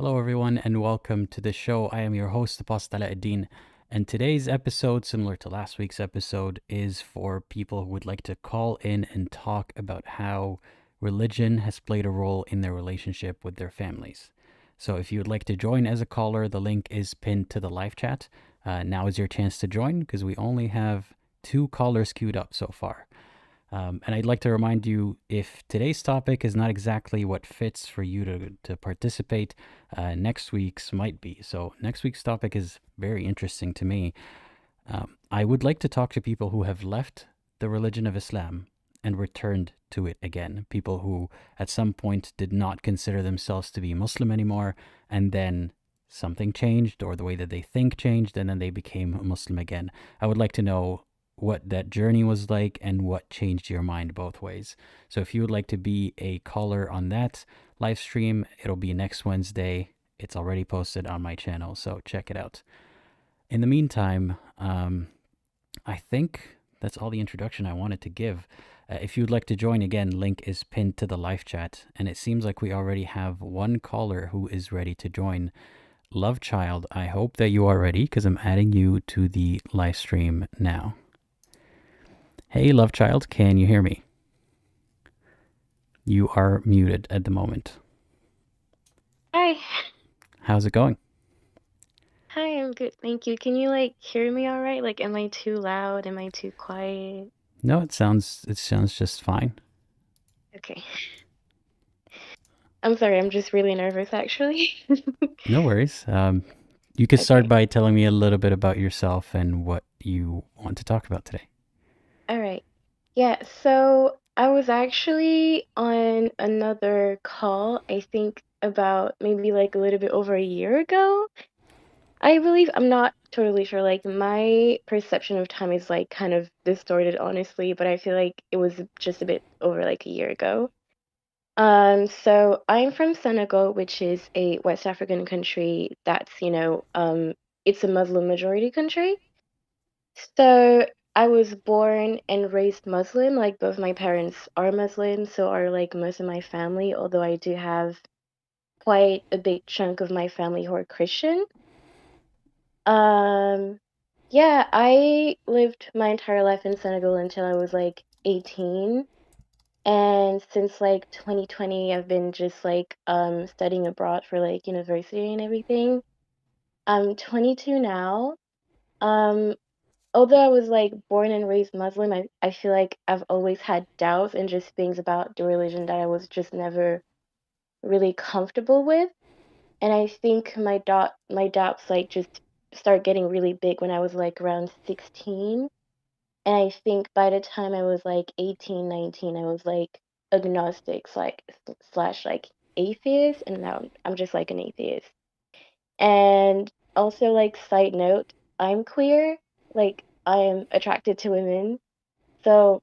Hello, everyone, and welcome to the show. I am your host, Apostate Aladdin, and today's episode, similar to last week's episode, is for people who would like to call in and talk about how religion has played a role in their relationship with their families. So, if you would like to join as a caller, the link is pinned to the live chat. Now is your chance to join because we only have 2 callers queued up so far. And I'd like to remind you, if today's topic is not exactly what fits for you to participate, next week's might be. So next week's topic is very interesting to me. I would like to talk to people who have left the religion of Islam and returned to it again. People who at some point did not consider themselves to be Muslim anymore, and then something changed or the way that they think changed, and then they became Muslim again. I would like to know what that journey was like and what changed your mind both ways. So if you would like to be a caller on that live stream, it'll be next Wednesday. It's already posted on my channel, so check it out. In the meantime, I think that's all the introduction I wanted to give. If you'd like to join again, link is pinned to the live chat, and it seems like we already have 1 caller who is ready to join. Love Child, I hope that you are ready because I'm adding you to the live stream now. Hey, Love Child, can you hear me? You are muted at the moment. Hi. How's it going? Hi, I'm good. Thank you. Can you hear me all right? Am I too loud? Am I too quiet? No, it sounds just fine. Okay. I'm sorry, I'm just really nervous actually. No worries. You could start Okay. by telling me a little bit about yourself and what you want to talk about today. All right. Yeah, so I was actually on another call, I think about maybe a little bit over a year ago. I believe I'm not totally sure. My perception of time is kind of distorted, honestly, but I feel like it was just a bit over a year ago. So I'm from Senegal, which is a West African country that's it's a Muslim majority country. So I was born and raised Muslim, both my parents are Muslim, so are most of my family, although I do have quite a big chunk of my family who are Christian. Um, yeah, I lived my entire life in Senegal until I was 18. And since 2020, I've been just studying abroad for university and everything. I'm 22 now. Um, Although I was born and raised Muslim, I feel like I've always had doubts and just things about the religion that I was just never really comfortable with. And I think my doubts just start getting really big when I was around 16. And I think by the time I was 18, 19, I was agnostic slash atheist, and now I'm just an atheist. And also side note, I'm queer. I am attracted to women. So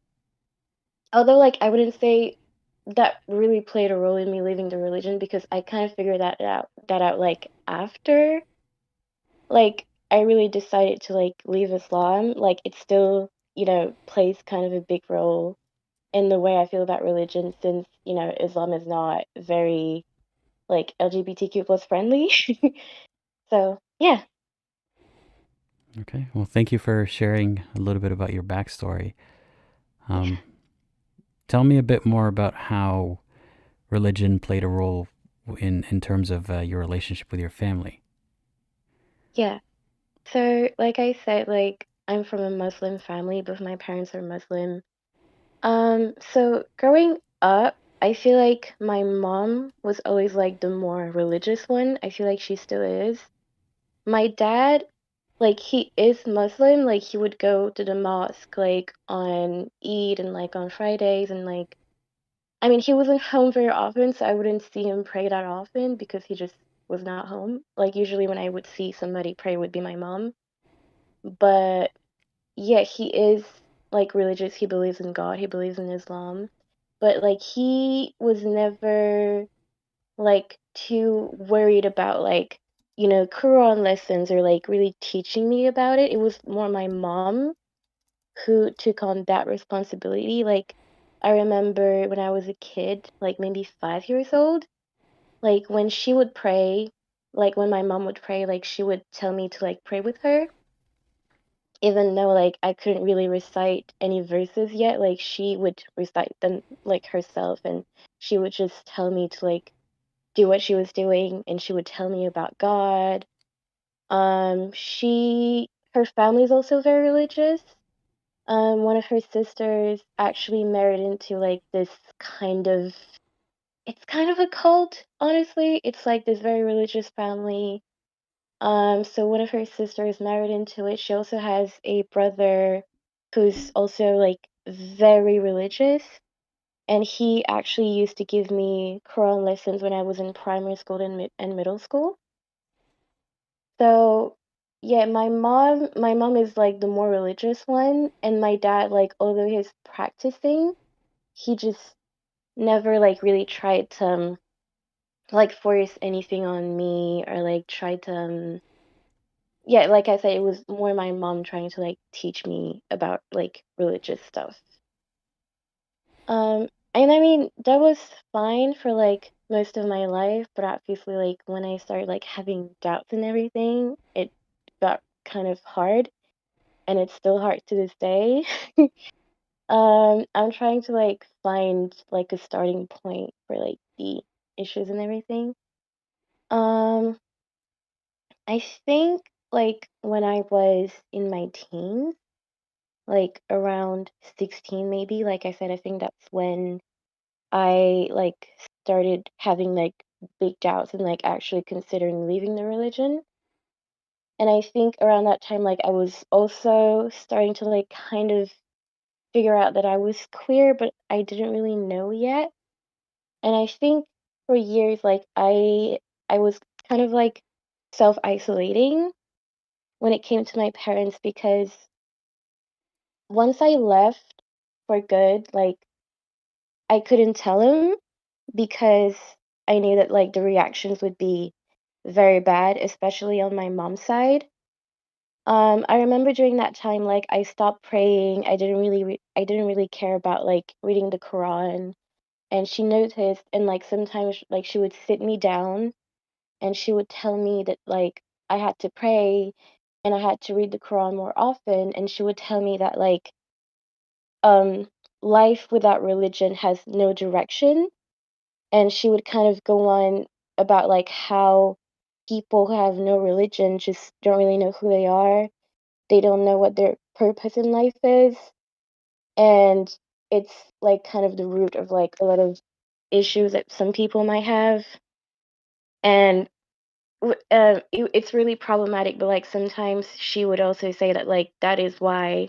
although I wouldn't say that really played a role in me leaving the religion because I kind of figured that out after I really decided to leave Islam, it still, plays kind of a big role in the way I feel about religion since, Islam is not very LGBTQ plus friendly. So yeah. Okay. Well, thank you for sharing a little bit about your backstory. Yeah. Um, Tell me a bit more about how religion played a role in terms of your relationship with your family. Yeah. So like I said, I'm from a Muslim family, both my parents are Muslim. So growing up, I feel like my mom was always the more religious one. I feel like she still is. My dad, he is Muslim, he would go to the mosque on Eid and on Fridays and I mean he wasn't home very often, so I wouldn't see him pray that often because he just was not home. Usually when I would see somebody pray would be my mom. But yeah, he is religious. He believes in God. He believes in Islam. But he was never too worried about Quran lessons or really teaching me about it. It was more my mom who took on that responsibility. I remember when I was a kid, maybe 5 years old, when she would pray. like when my mom would pray, like she would tell me to like pray with her, even though like I couldn't really recite any verses yet. Like she would recite them like herself, and she would just tell me to like do what she was doing, and she would tell me about God. Her family's also very religious. One of her sisters actually married into like this kind of, it's kind of a cult, honestly. It's like this very religious family. So one of her sisters married into it. She also has a brother who's also like very religious, and he actually used to give me Quran lessons when I was in primary school and middle school. So yeah, my mom is like the more religious one, and my dad, like although he's practicing, he just never like really tried to like force anything on me or like try to yeah, like I said, it was more my mom trying to like teach me about like religious stuff. And I mean, that was fine for like most of my life, but obviously, like when I started like having doubts and everything, it got kind of hard, and it's still hard to this day. I'm trying to like find like a starting point for like the issues and everything. Um, I think like when I was in my teens, like around 16 maybe, like I said, I think that's when I like started having like big doubts and like actually considering leaving the religion. And I think around that time, like I was also starting to like kind of figure out that I was queer, but I didn't really know yet. And I think for years, like I was kind of like self-isolating when it came to my parents, because once I left for good, like I couldn't tell them, because I knew that like the reactions would be very bad, especially on my mom's side. I remember during that time, like I stopped praying. I didn't really care about like reading the Quran, and she noticed. And like sometimes, like she would sit me down, and she would tell me that like I had to pray, and I had to read the Quran more often. And she would tell me that like um life without religion has no direction, and she would kind of go on about like how people who have no religion just don't really know who they are. They don't know what their purpose in life is, and it's like kind of the root of like a lot of issues that some people might have. And it's really problematic, but like sometimes she would also say that like that is why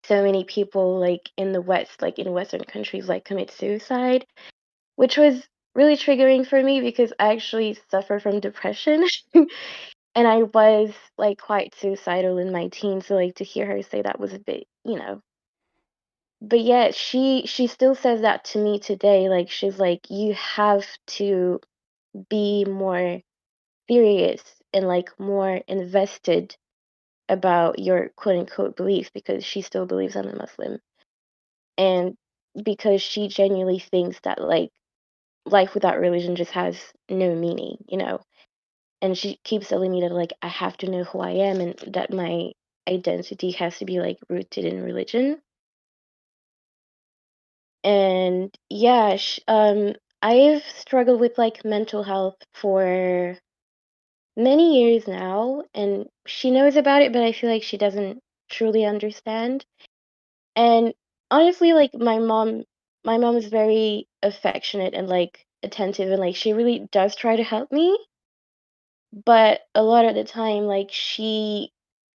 so many people like in the West, like in Western countries, like commit suicide, which was really triggering for me because I actually suffer from depression. And I was like quite suicidal in my teens, so like to hear her say that was a bit, you know. But yeah, she still says that to me today. Like she's like, you have to be more serious and like more invested about your quote unquote beliefs, because she still believes I'm a Muslim. And because she genuinely thinks that like life without religion just has no meaning, you know. And she keeps telling me that like I have to know who I am, and that my identity has to be like rooted in religion. And yeah, I've struggled with like mental health for many years now, and she knows about it, but I feel like she doesn't truly understand. And honestly, like my mom is very affectionate and like attentive, and like she really does try to help me. But a lot of the time, like she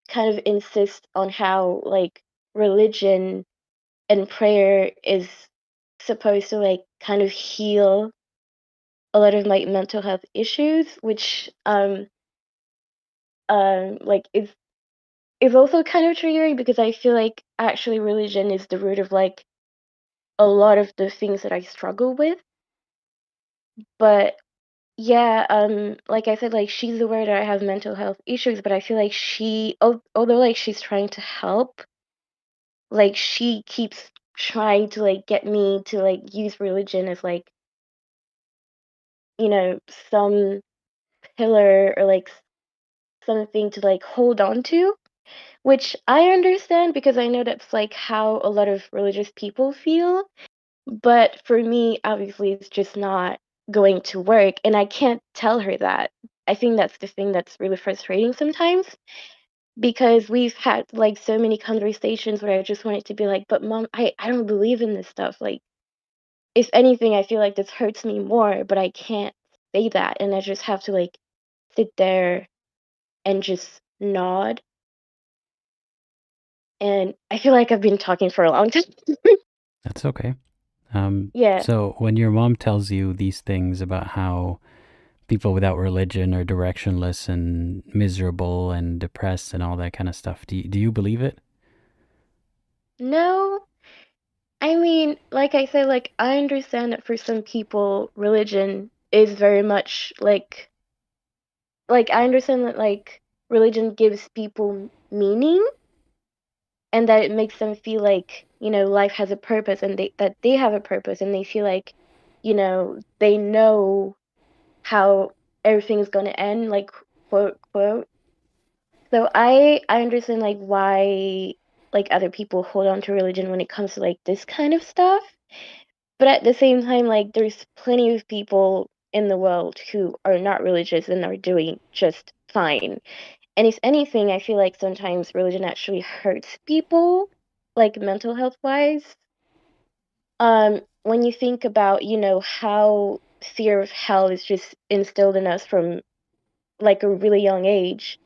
kind of insists on how like religion and prayer is supposed to like kind of heal a lot of my mental health issues, which like is also kind of triggering, because I feel like actually religion is the root of like a lot of the things that I struggle with. But yeah, like I said, like she's aware that I have mental health issues, but I feel like although like she's trying to help, like she keeps trying to like get me to like use religion as like, you know, some pillar or like something to like hold on to, which I understand because I know that's like how a lot of religious people feel. But for me, obviously, it's just not going to work, and I can't tell her that. I think that's the thing that's really frustrating sometimes because we've had like so many conversations where I just wanted to be like, but mom, I don't believe in this stuff. Like, if anything, I feel like this hurts me more, but I can't say that. And I just have to like sit there and just nod. And I feel like I've been talking for a long time. That's okay. Yeah. So when your mom tells you these things about how people without religion are directionless and miserable and depressed and all that kind of stuff, do you believe it? No, I mean, like I said, like I understand that for some people, religion is very much like I understand that like religion gives people meaning and that it makes them feel like, life has a purpose and that they have a purpose and they feel like, they know how everything is going to end, like quote quote. So I understand like why like other people hold on to religion when it comes to like this kind of stuff. But at the same time, like there's plenty of people in the world who are not religious and are doing just fine. And if anything, I feel like sometimes religion actually hurts people, like mental health wise. When you think about, how fear of hell is just instilled in us from like a really young age,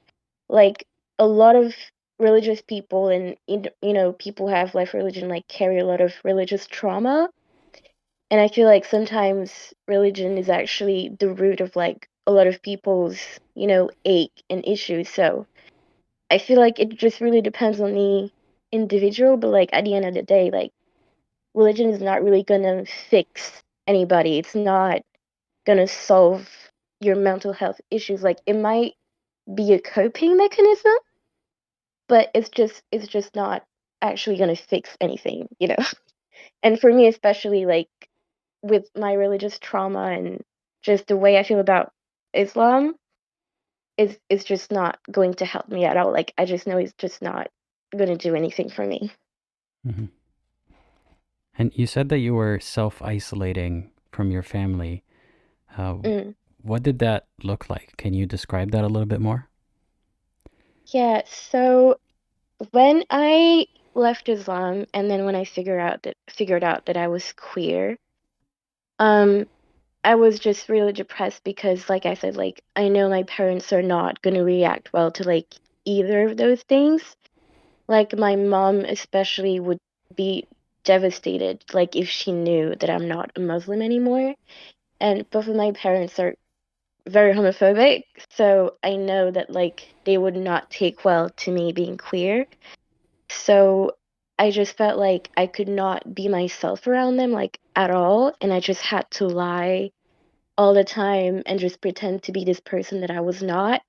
like a lot of religious people and people who have life religion like carry a lot of religious trauma. And I feel like sometimes religion is actually the root of like a lot of people's, ache and issues. So I feel like it just really depends on the individual, but like at the end of the day, like religion is not really gonna fix anybody. It's not gonna solve your mental health issues. Like it might be a coping mechanism, but it's just not actually gonna fix anything. And for me especially, like with my religious trauma and just the way I feel about Islam is just not going to help me at all. Like I just know it's just not going to do anything for me. Hmm. And you said that you were self-isolating from your family. Uh, Mm. what did that look like? Can you describe that a little bit more? Yeah, so when I left Islam and then when I figured out that I was queer, um I was just really depressed because like I said, like I know my parents are not going to react well to like either of those things. Like my mom especially would be devastated like if she knew that I'm not a Muslim anymore. And both of my parents are very homophobic, so I know that like they would not take well to me being queer. So I just felt like I could not be myself around them like at all, and I just had to lie all the time and just pretend to be this person that I was not.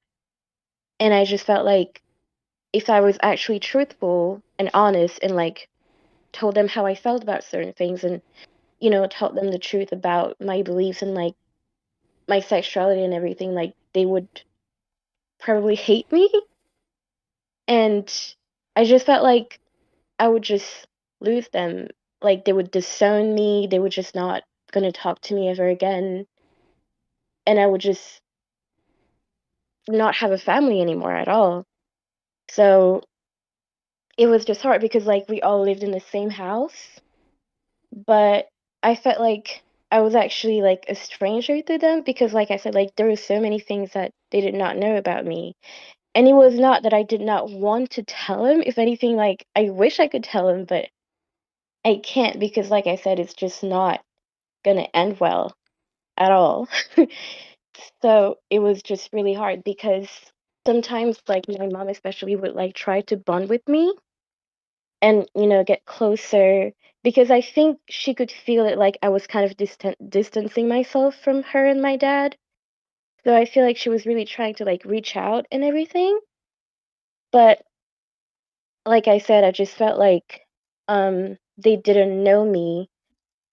And I just felt like if I was actually truthful and honest and like told them how I felt about certain things and told them the truth about my beliefs and like my sexuality and everything, like they would probably hate me. And I just felt like I would just lose them. Like they would disown me, they would just not gonna talk to me ever again, and I would just not have a family anymore at all. So it was just hard because like we all lived in the same house, but I felt like I was actually like a stranger to them because like I said, like there were so many things that they did not know about me. And it was not that I did not want to tell him. If anything, like I wish I could tell him, but I can't because like I said, it's just not gonna end well at all. So it was just really hard because sometimes like my mom especially would like try to bond with me and get closer because I think she could feel it like I was kind of distancing myself from her and my dad. So I feel like she was really trying to like reach out and everything. But like I said, I just felt like they didn't know me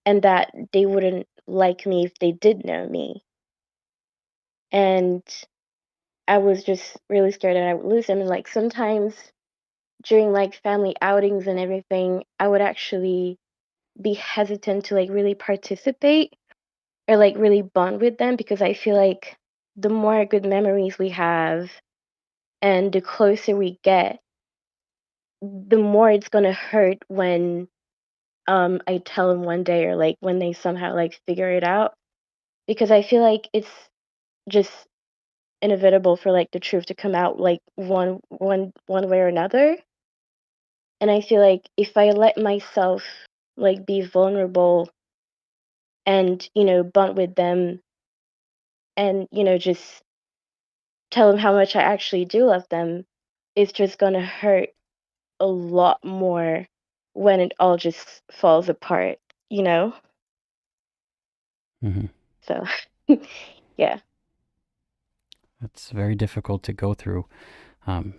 and that they wouldn't like me if they did know me. And I was just really scared that I would lose him. And like sometimes during like family outings and everything, I would actually be hesitant to like really participate or like really bond with them because I feel like the more good memories we have and the closer we get, the more it's gonna hurt when I tell them one day or like when they somehow like figure it out because I feel like it's just inevitable for like the truth to come out like one way or another. And I feel like if I let myself like be vulnerable and, bond with them and, just tell them how much I actually do love them, it's just gonna hurt a lot more when it all just falls apart, you know? Hmm. So, yeah, That's very difficult to go through. Um,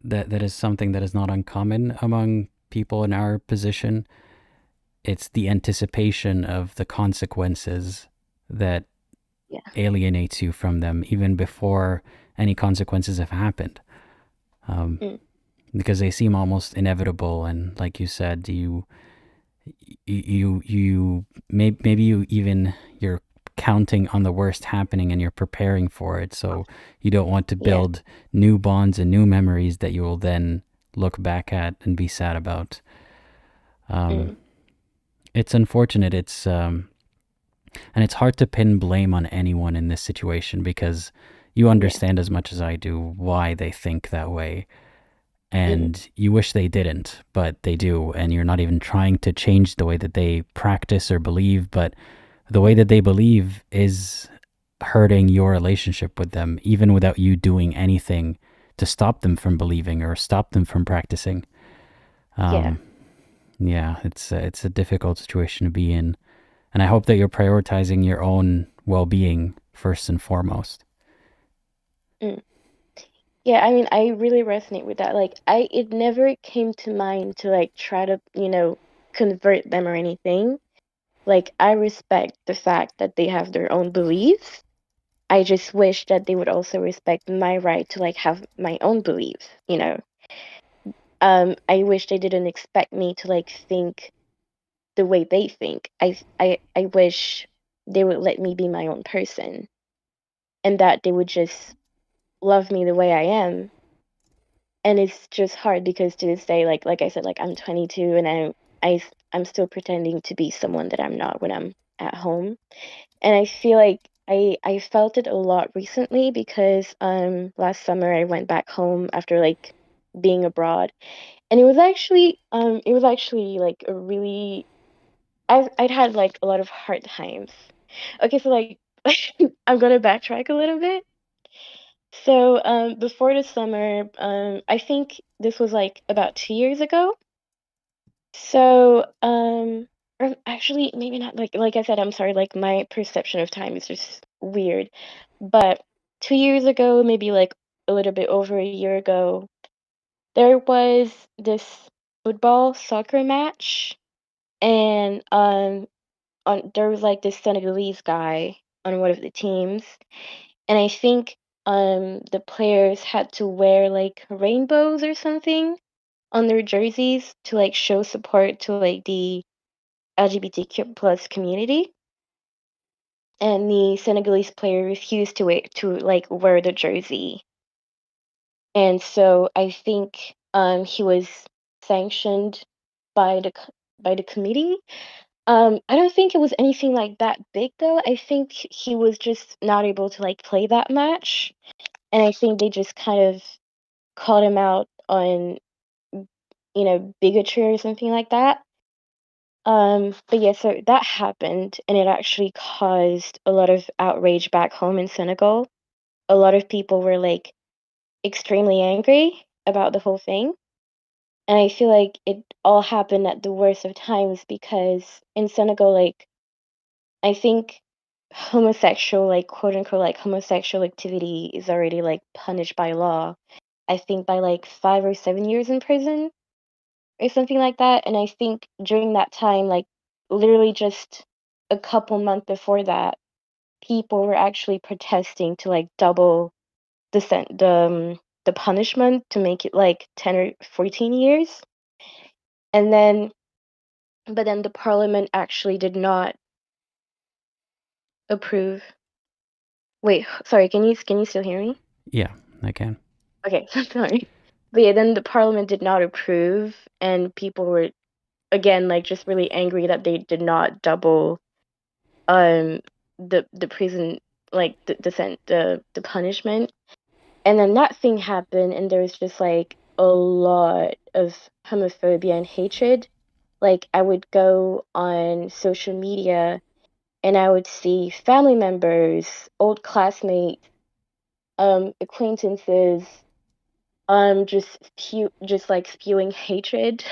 that is something that is not uncommon among people in our position. It's the anticipation of the consequences that yeah, alienates you from them, even before any consequences have happened. Um, mm, because they seem almost inevitable, and like you said, maybe you're counting on the worst happening and you're preparing for it, so you don't want to yeah, build new bonds and new memories that you will then look back at and be sad about. um, mm, it's unfortunate. And it's hard to pin blame on anyone in this situation because you yeah, understand as much as I do why they think that way, mm, and you wish they didn't, but they do, and you're not even trying to change the way that they practice or believe, but the way that they believe is hurting your relationship with them, even without you doing anything to stop them from believing or stop them from practicing. yeah. Um, yeah, it's a difficult situation to be in, and I hope that you're prioritizing your own well-being first and foremost. Mm. Yeah, I mean, I really resonate with that. Like, it never came to mind to like try to, convert them or anything. Like, I respect the fact that they have their own beliefs. I just wish that they would also respect my right to like have my own beliefs. I wish they didn't expect me to like think the way they think. I wish they would let me be my own person and that they would just love me the way I am. And it's just hard because to this day, like I said, like I'm 22 and I'm still pretending to be someone that I'm not when I'm at home. And I feel like I felt it a lot recently because last summer I went back home after like being abroad. And it was actually like a really I'd had like a lot of hard times. Okay, so like I'm gonna backtrack a little bit. So before the summer, I think this was like about 2 years ago. So or actually maybe not like I said, I'm sorry, like my perception of time is just weird. But 2 years ago, maybe like a little bit over a year ago, there was this football soccer match, and there was like this Senegalese guy on one of the teams, and I think the players had to wear like rainbows or something on their jerseys to like show support to like the LGBTQ plus community. And the Senegalese player refused to wear the jersey. And so I think he was sanctioned by the committee. I don't think it was anything like that big though. I think he was just not able to like play that match, and I think they just kind of called him out on bigotry or something like that. But yeah, so that happened, and it actually caused a lot of outrage back home in Senegal. A lot of people were like extremely angry about the whole thing. And I feel like it all happened at the worst of times because in Senegal, like, I think homosexual, like, quote unquote, like, homosexual activity is already, like, punished by law. I think by, like, 5 or 7 years in prison or something like that. And I think during that time, like, literally just a couple months before that, people were actually protesting to like double the punishment to make it like 10 or 14 years. And then but then the parliament actually did not approve. Wait, sorry, can you still hear me? Yeah, I can. Okay, sorry. But yeah, then the parliament did not approve, and people were again like just really angry that they did not double um the prison like the punishment. And then that thing happened, and there was just like a lot of homophobia and hatred. Like I would go on social media and I would see family members, old classmates, acquaintances, just like spewing hatred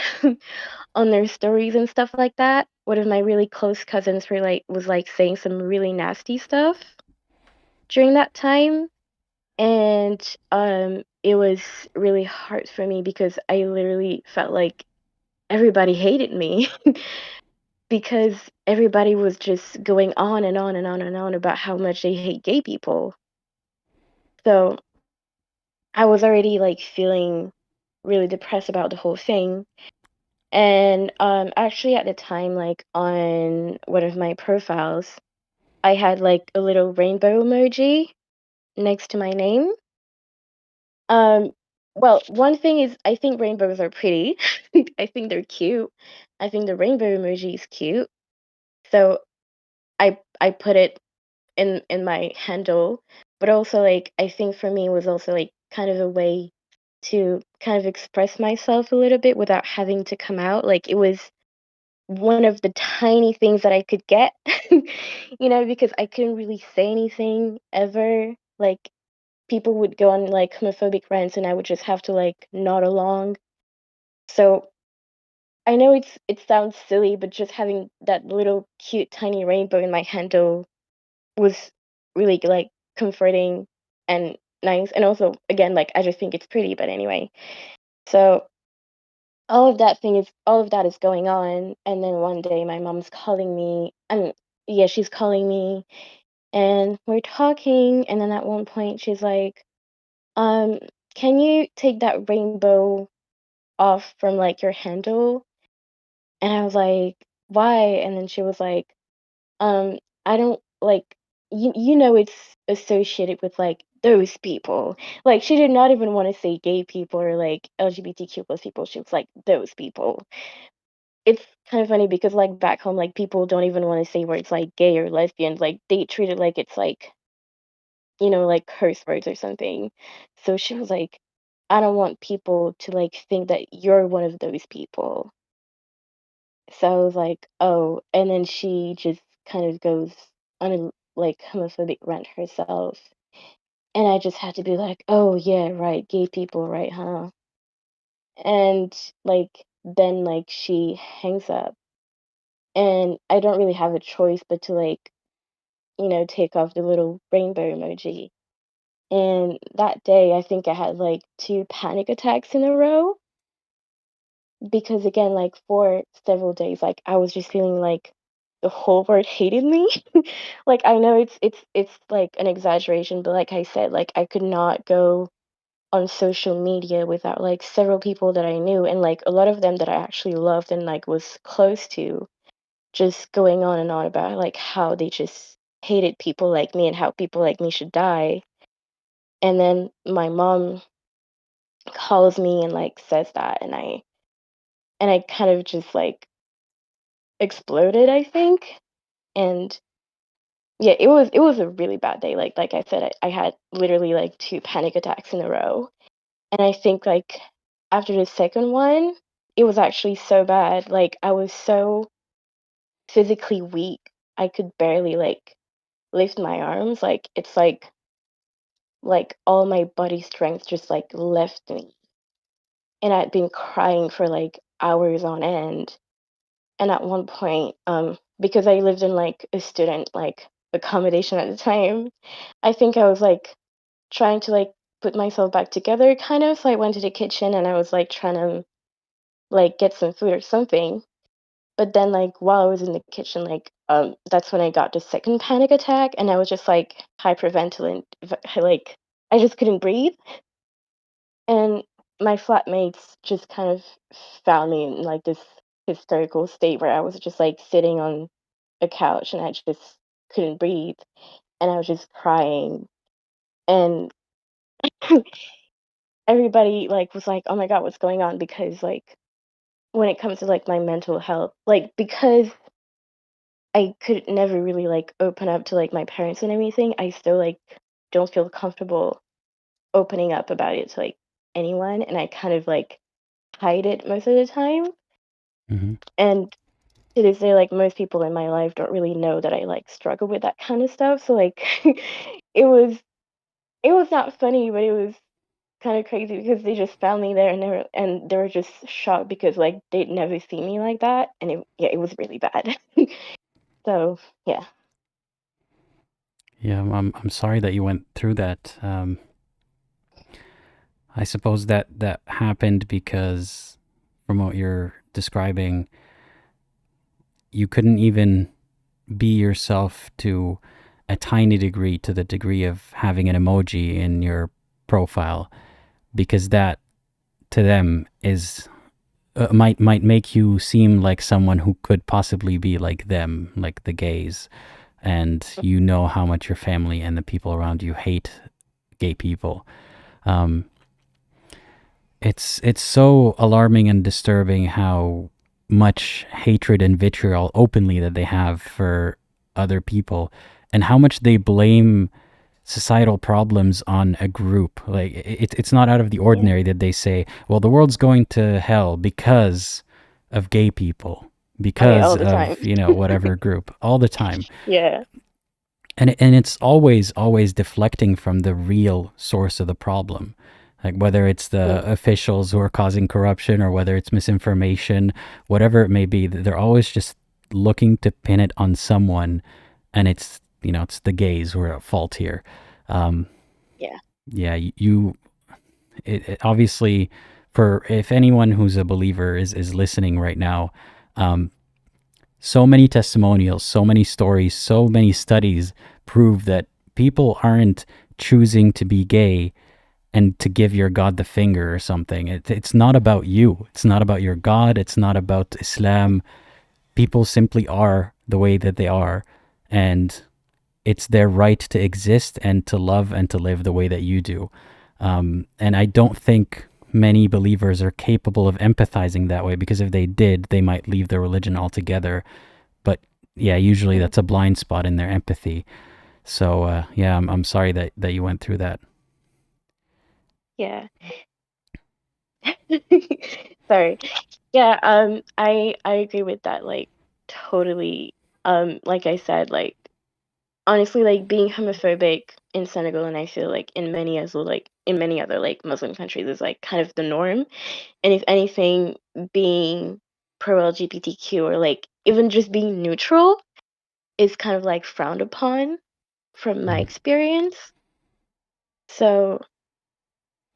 on their stories and stuff like that. One of my really close cousins was like saying some really nasty stuff during that time, and it was really hard for me because I literally felt like everybody hated me because everybody was just going on and on and on and on about how much they hate gay people. So I was already like feeling really depressed about the whole thing. And actually at the time, like on one of my profiles, I had like a little rainbow emoji next to my name. Um, well, one thing is I think rainbows are pretty. I think they're cute. I think the rainbow emoji is cute. So I put it in my handle, but also like I think for me it was also like kind of a way to kind of express myself a little bit without having to come out. Like it was one of the tiny things that I could get, because I couldn't really say anything ever. Like people would go on like homophobic rants and I would just have to like nod along. So I know it sounds silly, but just having that little cute tiny rainbow in my handle was really like comforting and nice. And also again, like I just think it's pretty, but anyway. So all of that is going on, and then one day my mom's calling me, and yeah, she's calling me and we're talking, and then at one point she's like, um, can you take that rainbow off from like your handle? And I was like, why? And then she was like, um, I don't like it's associated with like those people. Like she did not even want to say gay people or like LGBTQ plus people. She was like those people. It's kind of funny because like back home, like people don't even want to say words like gay or lesbian. Like they treat it like it's like, like curse words or something. So she was like, I don't want people to like think that you're one of those people. So I was like, oh, and then she just kind of goes on a like homophobic rant herself. And I just had to be like, oh yeah, right, gay people, right, huh? And like then like she hangs up and I don't really have a choice but to like, take off the little rainbow emoji. And that day I think I had like two panic attacks in a row because again, like for several days, like I was just feeling like the whole world hated me. Like I know it's like an exaggeration, but like I said, like I could not go on social media without like several people that I knew and like a lot of them that I actually loved and like was close to just going on and on about like how they just hated people like me and how people like me should die. And then my mom calls me and like says that and I kind of just like exploded, I think. And yeah, it was a really bad day. Like I said, I had literally like two panic attacks in a row. And I think like after the second one, it was actually so bad. Like I was so physically weak. I could barely like lift my arms. Like it's like all my body strength just like left me. And I'd been crying for like hours on end. And at one point, because I lived in like a student like accommodation at the time, I think I was like trying to like put myself back together kind of. So I went to the kitchen and I was like trying to like get some food or something. But then, like, while I was in the kitchen, like, that's when I got the second panic attack, and I was just, like, hyperventilating, like, I just couldn't breathe, and my flatmates just kind of found me in, like, this hysterical state where I was just, like, sitting on a couch, and I just couldn't breathe, and I was just crying, and everybody, like, was like, "Oh my god, what's going on?" Because, like, when it comes to, like, my mental health, like, because I could never really, like, open up to, like, my parents and everything, I still, like, don't feel comfortable opening up about it to, like, anyone, and I kind of, like, hide it most of the time, Hmm. and to this day, like, most people in my life don't really know that I, like, struggle with that kinda stuff, so, like, it was it was not funny, but it was kinda crazy because they just found me there, and they were just shocked because, like, they'd never seen me like that, and it was really bad. So, yeah. Yeah, I'm sorry that you went through that. I suppose that happened because, from what you're describing, you couldn't even be yourself to a tiny degree, to the degree of having an emoji in your profile, because that to them is might make you seem like someone who could possibly be like them, like the gays, and you know how much your family and the people around you hate gay people. Um, it's so alarming and disturbing how much hatred and vitriol openly that they have for other people, and how much they blame societal problems on a group. Like it's not out of the Yeah. ordinary that they say, well, the world's going to hell because of gay people, Oh, yeah, because all the time. of, whatever group, all the time. Yeah. And it's always deflecting from the real source of the problem. Like whether it's the Mm, officials who are causing corruption or whether it's misinformation, whatever it may be, they're always just looking to pin it on someone, and it's the gays who are at fault here. Um, yeah. yeah, it obviously, for if anyone who's a believer is listening right now, um, so many testimonials, so many stories, so many studies prove that people aren't choosing to be gay and to give your God the finger or something. It's not about you. It's not about your God. It's not about Islam. People simply are the way that they are. And it's their right to exist and to love and to live the way that you do. And I don't think many believers are capable of empathizing that way, because if they did, they might leave their religion altogether. But yeah, usually Mm, that's a blind spot in their empathy. So yeah, I'm sorry that you went through that. yeah. Sorry. Yeah, I agree with that, like, totally. Like I said, like, honestly, like, being homophobic in Senegal, and I feel like in many as well, like, in many other, like, Muslim countries is, like, kind of the norm. And if anything, being pro LGBTQ or, like, even just being neutral is kind of, like, frowned upon from my Mhm. experience. So,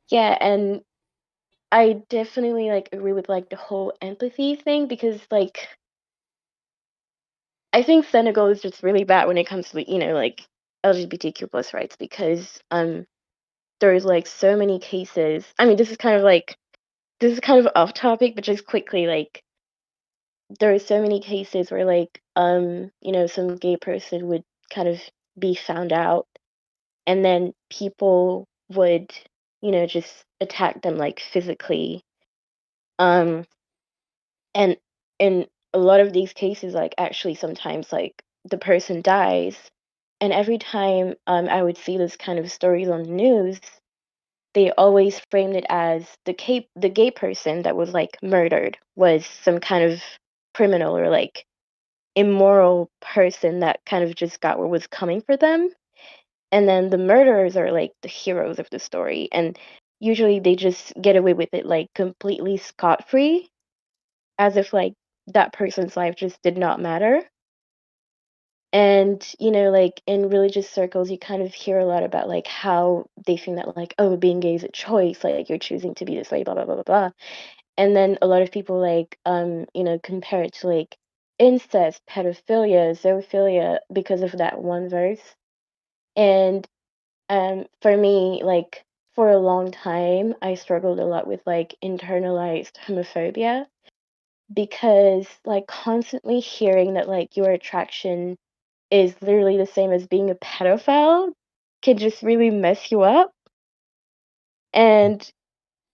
yeah, and I definitely, like, agree with, like, the whole empathy thing because, like, I think Senegal is just really bad when it comes to, like, LGBTQ plus rights because, there's, like, so many cases. I mean, this is kind of off topic, but just quickly, like, there are so many cases where, like, some gay person would kind of be found out, and then people would, just attack them, like, physically. Um, and in a lot of these cases, like, actually sometimes, like, the person dies, and every time, I would see this kind of stories on the news, they always framed it as the gay person that was, like, murdered was some kind of criminal or, like, immoral person that kind of just got what was coming for them, and then the murderers are, like, the heroes of the story, and usually they just get away with it, like, completely scot-free, as if, like, that person's life just did not matter. And, like, in religious circles, you kind of hear a lot about, like, how they think that, like, "Oh, being gay is a choice, like, you're choosing to be this way, blah, blah, blah, blah, blah." And then a lot of people, like, compare it to, like, incest, pedophilia, zoophilia because of that one verse. And for me, like for a long time, I struggled a lot with like internalized homophobia because like constantly hearing that like your attraction is literally the same as being a pedophile can just really mess you up. And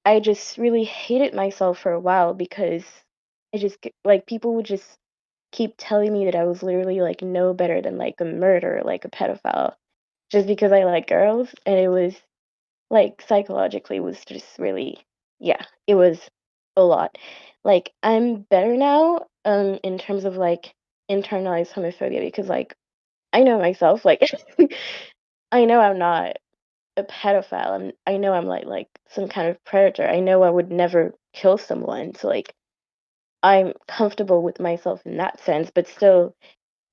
I just really hated myself for a while because like people would just keep telling me that I was literally like no better than like a murderer, like a pedophile, just because I like girls. And it was like psychologically was just really, yeah, it was a lot. Like I'm better now, in terms of like internalized homophobia because like I know myself, like I know I'm not a pedophile. I know I'm like some kind of predator. I know I would never kill someone. So like I'm comfortable with myself in that sense, but still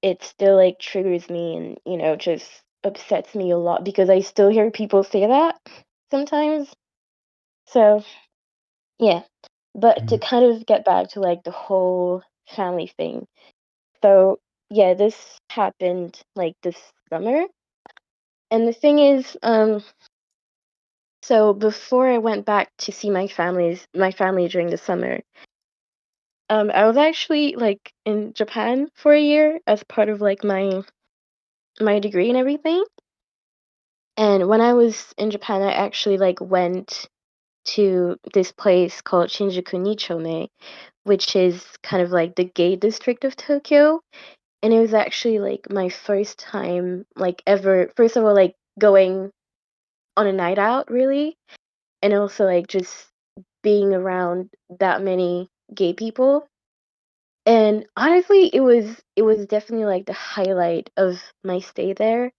it still like triggers me and, just upsets me a lot because I still hear people say that sometimes. So, yeah. But to Mhm. kind of get back to like the whole family thing. So, yeah, this happened like this summer. And the thing is, so before I went back to see my family during the summer, I was actually like in Japan for a year as part of like my degree and everything. And when I was in Japan, I actually like went to this place called Shinjuku Nichome, which is kind of like the gay district of Tokyo. And it was actually like my first time like ever first of all like going on a night out really, and also like just being around that many gay people. And honestly, it was definitely like the highlight of my stay there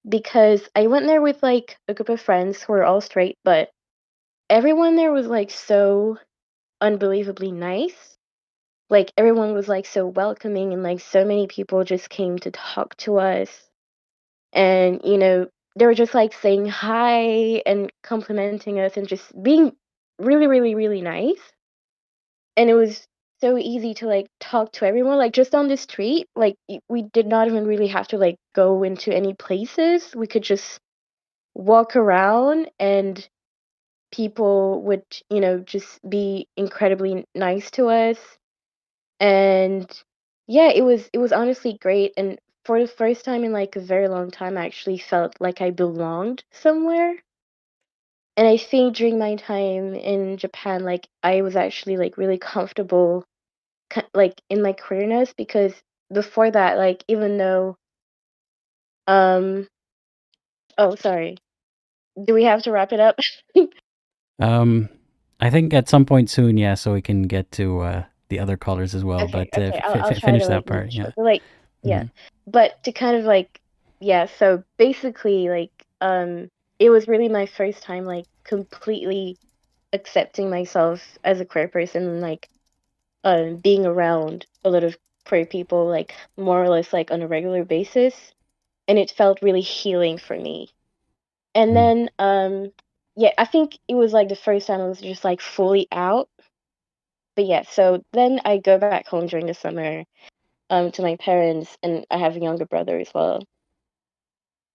because I went there with like a group of friends who were all straight, but everyone there was like so unbelievably nice. Like everyone was like so welcoming and like so many people just came to talk to us. And they were just like saying hi and complimenting us and just being really really really nice. And it was so easy to like talk to everyone like just on the street. Like we did not even really have to like go into any places. We could just walk around and people would just be incredibly nice to us. And yeah, it was honestly great. And for the first time in like a very long time, I actually felt like I belonged somewhere. And I think during my time in Japan, like I was actually like really comfortable like in my queerness because before that, like even though um oh sorry, do we have to wrap it up? Um, I think at some point soon, yeah, so we can get to the other colors as well. Okay, But okay. I'll try finish to like that make part, it yeah. short. But like, yeah. Hmm. But to kind of like, yeah, so basically like it was really my first time like completely accepting myself as a queer person and like being around a lot of queer people like more or less like on a regular basis. And it felt really healing for me. And Mm. then yeah, I think it was like the first time I was just like fully out. But yeah, so then I go back home during the summer to my parents, and I have a younger brother as well.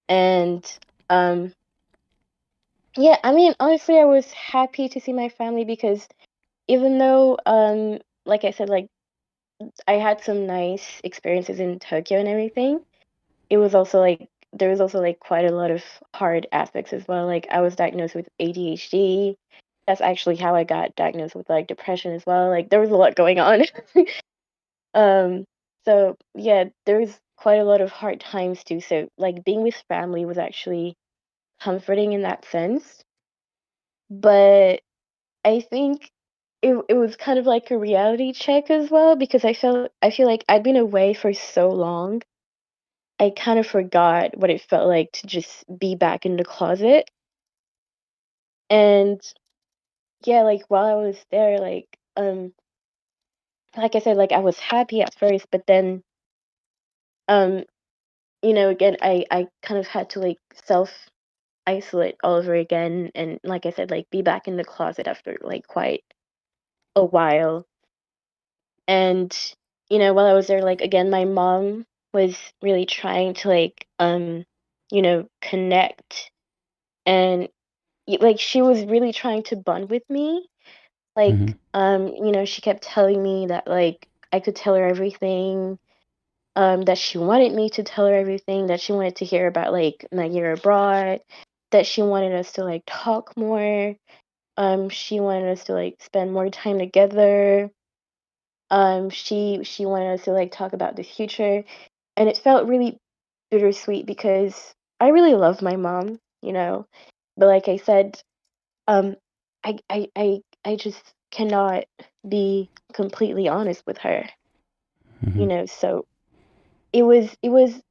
And um yeah, I mean honestly I was happy to see my family because even though like I said, like I had some nice experiences in Tokyo and everything, it was also like there was also like quite a lot of hard aspects as well. Like I was diagnosed with ADHD. That's actually how I got diagnosed with like depression as well. Like there was a lot going on. Um, so yeah, there was quite a lot of hard times too. So like being with family was actually comforting in that sense. But I think it was kind of like a reality check as well because I feel like I'd been away for so long. I kind of forgot what it felt like to just be back in the closet. And yeah, like while I was there, like I said, like I was happy at first, but then um again I kind of had to like self isolate all over again, and like I said, like be back in the closet after like quite a while. And while I was there, like again, my mom was really trying to like connect and like she was really trying to bond with me. Mm-hmm. Like she kept telling me that like I could tell her everything, that she wanted me to tell her everything, that she wanted to hear about like my year abroad, that she wanted us to like talk more, she wanted us to like spend more time together. She wanted us to like talk about the future, and it felt really bittersweet because I really love my mom. But like I said, um, I just cannot be completely honest with Mm-hmm. So it was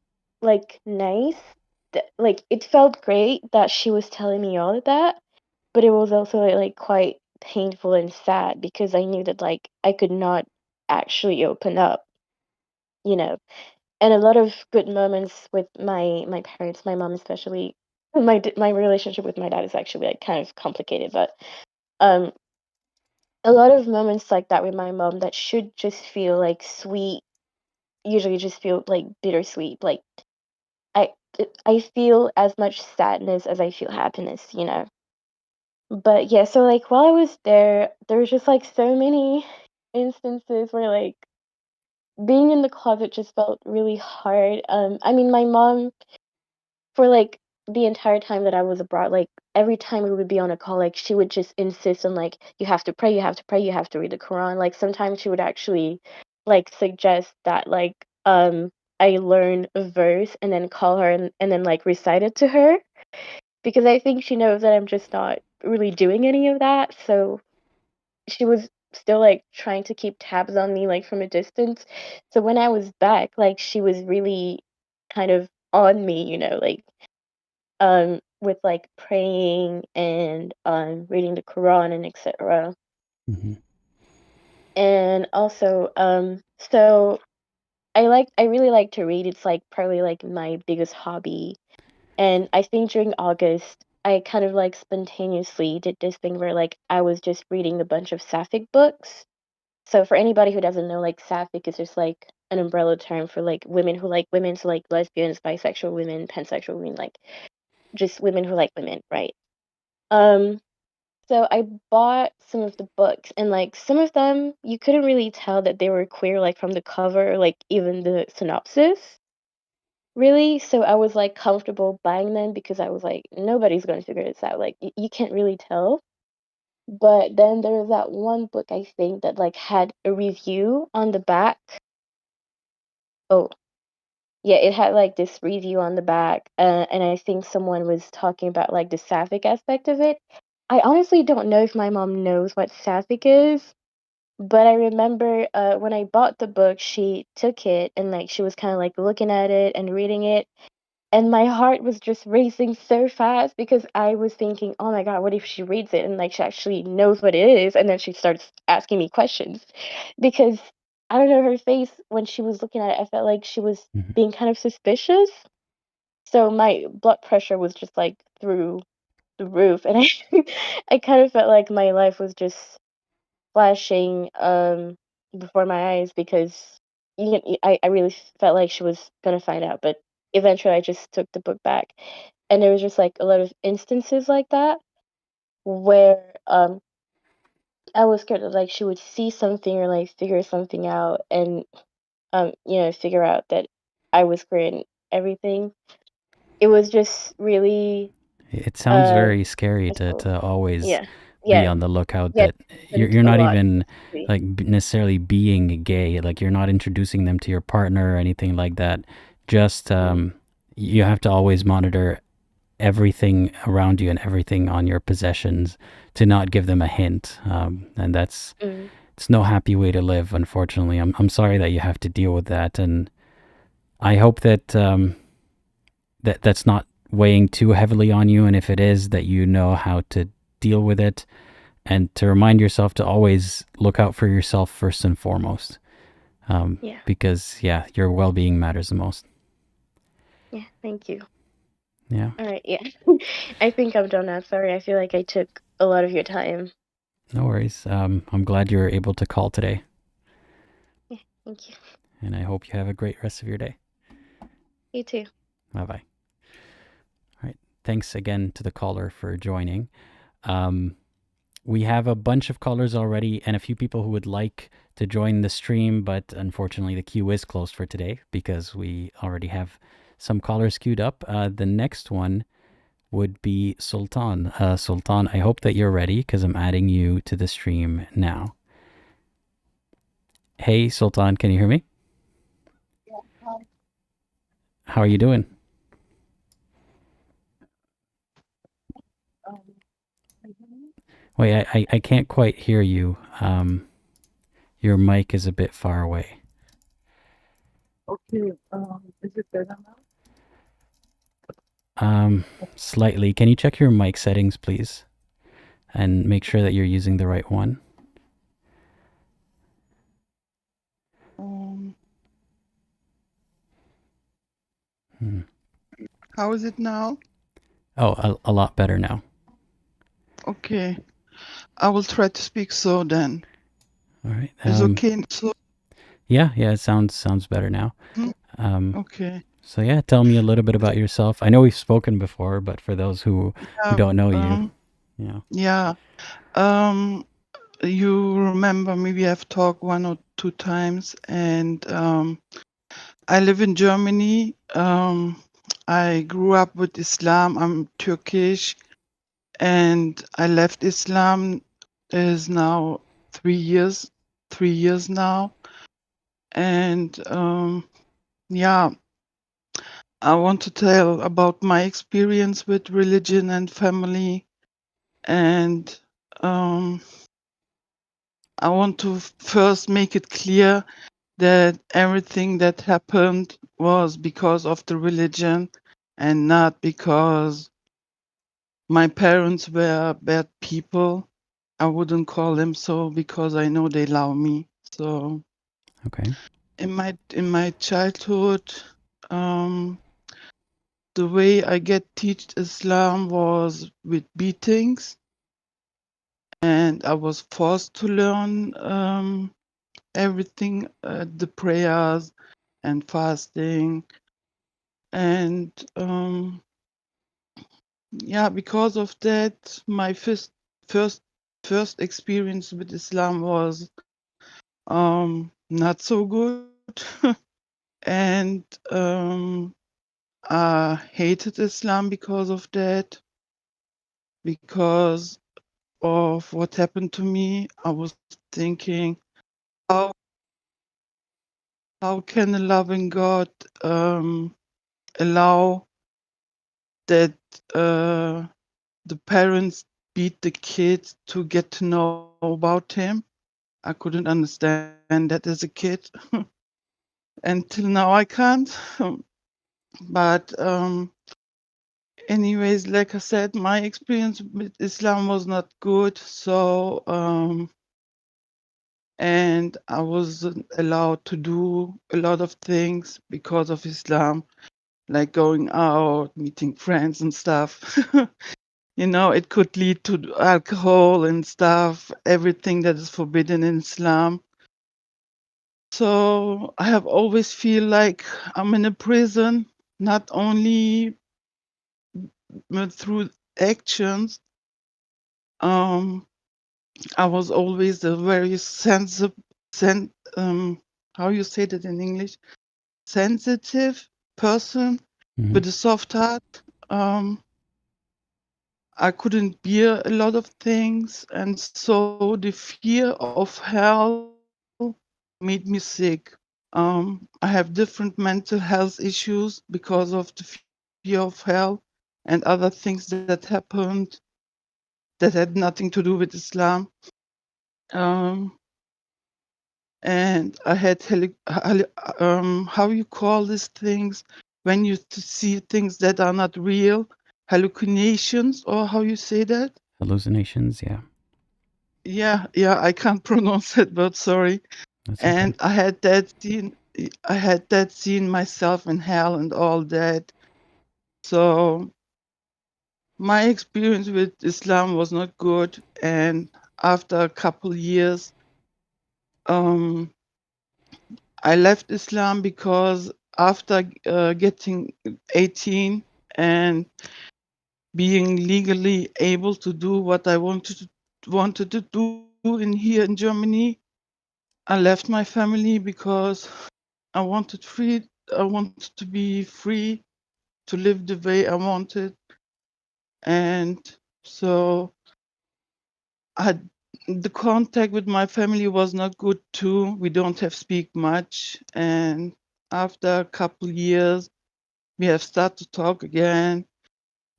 like nice that like it felt great that she was telling me all of that, but it was also like quite painful and sad because I knew that like I could not actually open up, you know. And a lot of good moments with my parents, my mom especially. My relationship with my dad is actually like kind of complicated, but um a lot of moments like that with my mom that should just feel like sweet usually just feel like bittersweet. Like I I feel as much sadness as I feel happiness. But yeah, so like while I was there was just like so many instances where like being in the closet just felt really hard. I mean, my mom for like the entire time that I was abroad, like every time we would be on a call, like she would just insist on like you have to pray, you have to pray, you have to read the Quran. Like sometimes she would actually like suggest that like I learn a verse and then call her and then like recite it to her because I think she knows that I'm just not really doing any of that. So she was still like trying to keep tabs on me like from a distance. So when I was back, like she was really kind of on me, like with like praying and reading the Quran and etc. Mm-hmm. And also so I really like to read. It's like probably like my biggest hobby. And I think during August I kind of like spontaneously did this thing where like I was just reading a bunch of sapphic books. So for anybody who doesn't know, like sapphic is just like an umbrella term for like women who like women, so like lesbians, bisexual women, pansexual women, like just women who like women, right? Um, so I bought some of the books and like some of them you couldn't really tell that they were queer like from the cover or like even the synopsis. Really? So I was like comfortable buying them because I was like nobody's going to figure this out. Like you can't really tell. But then there was that one book I think that like had a review on the back. Oh, yeah, it had like this review on the back, and I think someone was talking about like the sapphic aspect of it. I honestly don't know if my mom knows what sapphic is, but I remember when I bought the book, she took it and like she was kind of like looking at it and reading it, and my heart was just racing so fast because I was thinking, oh my God, what if she reads it and like she actually knows what it is, and then she starts asking me questions because I don't know her face when she was looking at it. I felt like she was Mm-hmm. being kind of suspicious. So my blood pressure was just like through the roof, and I I kind of felt like my life was just flashing before my eyes because I really felt like she was gonna find out, but eventually I just took the book back, and there was just like a lot of instances like that where I was scared that like she would see something or like figure something out and figure out that I was queer and everything. It was just really It sounds um very scary stressful. to always Yeah. be Yeah. on the lookout Yeah. that And you're a not lot. even Actually. like necessarily being gay, like you're not introducing them to your partner or anything like that. Just Mm, you have to always monitor everything around you and everything on your possessions to not give them a hint. And that's mm, it's no happy way to live, unfortunately. I'm sorry that you have to deal with that, and I hope that that's not weighing too heavily on you, and if it is, that you know how to deal with it, and to remind yourself to always look out for yourself first and foremost, yeah. because yeah, your well-being matters the most. Yeah. Thank you. Yeah, All right. Yeah. I think I'm done now. Sorry. I feel like I took a lot of your time. no worries. I'm glad you were able to call today. Yeah. Thank you. And I hope you have a great rest of your day. You too. Bye bye. All right. Thanks again to the caller for joining. Um, we have a bunch of callers already and a few people who would like to join the stream, but unfortunately the queue is closed for today because we already have some callers queued up. The next one would be Sultan. Sultan, I hope that you're ready because I'm adding you to the stream now. Hey, Sultan, can you hear me? Yeah, hi. How are you doing? Um, I don't- Wait, I can't quite hear you. Your mic is a bit far away. Okay, is it better now? Slightly. Can you check your mic settings, please? And make sure that you're using the right one. Um, Hmm. how is it now? Oh, a lot better now. Okay, I will try to speak so then. All right. Is okay so? Yeah, it sounds better now. Okay. So yeah, tell me a little bit about yourself. I know we've spoken before, but for those who don't know you, Yeah. You remember me? We have talked 1 or 2 times, and I live in Germany. I grew up with Islam. I'm Turkish, and I left Islam. Is now 3 years. 3 years now, and yeah, I want to tell about my experience with religion and family, and um, I want to first make it clear that everything that happened was because of the religion and not because my parents were bad people. I wouldn't call them so because I know they love me. So okay. in my childhood, um, the way I get teach Islam was with beatings, and I was forced to learn everything, the prayers and fasting, and yeah, because of that, my first first experience with Islam was not so good, and I hated Islam because of that, because of what happened to me. I was thinking, how how can a loving God allow that the parents beat the kids to get to know about him? I couldn't understand that as a kid. Until now, I can't. But anyways, like I said, my experience with Islam was not good. So and I wasn't allowed to do a lot of things because of Islam, like going out, meeting friends and stuff. It could lead to alcohol and stuff, everything that is forbidden in Islam. So I have always feel like I'm in a prison, not only through actions. Um, I was always a very sensitive, how you say that in English? Sensitive person with a soft heart. I couldn't bear a lot of things, and so the fear of hell made me sick. I have different mental health issues because of the fear of hell and other things that happened that had nothing to do with Islam. Um, and I had how you call these things when you see things that are not real, hallucinations, or how you say that? Hallucinations, yeah. Yeah, I can't pronounce that word, sorry. That's okay. And I had that scene myself in hell and all that. So my experience with Islam was not good, and after a couple years, um, I left Islam because after getting 18 and being legally able to do what I wanted to do in here in Germany, I left my family because I wanted free. I wanted to be free to live the way I wanted, and so I the contact with my family was not good too. We don't have speak much, and after a couple years, we have started to talk again.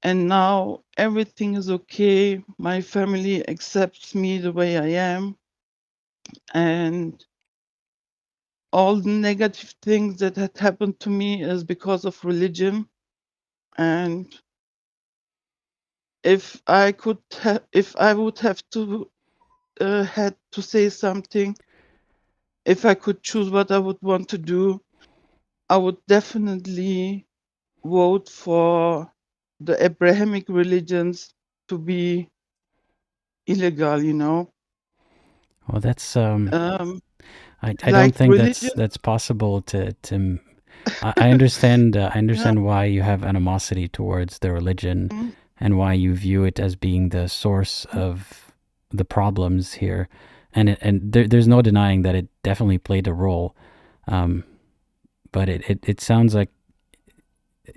And now everything is okay. My family accepts me the way I am, and all the negative things that had happened to me is because of religion. And if I would have to had to say something, if I could choose what I would want to do, I would definitely vote for the Abrahamic religions to be illegal. Well, that's Um, I don't like think religion. that's possible to I understand I Yeah. understand why you have animosity towards the religion mm, and why you view it as being the source of the problems here. And there's no denying that it definitely played a role. Um, but it sounds like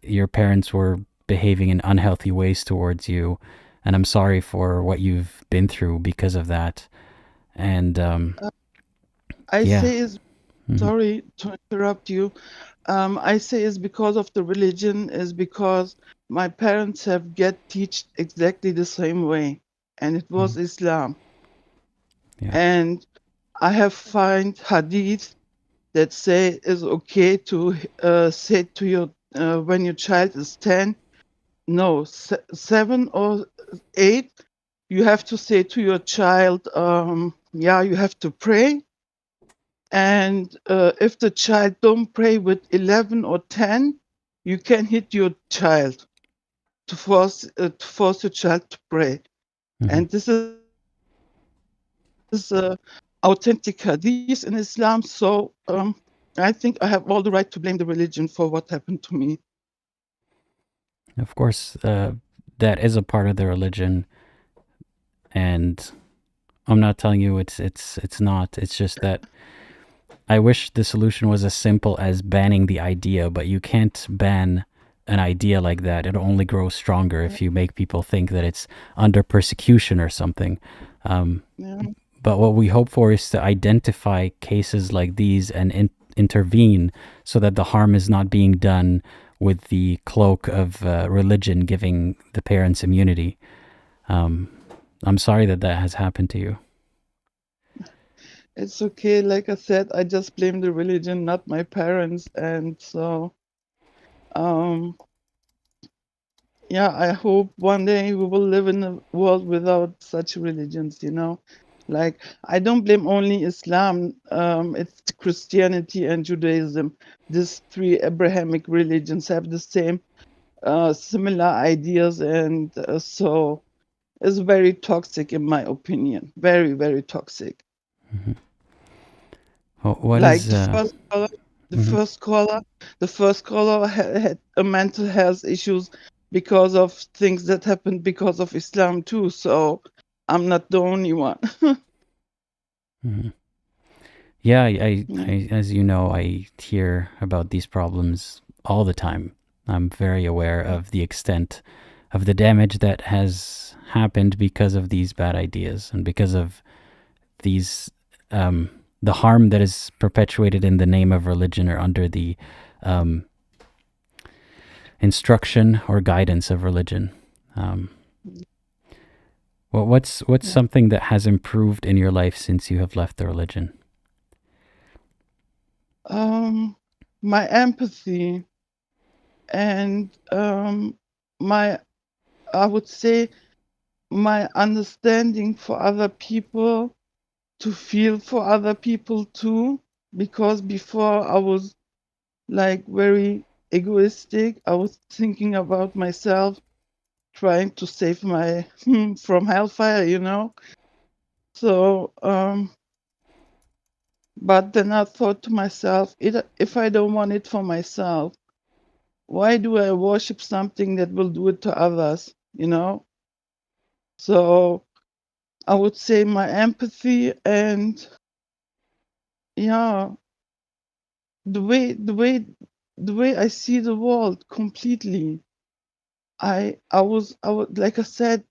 your parents were behaving in unhealthy ways towards you, and I'm sorry for what you've been through because of that. And uh, I yeah. say is Hmm. sorry to interrupt you. I say is because of the religion is because my parents have get teach exactly the same way, and it was Islam. Yeah. And I have find hadith that say it's okay to say to your when your child is 10, no, 7 or 8, you have to say to your child, yeah, you have to pray. And if the child don't pray with 11 or 10, you can hit your child to force your child to pray. Hmm. And this is authentic hadith in Islam. So I think I have all the right to blame the religion for what happened to me. Of course, that is a part of the religion, and I'm not telling you it's not. It's just that I wish the solution was as simple as banning the idea, but you can't ban an idea like that. It'll only grow stronger if you make people think that it's under persecution or something. Um, Yeah. but what we hope for is to identify cases like these and intervene so that the harm is not being done with the cloak of religion giving the parents immunity. Um, I'm sorry that that has happened to you. It's okay. Like I said, I just blame the religion, not my parents. And so, um, yeah, I hope one day we will live in a world without such religions. Like, I don't blame only Islam, it's Christianity and Judaism. These three Abrahamic religions have the same, similar ideas, and so it's very toxic, in my opinion. Very, very toxic. Hmm. What Like is? the first caller, the Mhm. first caller, the first caller had a mental health issues because of things that happened because of Islam too. So I'm not the only one. Mhm. Yeah, Yeah. as you know, I hear about these problems all the time. I'm very aware of the extent of the damage that has happened because of these bad ideas and because of these, the harm that is perpetuated in the name of religion or under the um, instruction or guidance of religion. Um, what's Yeah. something that has improved in your life since you have left the religion? Um, my empathy and my, I would say, my understanding for other people, to feel for other people too, because before I was like very egoistic. I was thinking about myself, trying to save my from hellfire. So But then I thought to myself, if I don't want it for myself, why do I worship something that will do it to others? So I would say my empathy and, yeah, the way the way the way I see the world completely. I was like I said,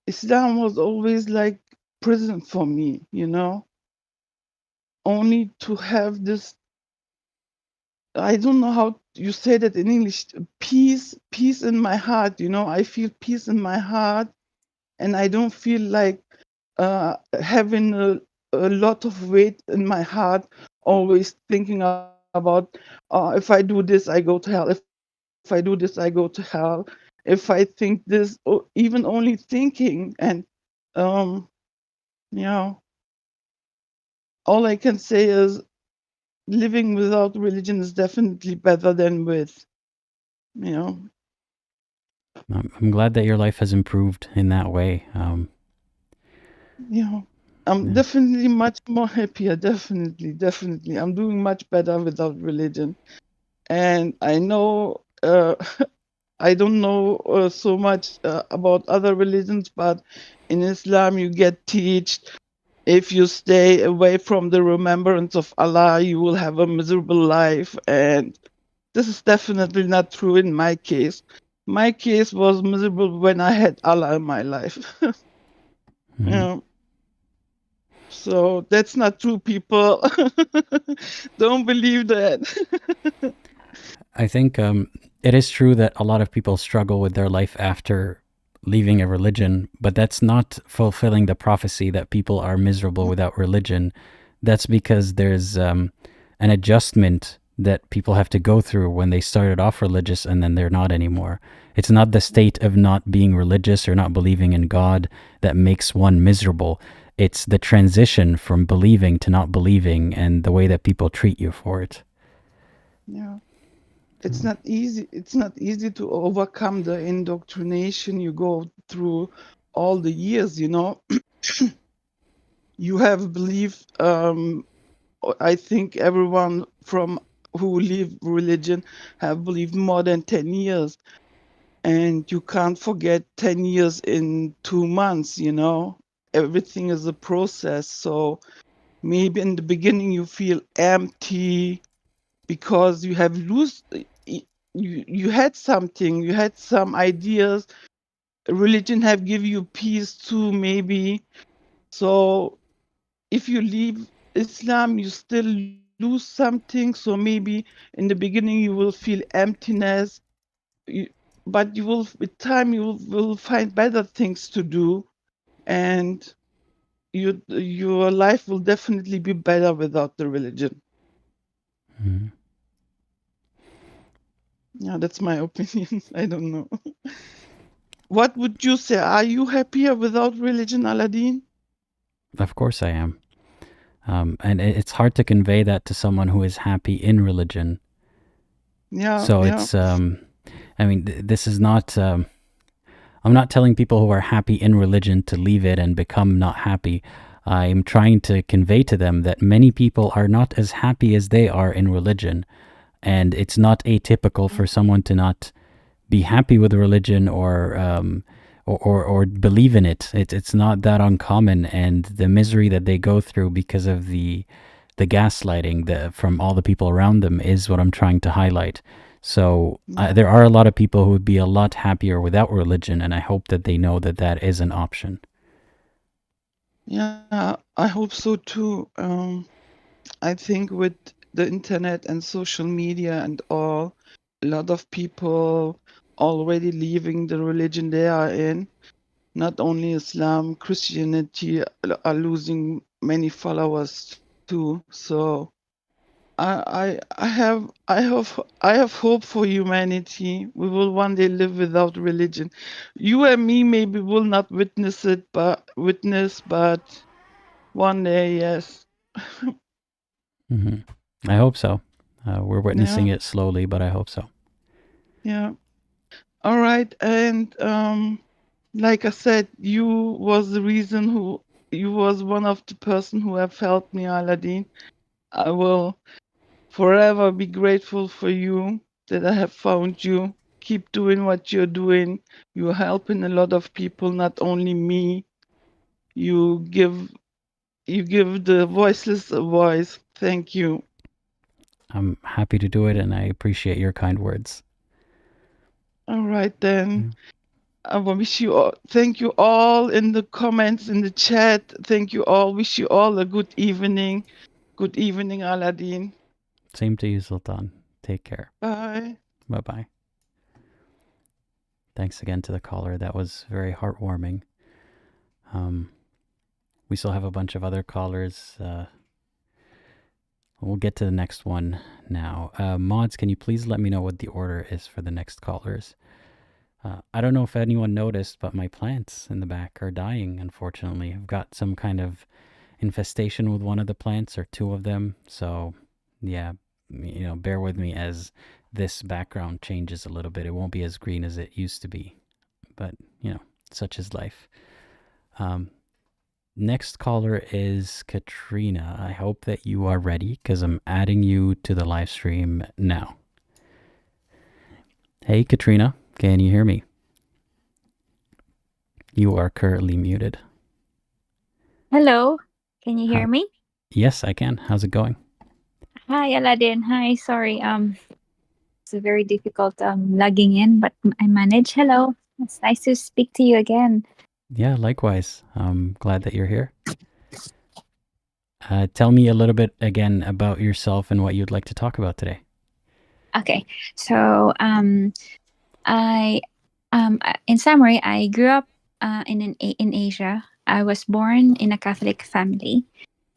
Islam was always like prison for me. Only to have this, I don't know how you say that in English, peace in my heart. I feel peace in my heart, and I don't feel like having a lot of weight in my heart, always thinking about, if I do this, I go to hell. If I do this, I go to hell. If I think this, or even only thinking, and um, yeah, all I can say is living without religion is definitely better than with, you know. I'm glad that your life has improved in that way. Yeah. I'm Yeah. definitely much more happier. Definitely, definitely. I'm doing much better without religion. And I know, I don't know so much about other religions, but in Islam, you get teached, if you stay away from the remembrance of Allah, you will have a miserable life. And this is definitely not true in my case. My case was miserable when I had Allah in my life. Mhm. Yeah. So that's not true, people. Don't believe that. I think it is true that a lot of people struggle with their life after leaving a religion, but that's not fulfilling the prophecy that people are miserable without religion. That's because there's an adjustment that people have to go through when they started off religious and then they're not anymore. It's not the state of not being religious or not believing in God that makes one miserable. It's the transition from believing to not believing and the way that people treat you for it. Yeah. It's not easy. It's not easy to overcome the indoctrination you go through all the years. You have believed, I think everyone from who leave religion have believed more than 10 years. And you can't forget 10 years in 2 months. Everything is a process. So maybe in the beginning you feel empty because you have you had something, you had some ideas. Religion have give you peace too, maybe. So if you leave Islam, you still lose something. So maybe in the beginning you will feel emptiness, you, but you will, with time, you will find better things to do, and your life will definitely be better without the religion. Mhm. Yeah, that's my opinion. I don't know. What would you say? Are you happier without religion, Aladdin? Of course I am. And it's hard to convey that to someone who is happy in religion. Yeah, So yeah, it's, I mean, this is not, I'm not telling people who are happy in religion to leave it and become not happy. I'm trying to convey to them that many people are not as happy as they are in religion. And it's not atypical for someone to not be happy with religion or believe in it. It's not that uncommon, and the misery that they go through because of the gaslighting from all the people around them is what I'm trying to highlight. So yeah, there are a lot of people who would be a lot happier without religion, and I hope that they know that that is an option. yeah. I hope so too. I think with the internet and social media and all, a lot of people already leaving the religion they are in. Not only Islam, Christianity are losing many followers too. So I have hope for humanity. We will one day live without religion. You and me maybe will not witness, but one day, yes. hmm I hope so. We're witnessing Yeah, it slowly, but I hope so. yeah. All right. And like I said, you was one of the person who have helped me, Aladdin. I will forever be grateful for you that I have found you. Keep doing what you're doing. You're helping a lot of people, not only me. You give the voiceless a voice. Thank you. I'm happy to do it, and I appreciate your kind words. All right then. Yeah. I wish you all, thank you all in the comments, in the chat. Thank you all. Wish you all a good evening. Good evening, Aladdin. Same to you, Sultan. Take care. Bye. Bye bye. Thanks again to the caller. That was very heartwarming. We still have a bunch of other callers. We'll get to the next one now. Mods, can you please let me know what the order is for the next callers? I don't know if anyone noticed, but my plants in the back are dying, unfortunately. I've got some kind of infestation with one of the plants, or two of them. So, yeah, bear with me as this background changes a little bit. It won't be as green as it used to be, but, such is life. Next caller is Katrina. I hope that you are ready because I'm adding you to the live stream now. Hey, Katrina, can you hear me? You are currently muted. Hello, can you hear me? Yes, I can. How's it going? Hi, Aladdin. Hi, sorry. It's very difficult logging in, but I managed. Hello, it's nice to speak to you again. Yeah, likewise. I'm glad that you're here. Tell me a little bit again about yourself and what you'd like to talk about today. Okay, so I in summary, I grew up in Asia. I was born in a Catholic family.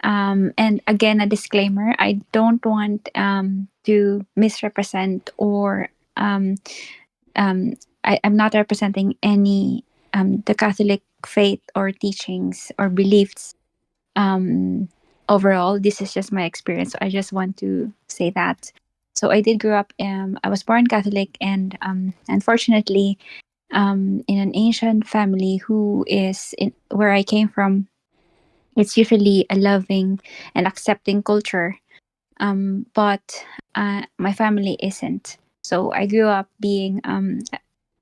And again, a disclaimer: I don't want to misrepresent or I'm not representing any the Catholic faith or teachings or beliefs. Overall, this is just my experience. So I just want to say that. So I did grow up. I was born Catholic, and unfortunately, in an Asian family who is where I came from, it's usually a loving and accepting culture. But my family isn't. So I grew up being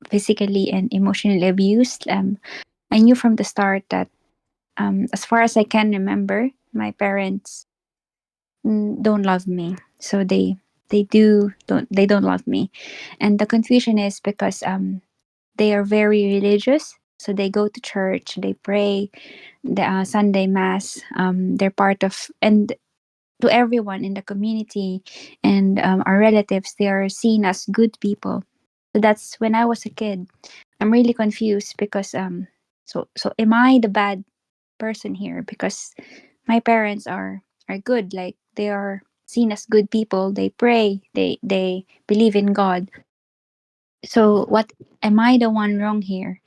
physically and emotionally abused. I knew from the start that, as far as I can remember, my parents don't love me. So they don't love me, and the confusion is because they are very religious. So they go to church, they pray, the Sunday mass. They're part of, and to everyone in the community and our relatives, they are seen as good people. So that's when I was a kid. I'm really confused because so am I the bad person here? Because my parents are good, like they are seen as good people. They pray, they believe in God. So what, am I the one wrong here?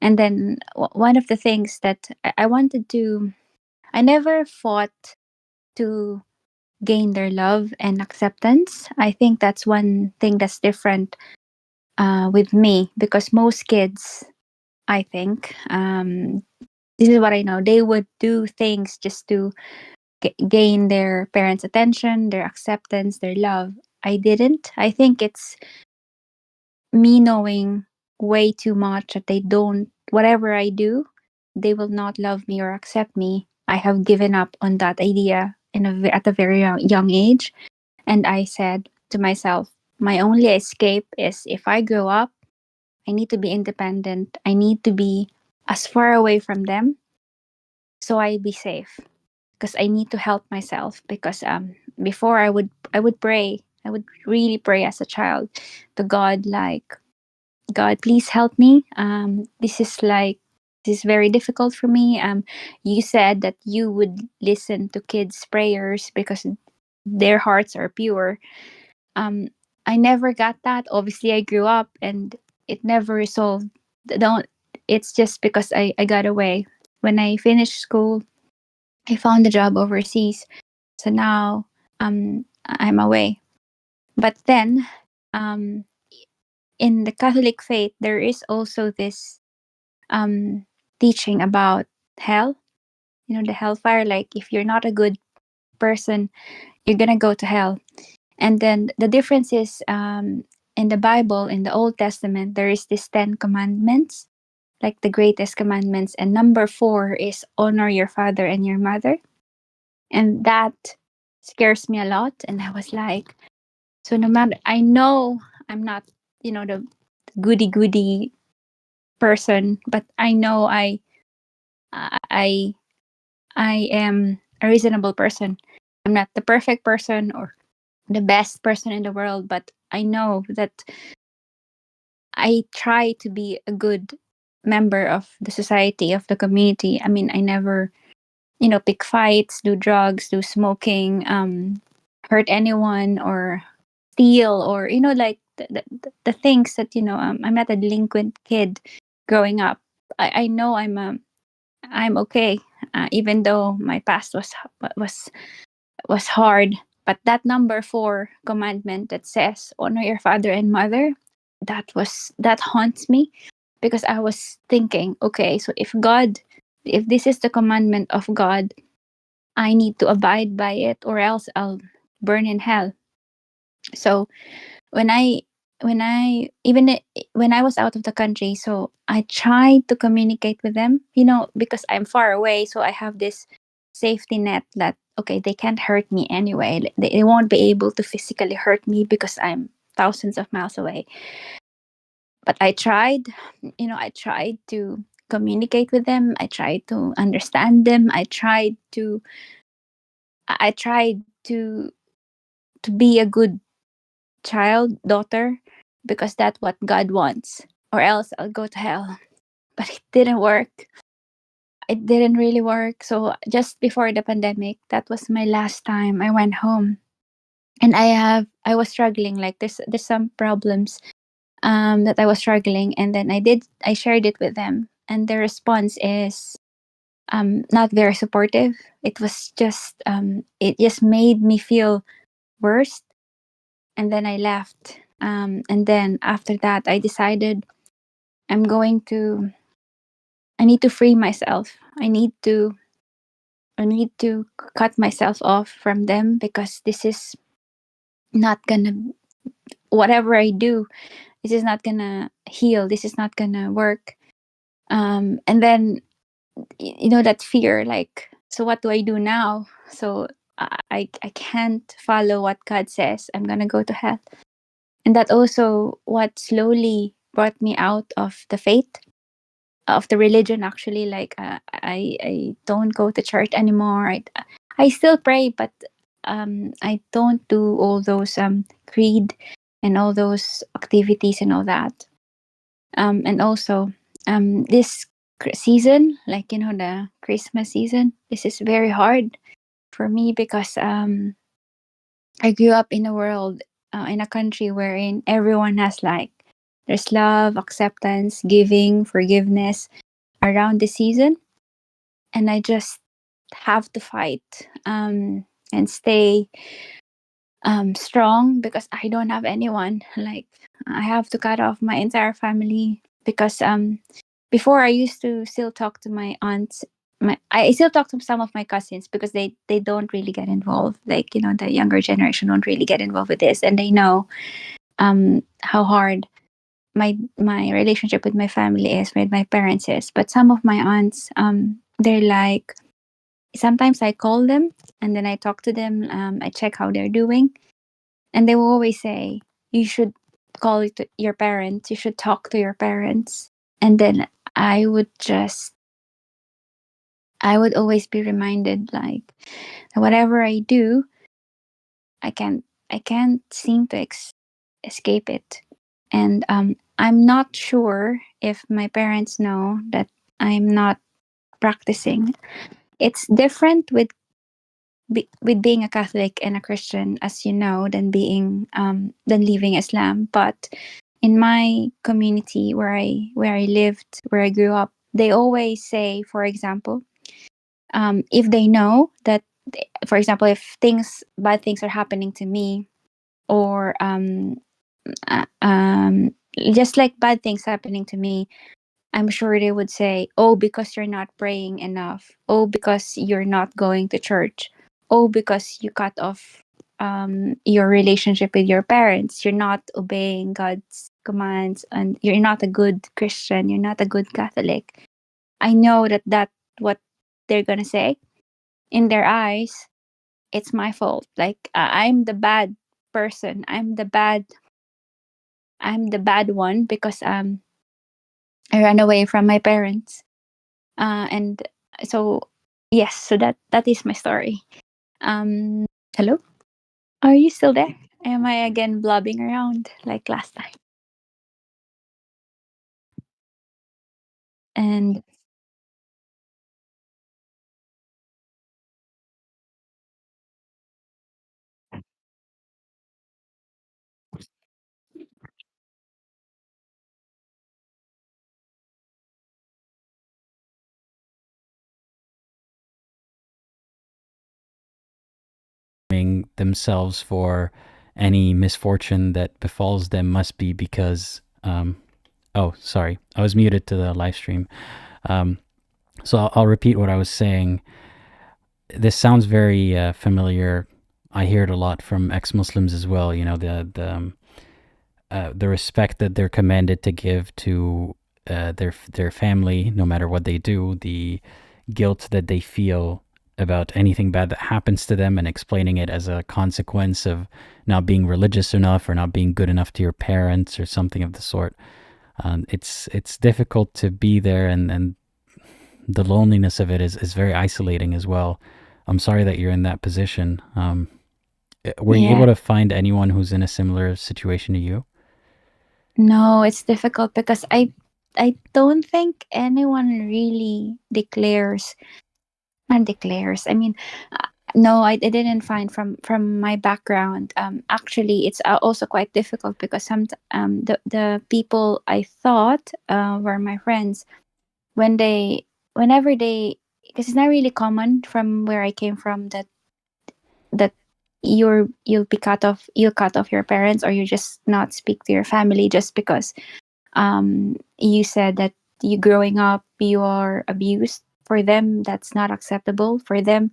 And then one of the things that I wanted to, I never fought to gain their love and acceptance. I think that's one thing that's different with me, because most kids, I think, this is what I know, they would do things just to gain their parents' attention, their acceptance, their love. I didn't. I think it's me knowing way too much that they don't, whatever I do, they will not love me or accept me. I have given up on that idea at a very young age. And I said to myself, my only escape is if I grow up, I need to be independent. I need to be as far away from them so I be safe, because I need to help myself. Because before I would pray. I would really pray as a child to God, like, God, please help me. This is very difficult for me. You said that you would listen to kids' prayers because their hearts are pure. um I never got that. Obviously I grew up and it never resolved. Don't It's just because I got away. When I finished school, I found a job overseas. So now I'm away. But then um in the Catholic faith there is also this teaching about hell, the hellfire. Like, if you're not a good person, you're gonna go to hell. And then the difference is, in the Bible, in the Old Testament, there is this 10 commandments, like the greatest commandments, and number 4 is honor your father and your mother. And that scares me a lot. And I was like, so no matter, I know I'm not, the goody person, but I know I am a reasonable person. I'm not the perfect person or the best person in the world, but I know that I try to be a good member of the society, of the community. I mean, I never, pick fights, do drugs, do smoking, hurt anyone, or steal, or like the things that I'm not a delinquent kid growing up. I know I'm okay, even though my past was hard. But that number 4 commandment that says honor your father and mother, that haunts me, because I was thinking, okay, so if this is the commandment of God, I need to abide by it, or else I'll burn in hell. So when I even when I was out of the country, so I tried to communicate with them, because I'm far away, so I have this safety net that, okay, they can't hurt me anyway. They won't be able to physically hurt me because I'm thousands of miles away. But I tried to communicate with them. I tried to understand them. I tried to be a good daughter, because that's what God wants, or else I'll go to hell. But it didn't work. It didn't really work. So just before the pandemic, that was my last time I went home. And I was struggling, like there's some problems that I was struggling, and then I shared it with them, and their response is not very supportive. It was just it just made me feel worse, and then I left. And then after that, I decided I need to free myself. I need to cut myself off from them, because this is not gonna, whatever I do, this is not gonna heal. This is not gonna work. And then, that fear, like, so what do I do now? So I can't follow what God says. I'm gonna go to hell. And that also what slowly brought me out of the faith, of the religion, actually. Like, I don't go to church anymore. I still pray, but I don't do all those creed and all those activities and all that. And also, this season, like, the Christmas season, this is very hard for me, because I grew up in a world, in a country wherein everyone has, like, there's love, acceptance, giving, forgiveness around the season. And I just have to fight, and stay strong, because I don't have anyone. Like, I have to cut off my entire family, because before, I used to still talk to my aunts. I still talk to some of my cousins, because they don't really get involved. Like, the younger generation don't really get involved with this, and they know how hard my relationship with my family is, with my parents is. But some of my aunts, they're like, sometimes I call them, and then I talk to them. I check how they're doing, and they will always say, you should call it to your parents, you should talk to your parents. And then I would always be reminded, like, whatever I do, I can't seem to escape it. And I'm not sure if my parents know that I'm not practicing. It's different with being a Catholic and a Christian, as you know, than leaving Islam. But in my community, where I lived, where I grew up, they always say, for example, if they know that, for example, if bad things are happening to me, or uh, um, just like bad things happening to me, I'm sure they would say, oh, because you're not praying enough. Oh, because you're not going to church. Oh, because you cut off your relationship with your parents. You're not obeying God's commands, and you're not a good Christian. You're not a good Catholic. I know that what they're gonna say in their eyes. It's my fault. Like I'm the bad person. I'm the bad one because I ran away from my parents. And so yes, so that is my story. Hello? Are you still there? Am I again blobbing around like last time? And themselves for any misfortune that befalls them must be because oh, sorry, I was muted to the live stream. So I'll repeat what I was saying. This sounds very familiar. I hear it a lot from ex-Muslims as well. You know, the respect that they're commanded to give to their family, no matter what they do, the guilt that they feel about anything bad that happens to them, and explaining it as a consequence of not being religious enough or not being good enough to your parents or something of the sort. It's difficult to be there, and the loneliness of it is very isolating as well. I'm sorry that you're in that position. Were you able to find anyone who's in a similar situation to you? No, it's difficult because I don't think anyone really declares. I mean, no, I didn't find from my background. Actually, it's also quite difficult because the people I thought were my friends, whenever they, because it's not really common from where I came from that you'll cut off your parents, or you just not speak to your family just because you said that you growing up you are abused. For them, that's not acceptable. For them,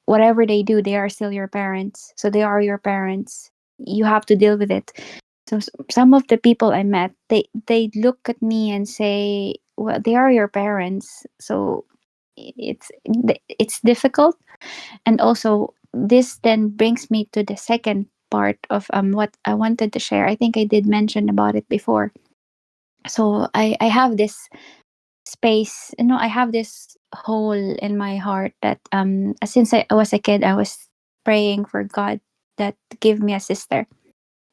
whatever they do, they are still your parents. So they are your parents. You have to deal with it. So some of the people I met, they look at me and say, "Well, they are your parents." So it's difficult. And also, this then brings me to the second part of what I wanted to share. I think I did mention about it before. So I have this space, I have this hole in my heart that since I was a kid, I was praying for God that to give me a sister,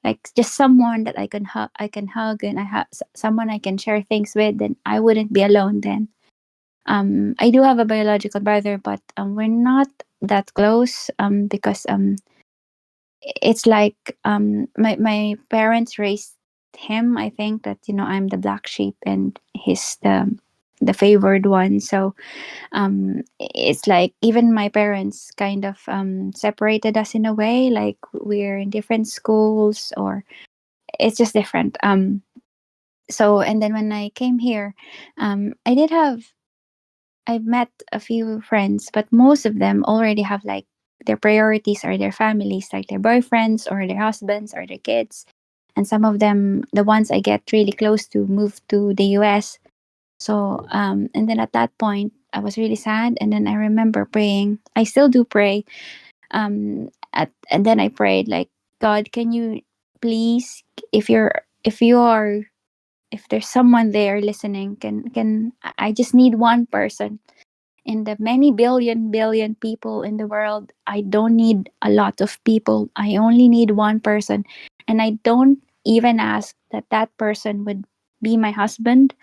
like just someone that I can hug, and I have someone I can share things with, and I wouldn't be alone then. I do have a biological brother, but we're not that close because it's like my parents raised him. I think that I'm the black sheep and he's the favored one. So it's like even my parents kind of separated us in a way, like we're in different schools, or it's just different. So and then when I came here, I've met a few friends, but most of them already have like their priorities are their families, like their boyfriends or their husbands or their kids. And some of them, the ones I get really close to, moved to the US. So, and then at that point, I was really sad. And then I remember praying. I still do pray. And then I prayed like, God, can you please, if there's someone there listening, can I just need one person in the many billion people in the world. I don't need a lot of people. I only need one person. And I don't even ask that that person would be my husband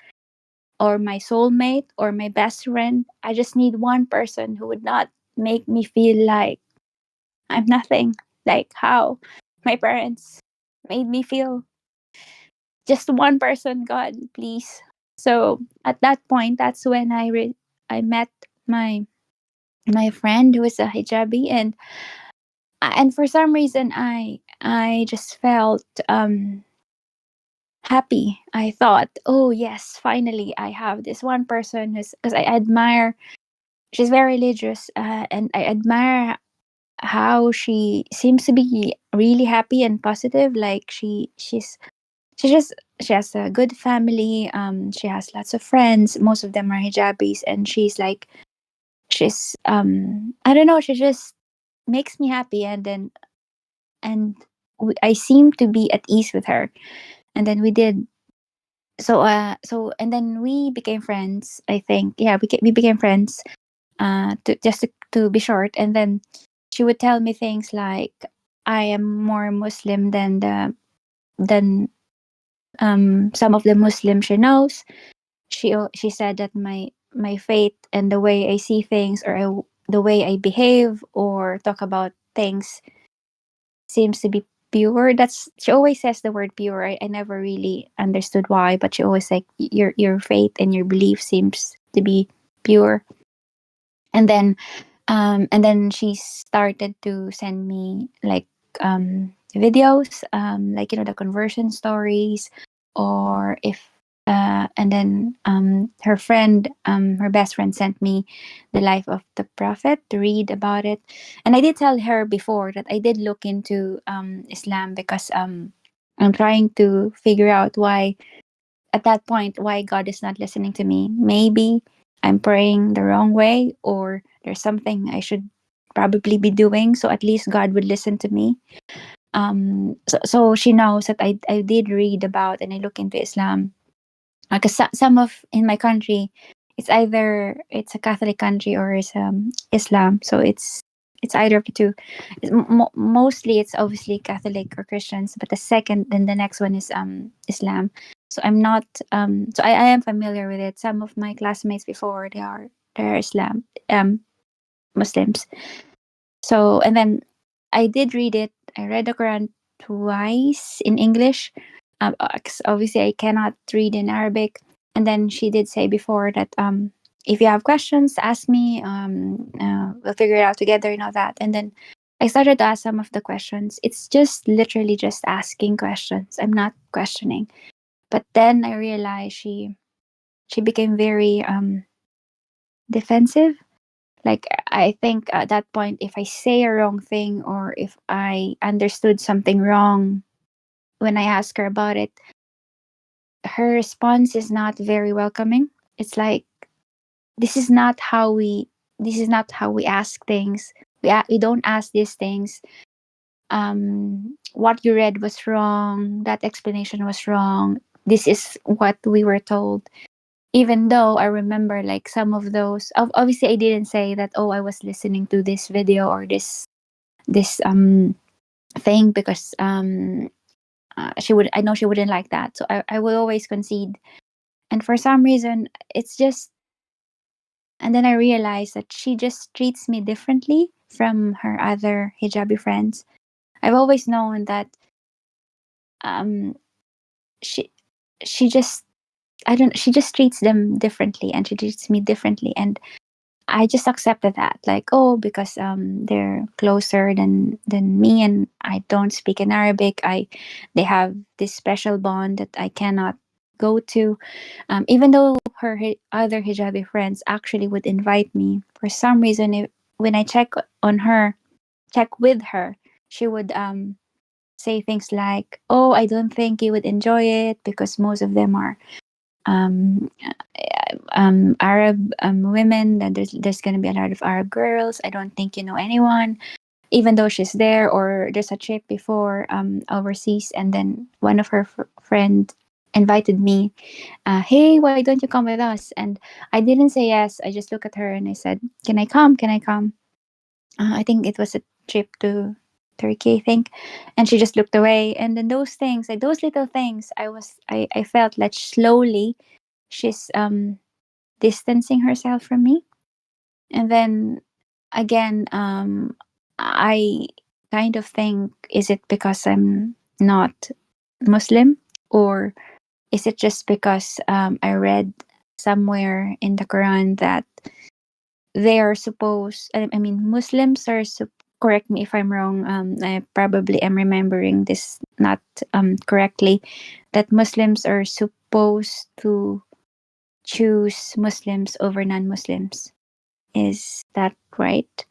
or my soulmate or my best friend. I just need one person who would not make me feel like I'm nothing, like how my parents made me feel. Just one person, God, please. So at that point, that's when I met my friend who is a hijabi, and for some reason I just felt happy. I thought, oh yes, finally I have this one person who's, because I admire, she's very religious, and I admire how she seems to be really happy and positive. Like she just she has a good family. She has lots of friends. Most of them are hijabis, and she's I don't know. She just makes me happy, and I seem to be at ease with her. And then we did and then we became friends. I think, yeah, we became friends. To be short, and then she would tell me things like, I am more Muslim than some of the Muslims she knows. She said that my faith and the way I see things, or the way I behave or talk about things, seems to be pure. That's She always says the word pure. I never really understood why, but she always like, your faith and your belief seems to be pure. And then she started to send me like videos, like, the conversion stories, or if and then her best friend sent me the life of the prophet to read about it. And I did tell her before that I did look into Islam, because I'm trying to figure out why, at that point, why God is not listening to me. Maybe I'm praying the wrong way, or there's something I should probably be doing, so at least God would listen to me. So she knows that I did read about, and I look into Islam, because some of in my country, it's a Catholic country, or it's Islam. So it's either of the two. Mostly it's obviously Catholic or Christians, but then the next one is Islam. So I'm not so I am familiar with it. Some of my classmates before, they're Islam Muslims. So, and then I did read it. I read the Quran twice in English. 'Cause obviously I cannot read in Arabic. And then she did say before that if you have questions, ask me. We'll figure it out together, that. And then I started to ask some of the questions. It's just literally just asking questions. I'm not questioning. But then I realized she became very defensive. Like, I think at that point, if I say a wrong thing, or if I understood something wrong when I ask her about it, her response is not very welcoming. It's like, this is not how we ask things. We don't ask these things. What you read was wrong. That explanation was wrong. This is what we were told. Even though I remember, like, some of those, obviously I didn't say that, oh, I was listening to this video or this thing, because I know she wouldn't like that. So I will always concede. And for some reason, it's just, and then I realized that she just treats me differently from her other hijabi friends. I've always known that um she she just I don't she just treats them differently, and she treats me differently. And I just accepted that, like, oh, because they're closer than me, and I don't speak in Arabic. They have this special bond that I cannot go to. Even though her other hijabi friends actually would invite me, for some reason, when I check with her, she would say things like, "Oh, I don't think you would enjoy it, because most of them are um, Arab women. That there's gonna be a lot of Arab girls. I don't think you know anyone." Even though she's there, or there's a trip before overseas, and then one of her friend invited me. Hey, why don't you come with us? And I didn't say yes. I just looked at her and I said, "Can I come? Can I come?" I think it was a trip to Turkey, I think. And she just looked away. And then those things, like those little things, I felt like slowly she's distancing herself from me. And then again, I kind of think, is it because I'm not Muslim, or is it just because I read somewhere in the Quran that they are supposed, I mean, Muslims are, correct me if I'm wrong, I probably am remembering this not correctly, that Muslims are supposed to choose Muslims over non-Muslims. Is that right?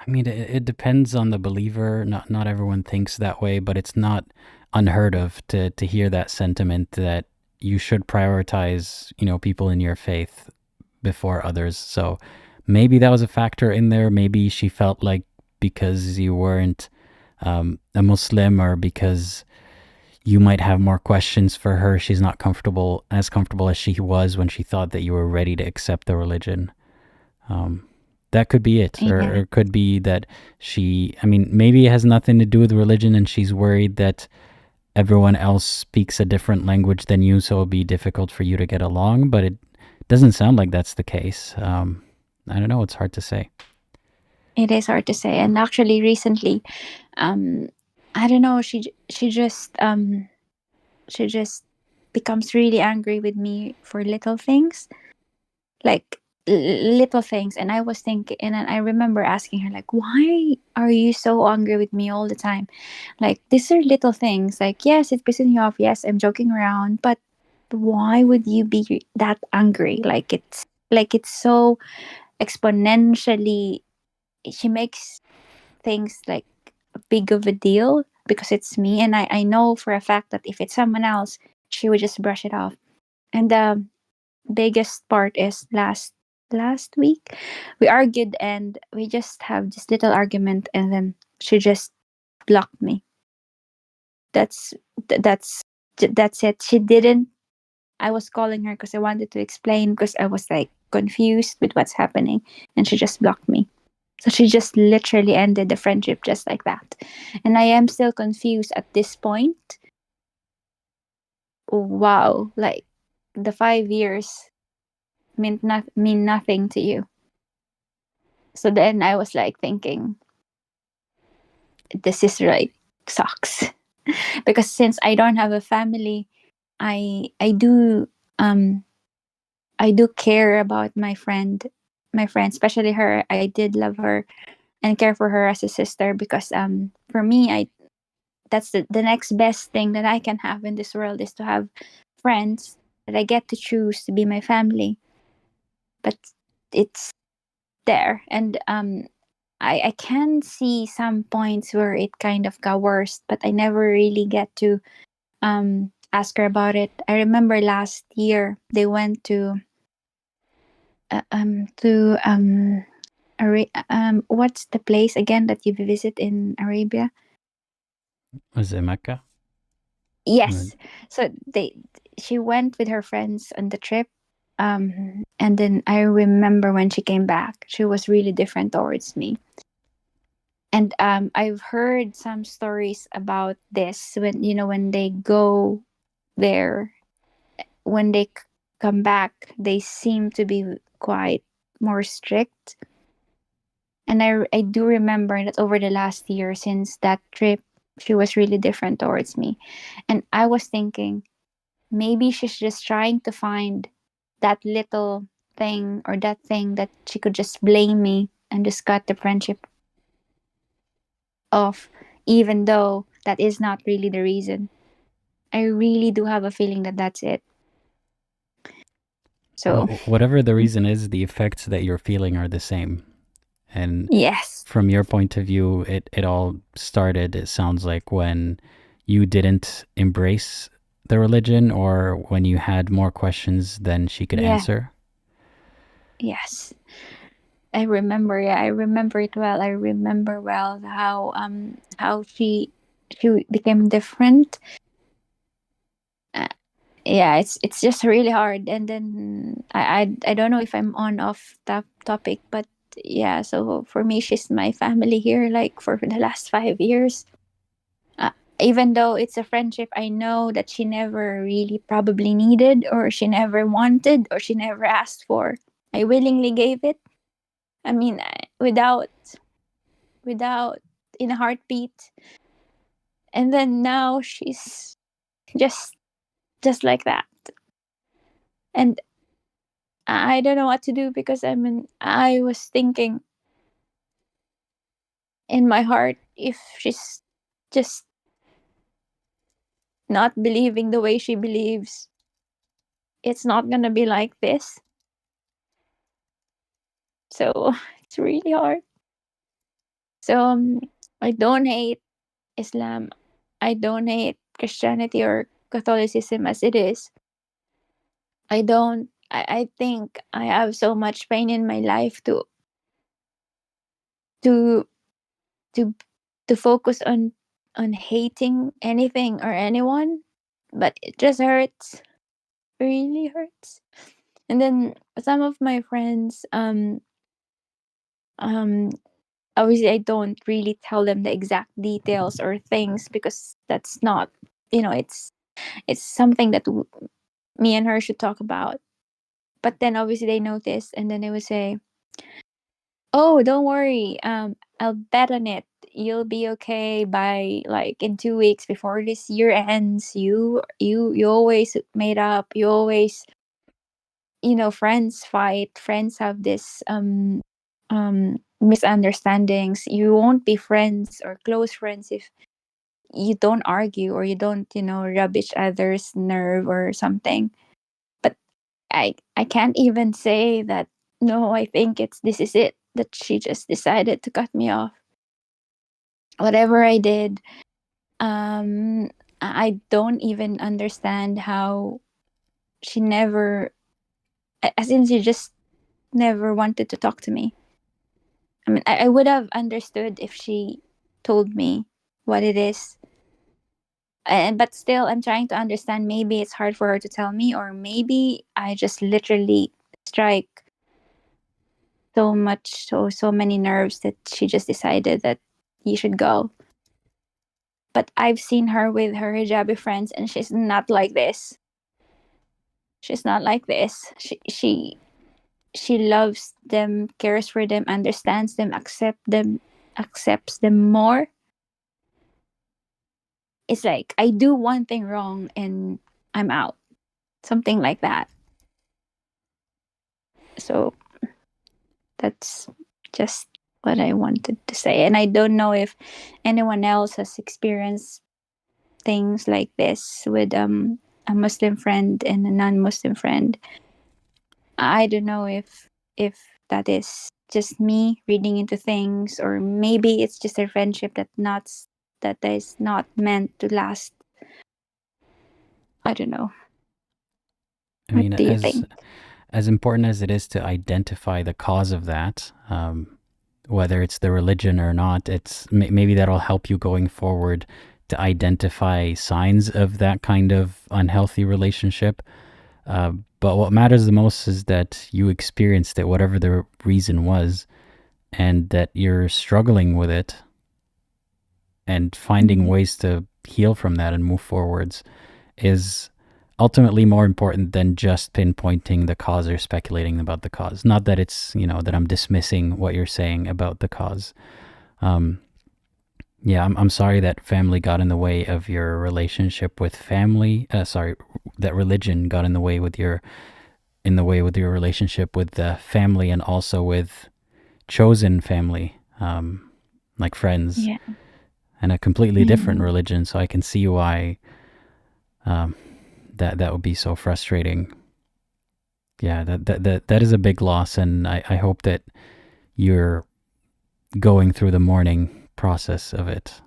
I mean, it depends on the believer. Not everyone thinks that way, but it's not unheard of to hear that sentiment that you should prioritize, people in your faith before others. So maybe that was a factor in there. Maybe she felt like because you weren't a Muslim, or because you might have more questions for her, she's not as comfortable as she was when she thought that you were ready to accept the religion. That could be it. Or Yeah. it could be that maybe it has nothing to do with religion, and she's worried that everyone else speaks a different language than you, so it'll be difficult for you to get along. But it doesn't sound like that's the case. I don't know. It's hard to say. It is hard to say. And actually, recently, um, I don't know. She just becomes really angry with me for little things, like little things. And I was thinking, and I remember asking her, like, why are you so angry with me all the time? Like, these are little things. Like, yes, it's pissing you off. Yes, I'm joking around, but why would you be that angry? Like it's so exponentially. She makes things like big of a deal because it's me, and I know for a fact that if it's someone else, she would just brush it off. And the biggest part is last week we argued, and we just have this little argument, and then she just blocked me. that's that's that's it. She didn't. I was calling her because I wanted to explain, because I was like confused with what's happening, and she just blocked me. So she just literally ended the friendship just like that. And I am still confused at this point. Wow, like the 5 years mean nothing to you. So then I was like thinking, this is like sucks. Because since I don't have a family, I do care about my friend, especially her. I did love her and care for her as a sister, because for me, I that's the next best thing that I can have in this world, is to have friends that I get to choose to be my family. But it's there, and I can see some points where it kind of got worse, but I never really get to ask her about it. I remember last year they went to uh, um to um what's the place again that you visit in Arabia? Was it Mecca? Yes. So she went with her friends on the trip. And then I remember when she came back, she was really different towards me. And I've heard some stories about this, when when they go there, when they come back, they seem to be quite more strict. And I do remember that over the last year since that trip, she was really different towards me. And I was thinking, maybe she's just trying to find that little thing, or that thing that she could just blame me and just cut the friendship off, even though that is not really the reason. I really do have a feeling that that's it. So, Whatever the reason is, the effects that you're feeling are the same. And yes. from your point of view, it all started, it sounds like, when you didn't embrace the religion, or when you had more questions than she could Yeah. answer. Yes. I remember, yeah, I remember it well. I remember well how she became different. Yeah, it's just really hard. And then I don't know if I'm on off that topic, but yeah, so for me, she's my family here, like for the last 5 years. Even though it's a friendship, I know that she never really probably needed, or she never wanted, or she never asked for. I willingly gave it. I mean, without in a heartbeat. And then now she's just like that. And I don't know what to do, because I was thinking in my heart, if she's just not believing the way she believes, it's not gonna be like this. So it's really hard. So I don't hate Islam. I don't hate Christianity or Catholicism as it is. I think I have so much pain in my life to to to focus on hating anything or anyone, but it just hurts, really hurts. And then some of my friends, um obviously I don't really tell them the exact details or things, because that's not, it's something that me and her should talk about. But then obviously they notice, and then they would say, "Oh, don't worry. I'll bet on it. You'll be okay by like in 2 weeks before this year ends. You always made up. You always, friends fight. Friends have this misunderstandings. You won't be friends or close friends if you don't argue or you don't, rub each other's nerve or something." But I can't even say that. No, I think this is it, that she just decided to cut me off. Whatever I did, I don't even understand how she never, as in she just never wanted to talk to me. I mean, I would have understood if she told me what it is. But still, I'm trying to understand. Maybe it's hard for her to tell me, or maybe I just literally strike so much, so many nerves that she just decided that you should go. But I've seen her with her hijabi friends, and she's not like this. She's not like this. She loves them, cares for them, understands them, accepts them more. It's like I do one thing wrong and I'm out. Something like that. So that's just what I wanted to say. And I don't know if anyone else has experienced things like this with a Muslim friend and a non-Muslim friend. I don't know if that is just me reading into things, or maybe it's just a friendship that is not meant to last. I don't know. I mean, What do you think? as important as it is to identify the cause of that, whether it's the religion or not, it's maybe that'll help you going forward to identify signs of that kind of unhealthy relationship. But what matters the most is that you experienced it, whatever the reason was, and that you're struggling with it and finding ways to heal from that and move forwards is ultimately more important than just pinpointing the cause or speculating about the cause. Not that it's, that I'm dismissing what you're saying about the cause. Yeah, I'm sorry that family got in the way of your relationship with family. That religion got in the way with your relationship with the family, and also with chosen family, like friends, Yeah. and a completely different religion. So I can see why that would be so frustrating. Yeah, that is a big loss, and I hope that you're going through the mourning process of it.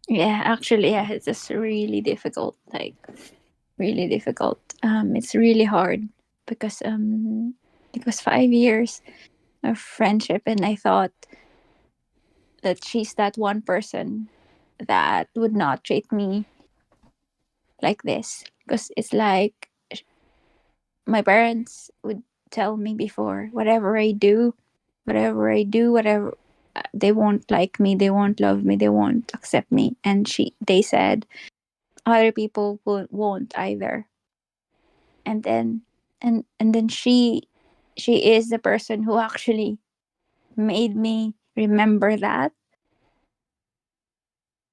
Yeah, actually, yeah, it's just really difficult. Like, really difficult. It's really hard because it was 5 years of friendship, and I thought that she's that one person that would not treat me like this, because it's like my parents would tell me before, whatever I do, whatever, they won't like me, they won't love me, they won't accept me. And they said other people won't either. And then she is the person who actually made me remember that.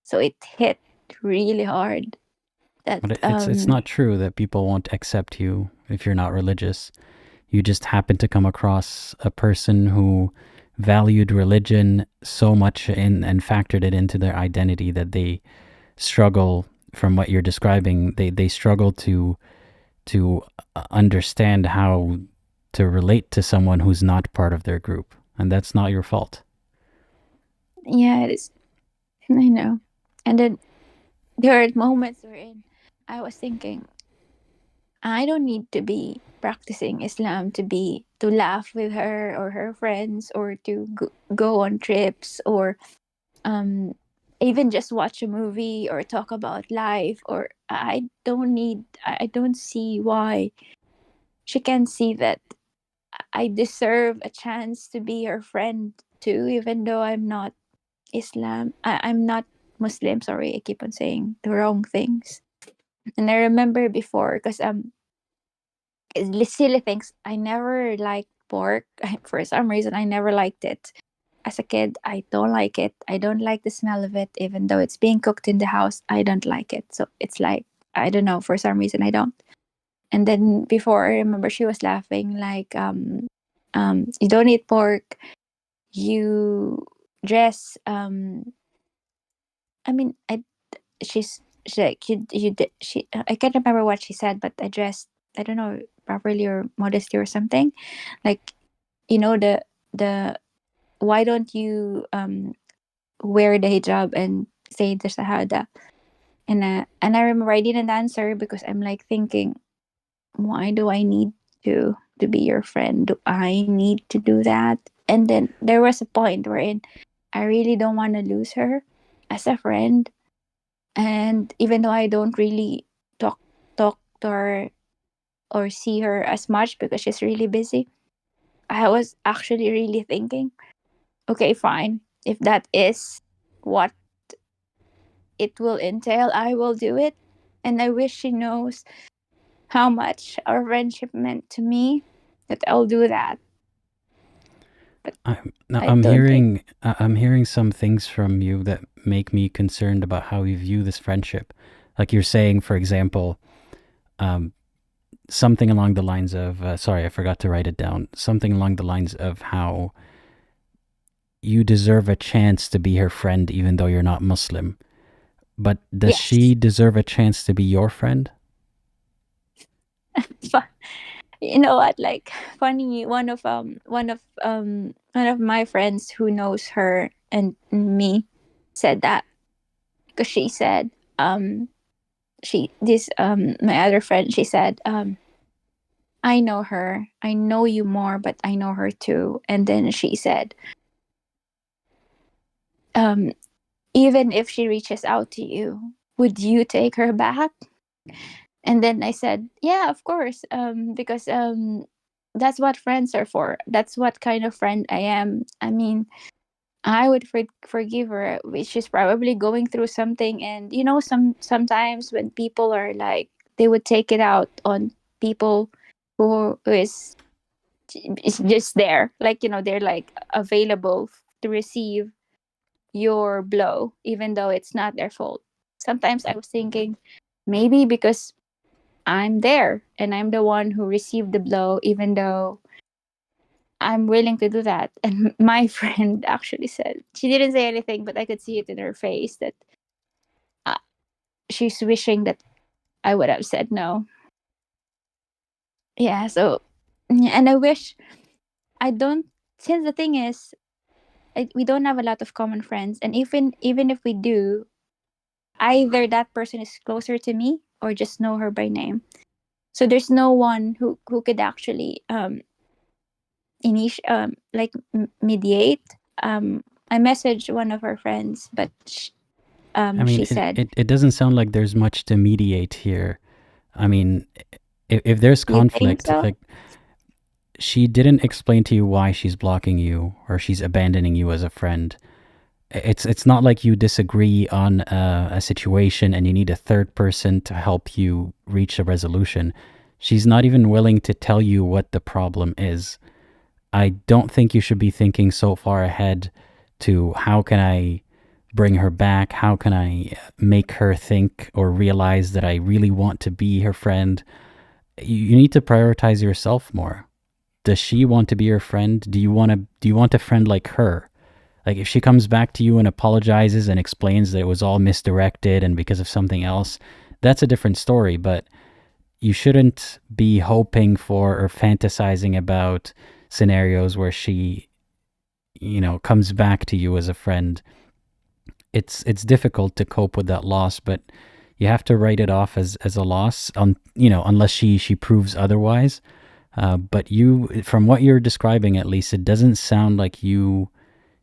So it hit really hard. That But it's not true that people won't accept you if you're not religious. You just happen to come across a person who valued religion so much and factored it into their identity that they struggle, from what you're describing, they struggle to understand how to relate to someone who's not part of their group. And that's not your fault. Yeah, it is. I know. And then there are moments wherein I was thinking, I don't need to be practicing Islam to laugh with her or her friends, or to go on trips, or um even just watch a movie or talk about life. Or I don't see why she can see that I deserve a chance to be her friend too, even though I'm not I'm not Muslim. Sorry, I keep on saying the wrong things. And I remember before, because silly things, I never liked pork. For some reason, I never liked it. As a kid, I don't like it. I don't like the smell of it, even though it's being cooked in the house. I don't like it. So it's like, I don't know, for some reason I don't. And then before, I remember she was laughing like, you don't eat pork. You dress. I mean, she's like, she. I can't remember what she said, but I dressed. I don't know, properly or modesty or something. Like, the why don't you wear the hijab and say the shahada? And I remember I didn't answer, because I'm like thinking, why do I need to be your friend? Do I need to do that? And then there was a point wherein I really don't want to lose her as a friend. And even though I don't really talk to her or see her as much because she's really busy, I was actually really thinking, okay, fine. If that is what it will entail, I will do it. And I wish she knows how much our friendship meant to me, that I'll do that. But Now I don't think. I'm hearing some things from you that make me concerned about how you view this friendship. Like you're saying, for example, something along the lines of sorry, I forgot to write it down. Something along the lines of how you deserve a chance to be her friend even though you're not Muslim. But does she Yes. deserve a chance to be your friend? You know what? Like, funny, one of my friends who knows her and me said that, because she said, my other friend, she said, I know her. I know you more, but I know her too. And then she said, um, even if she reaches out to you, would you take her back? And then I said, yeah, of course, because that's what friends are for. That's what kind of friend I am. I mean, I would forgive her, which is probably going through something. And sometimes when people are like, they would take it out on people who is just there, like, they're like available to receive your blow, even though it's not their fault. Sometimes I was thinking, maybe because I'm there and I'm the one who received the blow, even though I'm willing to do that. And my friend actually said, she didn't say anything, but I could see it in her face that uh, she's wishing that I would have said no. Yeah, so, and I wish I don't, since the thing is, we don't have a lot of common friends. And even if we do, either that person is closer to me or just know her by name. So there's no one who could actually mediate. I messaged one of her friends, but I mean, she said, it doesn't sound like there's much to mediate here. I mean, if there's you think conflict, so? like she didn't explain to you why she's blocking you or she's abandoning you as a friend. It's not like you disagree on a situation and you need a third person to help you reach a resolution. She's not even willing to tell you what the problem is. I don't think you should be thinking so far ahead to how can I bring her back? How can I make her think or realize that I really want to be her friend? You need to prioritize yourself more. Does she want to be your friend? Do you want a friend like her? Like if she comes back to you and apologizes and explains that it was all misdirected and because of something else, that's a different story, but you shouldn't be hoping for or fantasizing about scenarios where she comes back to you as a friend, it's difficult to cope with that loss, but you have to write it off as a loss, unless she proves otherwise. But from what you're describing, at least, it doesn't sound like you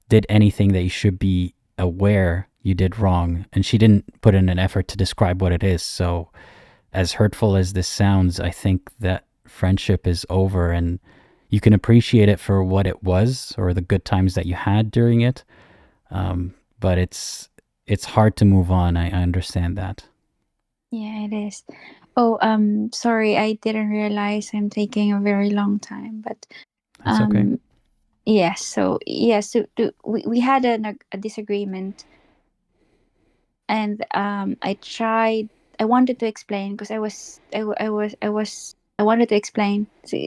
did anything that you should be aware you did wrong, and she didn't put in an effort to describe what it is. So, as hurtful as this sounds, I think that friendship is over, and you can appreciate it for what it was, or the good times that you had during it. But it's hard to move on. I understand that. Yeah, it is. Oh, sorry, I didn't realize I'm taking a very long time, but That's okay. yes. So yes, we had a disagreement, and I wanted to explain because I wanted to explain. So,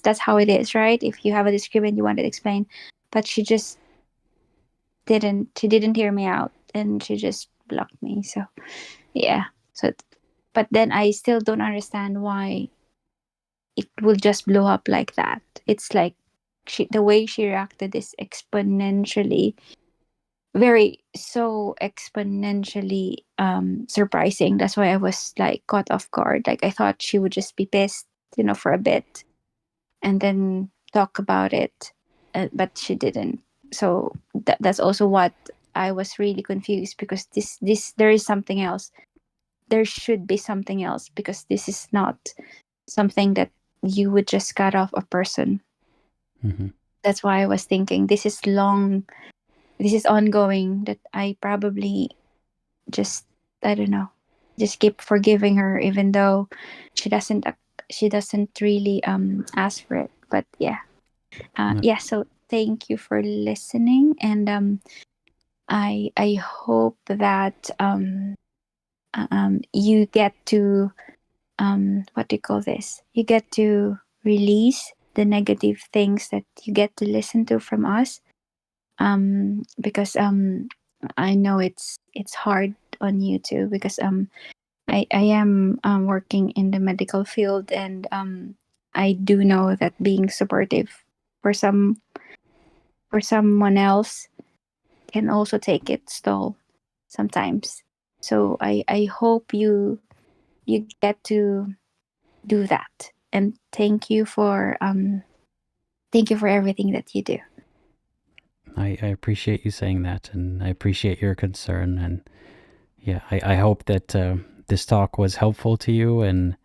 that's how it is, right? If you have a disagreement, you wanted to explain, but she just didn't. She didn't hear me out, and she just blocked me. So yeah. So, but then I still don't understand why it will just blow up like that. It's like the way she reacted is exponentially, so exponentially surprising. That's why I was like caught off guard. Like I thought she would just be pissed, for a bit, and then talk about it, but she didn't. So that's also what I was really confused, because this there is something else. There should be something else, because this is not something that you would just cut off a person. Mm-hmm. That's why I was thinking this is ongoing, that I probably just, I don't know, just keep forgiving her, even though she doesn't really ask for it. But yeah. Yeah, so thank you for listening, and I hope that you get to what do you call this? You get to release the negative things that you get to listen to from us, because I know it's hard on you too, because I am working in the medical field, and I do know that being supportive for someone else can also take its toll sometimes. So I hope you get to do that, and thank you for everything that you do. I appreciate you saying that, and I appreciate your concern, and yeah, I hope that this talk was helpful to you, and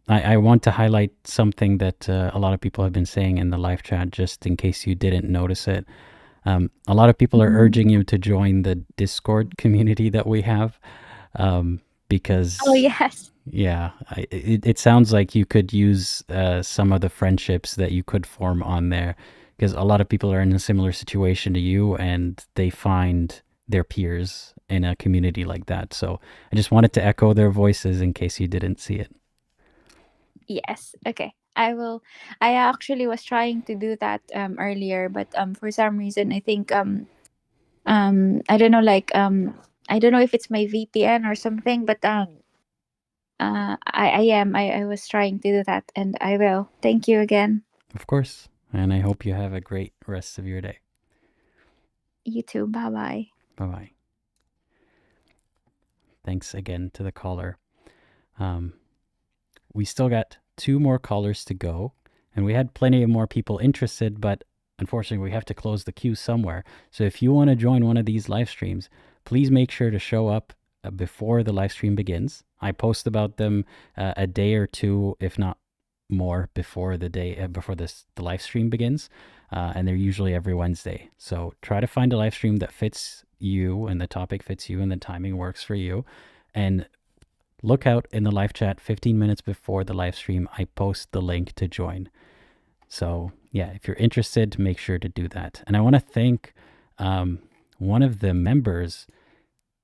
I want to highlight something that a lot of people have been saying in the live chat, just in case you didn't notice it. A lot of people are urging you to join the Discord community that we have, because Oh yes. yeah, it sounds like you could use some of the friendships that you could form on there, because a lot of people are in a similar situation to you, and they find their peers in a community like that. So I just wanted to echo their voices in case you didn't see it. Yes. Okay. I will. I actually was trying to do that earlier, but for some reason I think I don't know, like I don't know if it's my VPN or something, but I was trying to do that, and I will. Thank you again. Of course. And I hope you have a great rest of your day. You too. Bye bye. Bye-bye. Thanks again to the caller. We still got 2 more callers to go, and we had plenty of more people interested, but unfortunately we have to close the queue somewhere. So if you want to join one of these live streams, please make sure to show up before the live stream begins. I post about them a day or two, if not more, before the live stream begins, and they're usually every Wednesday. So try to find a live stream that fits you, and the topic fits you, and the timing works for you. And look out in the live chat 15 minutes before the live stream. I post the link to join. So yeah, if you're interested, make sure to do that. And I want to thank one of the members,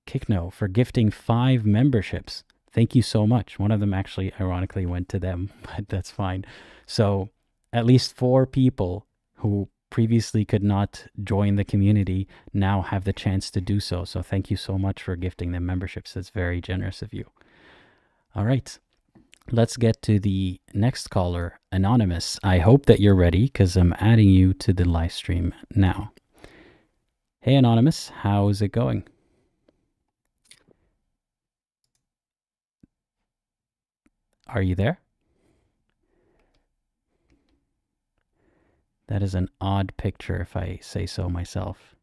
Kikno, for gifting 5 memberships. Thank you so much. One of them actually ironically went to them, but that's fine. So at least 4 people who previously could not join the community now have the chance to do so. So thank you so much for gifting them memberships. That's very generous of you. All right, let's get to the next caller, Anonymous. I hope that you're ready because I'm adding you to the live stream now. Hey, Anonymous, how's it going? Are you there? That is an odd picture, if I say so myself.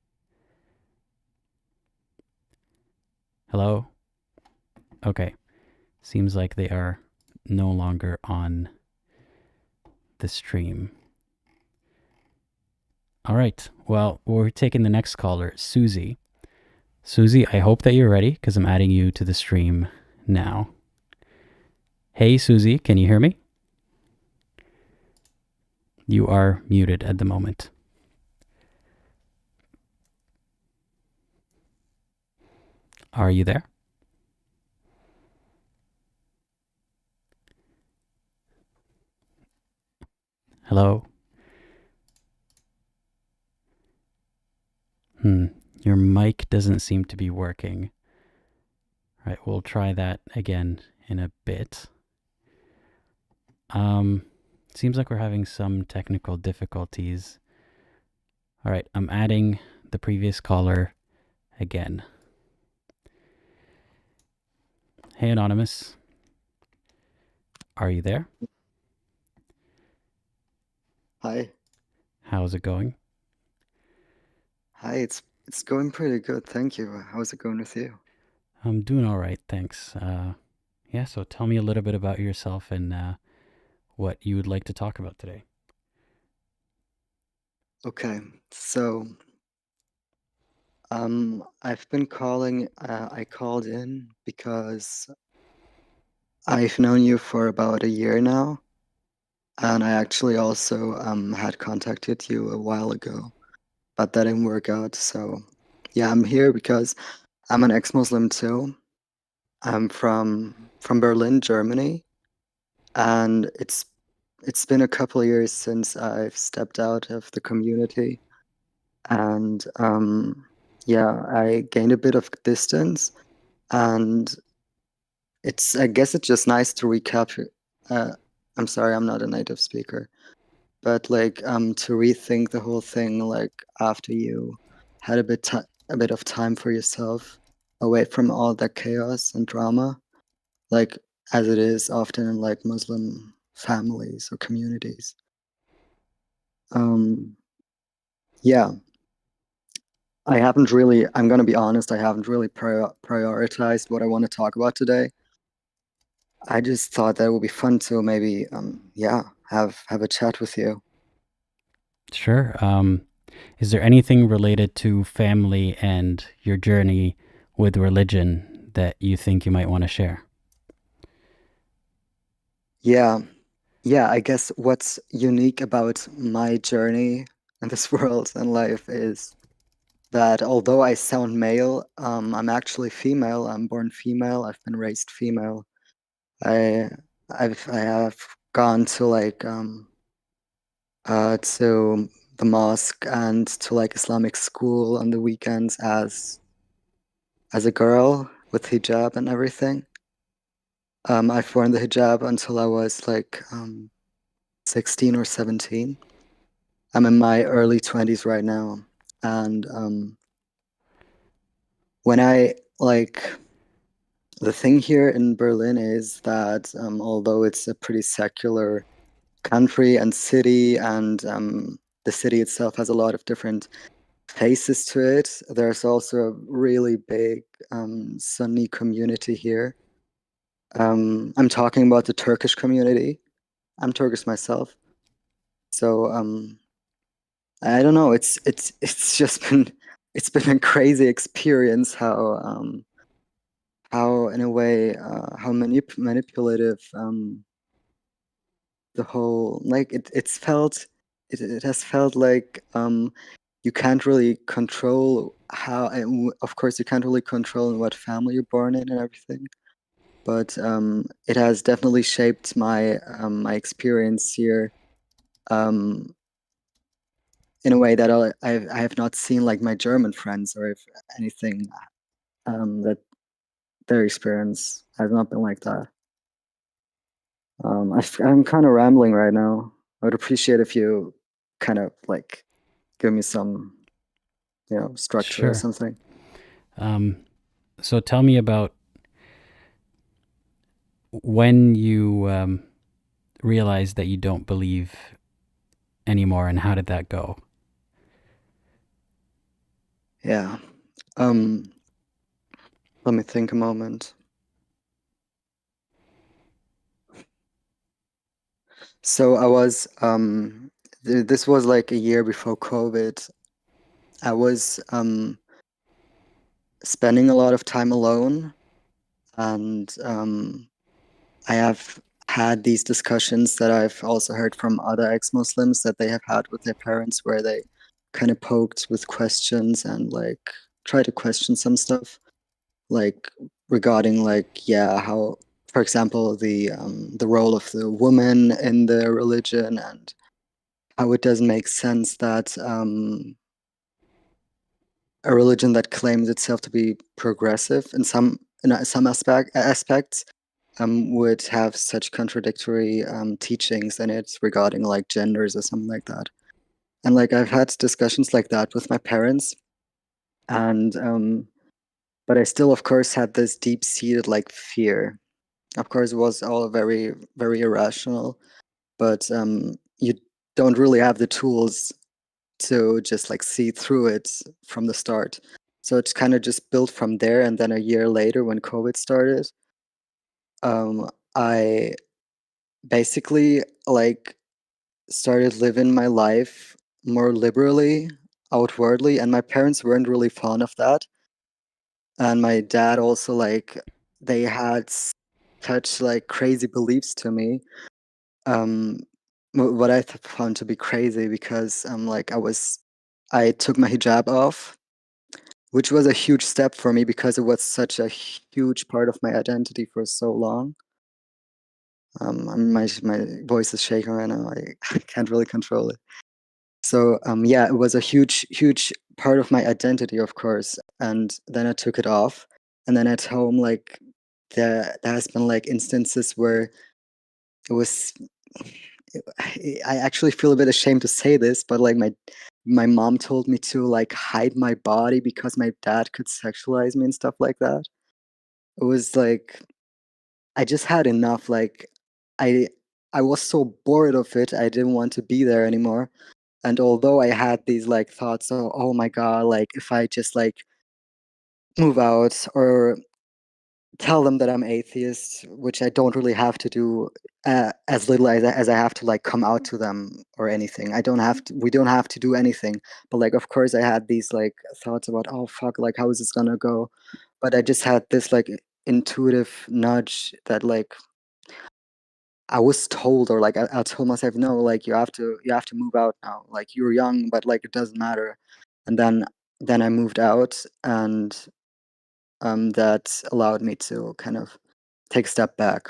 Hello? Okay. Seems like they are no longer on the stream. All right. Well, we're taking the next caller, Suzy. Suzy, I hope that you're ready because I'm adding you to the stream now. Hey, Suzy, can you hear me? You are muted at the moment. Are you there? Hello? Your mic doesn't seem to be working. All right, we'll try that again in a bit. Seems like we're having some technical difficulties. All right, I'm adding the previous caller again. Hey, Anonymous. Are you there? Hi. How's it going? Hi, it's going pretty good, thank you. How's it going with you? I'm doing all right, thanks. Yeah, so tell me a little bit about yourself and what you would like to talk about today. Okay, so I've been calling, I called in because I've known you for about a year now, and I actually also had contacted you a while ago, but that didn't work out. So yeah, I'm here because I'm an ex-Muslim too. I'm from Berlin, Germany, and it's been a couple of years since I've stepped out of the community, and yeah, I gained a bit of distance, and I guess it's just nice to recap. I'm sorry, I'm not a native speaker, but like to rethink the whole thing, like after you had a bit of time for yourself, away from all that chaos and drama, like as it is often in like Muslim families or communities. Yeah, I'm gonna be honest, I haven't really prioritized what I want to talk about today. I just thought that it would be fun to maybe, yeah, have a chat with you. Sure. Is there anything related to family and your journey with religion that you think you might want to share? Yeah, I guess what's unique about my journey in this world and life is that although I sound male, I'm actually female. I'm born female. I've been raised female. I have gone to like to the mosque and to like Islamic school on the weekends as a girl with hijab and everything. I've worn the hijab until I was like 16 or 17. I'm in my early 20s right now, and when I like the thing here in Berlin is that although it's a pretty secular country and city, and the city itself has a lot of different faces to it, there's also a really big Sunni community here. I'm talking about the Turkish community. I'm Turkish myself, so I don't know. It's just been a crazy experience how in a way how manipulative the whole like it has felt like you can't really control how, and of course you can't really control in what family you're born in and everything, but it has definitely shaped my my experience here in a way that I have not seen like my German friends, or if anything that their experience has not been like that. I'm kind of rambling right now. I would appreciate if you kind of like give me some, structure or Sure. something. So tell me about when you realized that you don't believe anymore, and how did that go? Yeah. Let me think a moment. So I was this was like a year before COVID. I was spending a lot of time alone, and I have had these discussions that I've also heard from other ex-Muslims that they have had with their parents, where they kind of poked with questions and like try to question some stuff, like regarding like, yeah, how, for example, the role of the woman in the religion, and how it doesn't make sense that a religion that claims itself to be progressive in some aspects would have such contradictory teachings in it regarding like genders or something like that. And like I've had discussions like that with my parents, and but I still, of course, had this deep-seated like fear. Of course, it was all very, very irrational, but you don't really have the tools to just like see through it from the start. So it's kind of just built from there. And then a year later, when COVID started, I basically like started living my life more liberally, outwardly, and my parents weren't really fond of that. And my dad also like they had such like crazy beliefs to me. Um, what I found to be crazy, because like I took my hijab off, which was a huge step for me because it was such a huge part of my identity for so long. My voice is shaking right now. I can't really control it. So yeah, it was a huge part of my identity, of course. And then I took it off, and then at home, like there has been like instances where it was. I actually feel a bit ashamed to say this, but like my mom told me to like hide my body because my dad could sexualize me and stuff like that. It was like I just had enough. Like I I was so bored of it. I didn't want to be there anymore. And although I had these like thoughts, oh my god, like if I just like move out or tell them that I'm atheist, which I don't really have to do as little as I have to like come out to them or anything. I don't have to. We don't have to do anything. But like, of course, I had these like thoughts about, oh fuck, like how is this gonna go? But I just had this like intuitive nudge that like I was told, or like I told myself, no, like you have to move out now. Like you're young, but like it doesn't matter. And then I moved out, and that allowed me to kind of take a step back.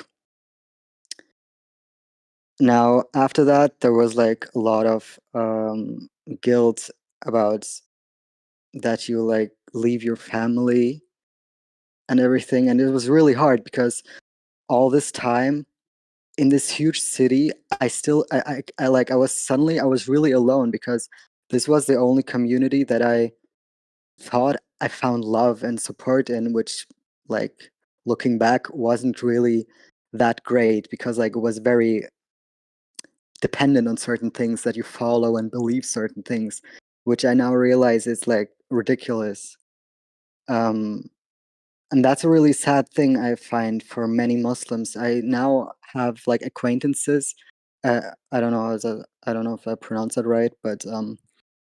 Now, after that, there was like a lot of guilt about that you like leave your family and everything, and it was really hard because all this time in this huge city, I still I like I was really alone because this was the only community that I thought I found love and support in, which like looking back wasn't really that great because like it was very dependent on certain things that you follow and believe certain things, which I now realize is like ridiculous. Um, and that's a really sad thing I find for many Muslims. I now have like acquaintances. I don't know if I pronounce it right, but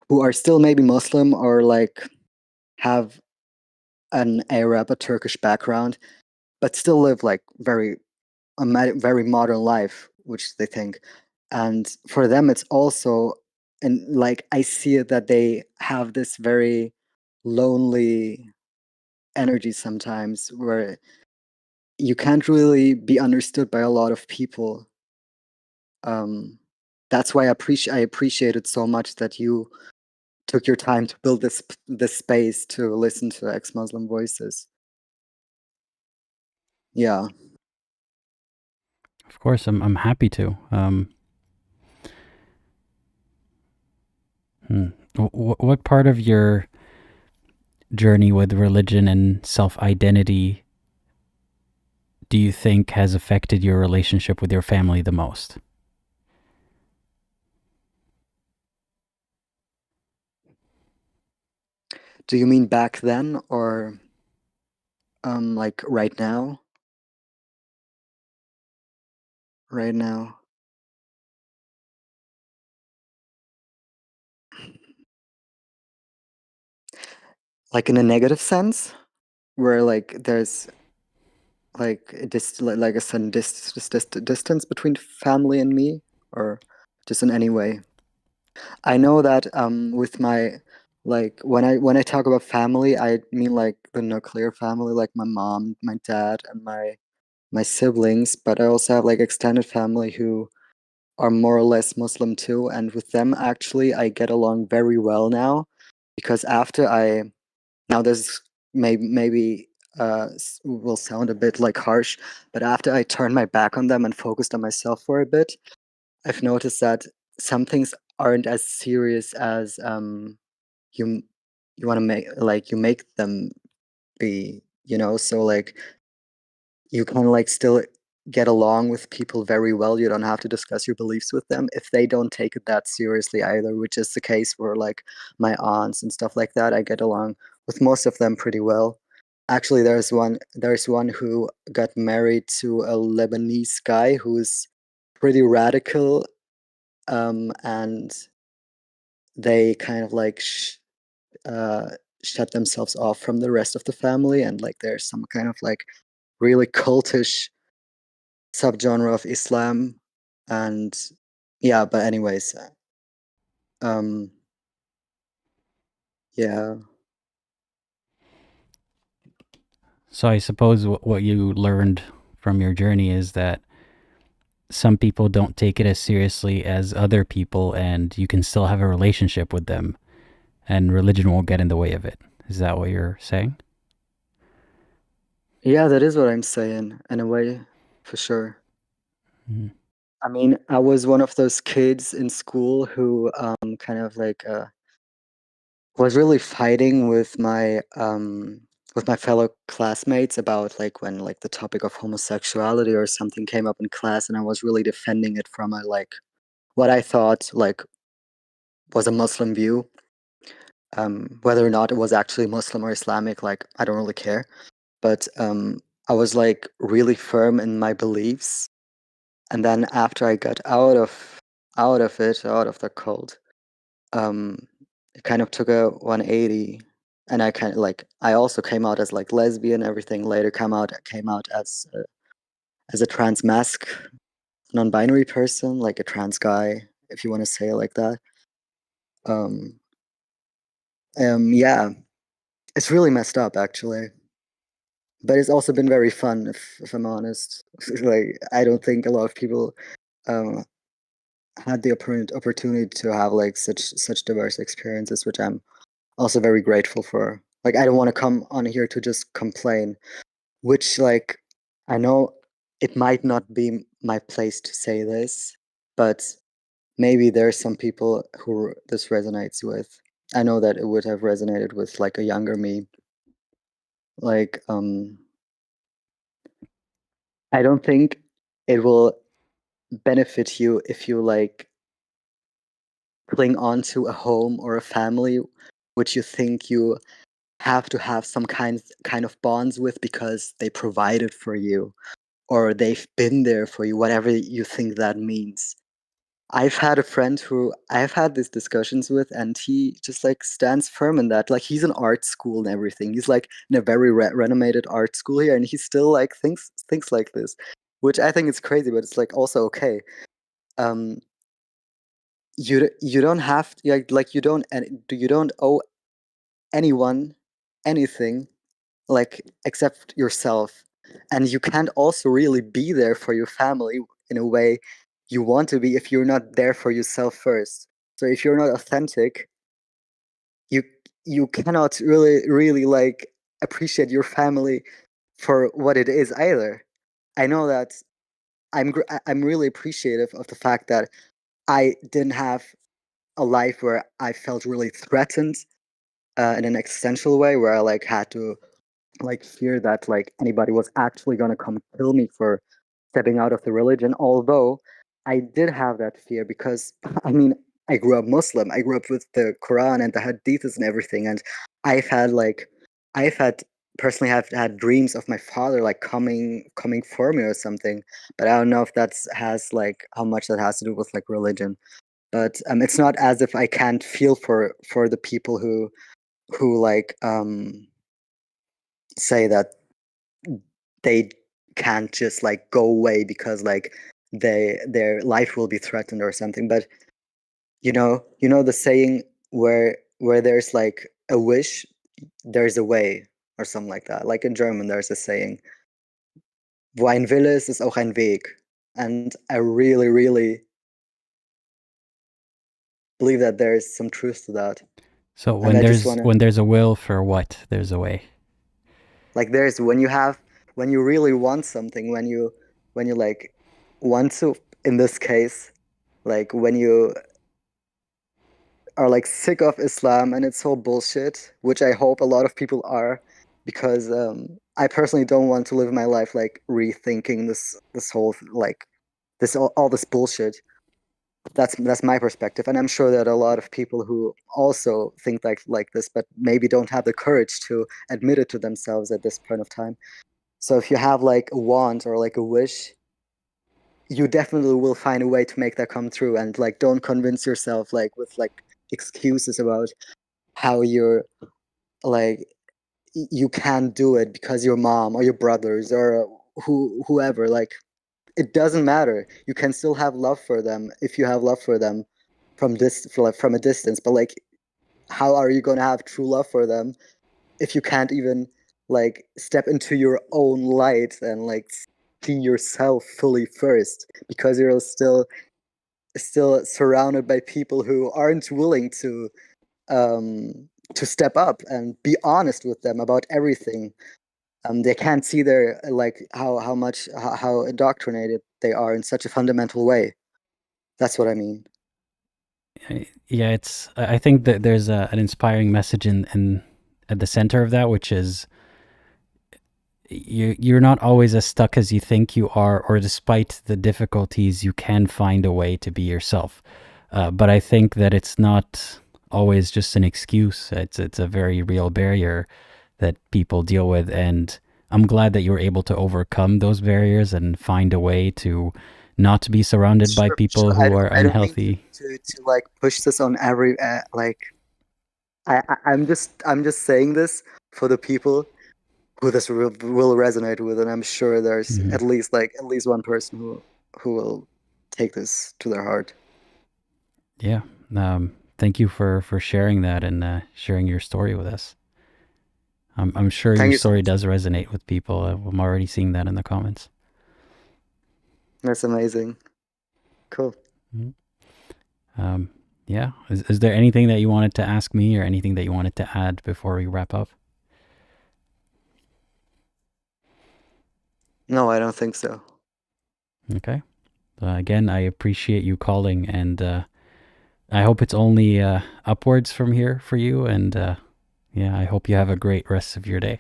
who are still maybe Muslim or like have an Arab or Turkish background, but still live like very modern life, which they think. And for them, it's also, and like I see it that they have this very lonely energy sometimes where you can't really be understood by a lot of people. Um, that's why I appreciate it so much that you took your time to build this space to listen to ex-Muslim voices. Yeah. Of course, I'm happy to. What part of your journey with religion and self-identity do you think has affected your relationship with your family the most? Do you mean back then or like right now? Right now. Like in a negative sense, where like there's like like a sudden distance between family and me, or just in any way. I know that with my like when I talk about family, I mean like the nuclear family, like my mom, my dad, and my siblings. But I also have like extended family who are more or less Muslim too, and with them actually I get along very well now, because after I now this maybe will sound a bit like harsh, but after I turned my back on them and focused on myself for a bit, I've noticed that some things aren't as serious as you you want to make like you make them be, you know. So like you can like still get along with people very well. You don't have to discuss your beliefs with them if they don't take it that seriously either, which is the case where like my aunts and stuff like that. I get along with most of them pretty well. Actually, there's one who got married to a Lebanese guy who's pretty radical, and they kind of like uh, shut themselves off from the rest of the family, and like there's some kind of like really cultish subgenre of Islam, and yeah. But anyways, um, yeah. So I suppose what you learned from your journey is that some people don't take it as seriously as other people, and you can still have a relationship with them, and religion won't get in the way of it. Is that what you're saying? Yeah, that is what I'm saying in a way, for sure. Mm. I mean, I was one of those kids in school who kind of like was really fighting with my fellow classmates about like when like the topic of homosexuality or something came up in class, and I was really defending it from a like what I thought like was a Muslim view. Whether or not it was actually Muslim or Islamic, like I don't really care. But I was like really firm in my beliefs, and then after I got out of the cult, um, it kind of took a 180, and I kind of like I also came out as like lesbian. Everything later came out as a trans masc, non-binary person, like a trans guy, if you want to say it like that. Um, yeah, it's really messed up actually, but it's also been very fun if I'm honest. Like I don't think a lot of people um, had the opportunity to have like such diverse experiences, which I'm also very grateful for. Like I don't want to come on here to just complain, which like I know it might not be my place to say this, but maybe there's some people who this resonates with. I know that it would have resonated with like a younger me. Like I don't think it will benefit you if you like cling on to a home or a family which you think you have to have some kind of bonds with because they provided for you or they've been there for you, whatever you think that means. I've had a friend who I've had these discussions with, and he just like stands firm in that. Like he's in art school and everything. He's like in a very renomated art school here, and he still like thinks like this, which I think is crazy, but it's like also okay. Um, you don't have like you don't owe anyone anything like except yourself, and you can't also really be there for your family in a way you want to be if you're not there for yourself first. So if you're not authentic, you you cannot really like appreciate your family for what it is either. I know that I'm really appreciative of the fact that I didn't have a life where I felt really threatened in an existential way, where I like had to like fear that like anybody was actually going to come kill me for stepping out of the religion. Although I did have that fear because I mean I grew up Muslim. I grew up with the Quran and the Hadiths and everything, and I've had like I've had personally have had dreams of my father like coming for me or something. But I don't know if that's has like how much that has to do with like religion. But it's not as if I can't feel for the people who like say that they can't just like go away because like their life will be threatened or something. But you know the saying where there's like a wish, there's a way, or something like that. Like in German there's a saying, wo ein Wille ist auch ein Weg. And I really really believe that there's some truth to that. So And I just want to when there's a will for what, there's a way. like there's when you really want something, when you like want to, in this case, like when you are like sick of Islam and it's all bullshit, which I hope a lot of people are, because I personally don't want to live my life like rethinking this whole like this all this bullshit. That's my perspective, and I'm sure that a lot of people who also think like this, but maybe don't have the courage to admit it to themselves at this point of time. So if you have like a want or like a wish, you definitely will find a way to make that come true. And like, don't convince yourself like with like excuses about how you're like you can't do it because your mom or your brothers or whoever. Like, it doesn't matter. You can still have love for them if you have love for them from from a distance. But like, how are you going to have true love for them if you can't even like step into your own light and like see yourself fully first, because you're still surrounded by people who aren't willing to step up and be honest with them about everything. They can't see their like how indoctrinated they are in such a fundamental way. That's what I mean. Yeah, it's. I think that there's an inspiring message in at the center of that, which is you're not always as stuck as you think you are, or despite the difficulties, you can find a way to be yourself. But I think that it's not always just an excuse. It's a very real barrier that people deal with, and I'm glad that you're able to overcome those barriers and find a way to not be surrounded by people who are I don't mean unhealthy. to like push this on every like. I'm just saying this for the people who this will resonate with, and I'm sure there's Mhm. at least one person who will take this to their heart. Yeah. Thank you for sharing that and sharing your story with us. I'm sure Thank your you so story much. does resonate with people. I'm already seeing that in the comments. That's amazing. Cool. Mhm. Yeah. Is there anything that you wanted to ask me or anything that you wanted to add before we wrap up? No, I don't think so. Okay. Again, I appreciate you calling, and I hope it's only upwards from here for you. And yeah, I hope you have a great rest of your day.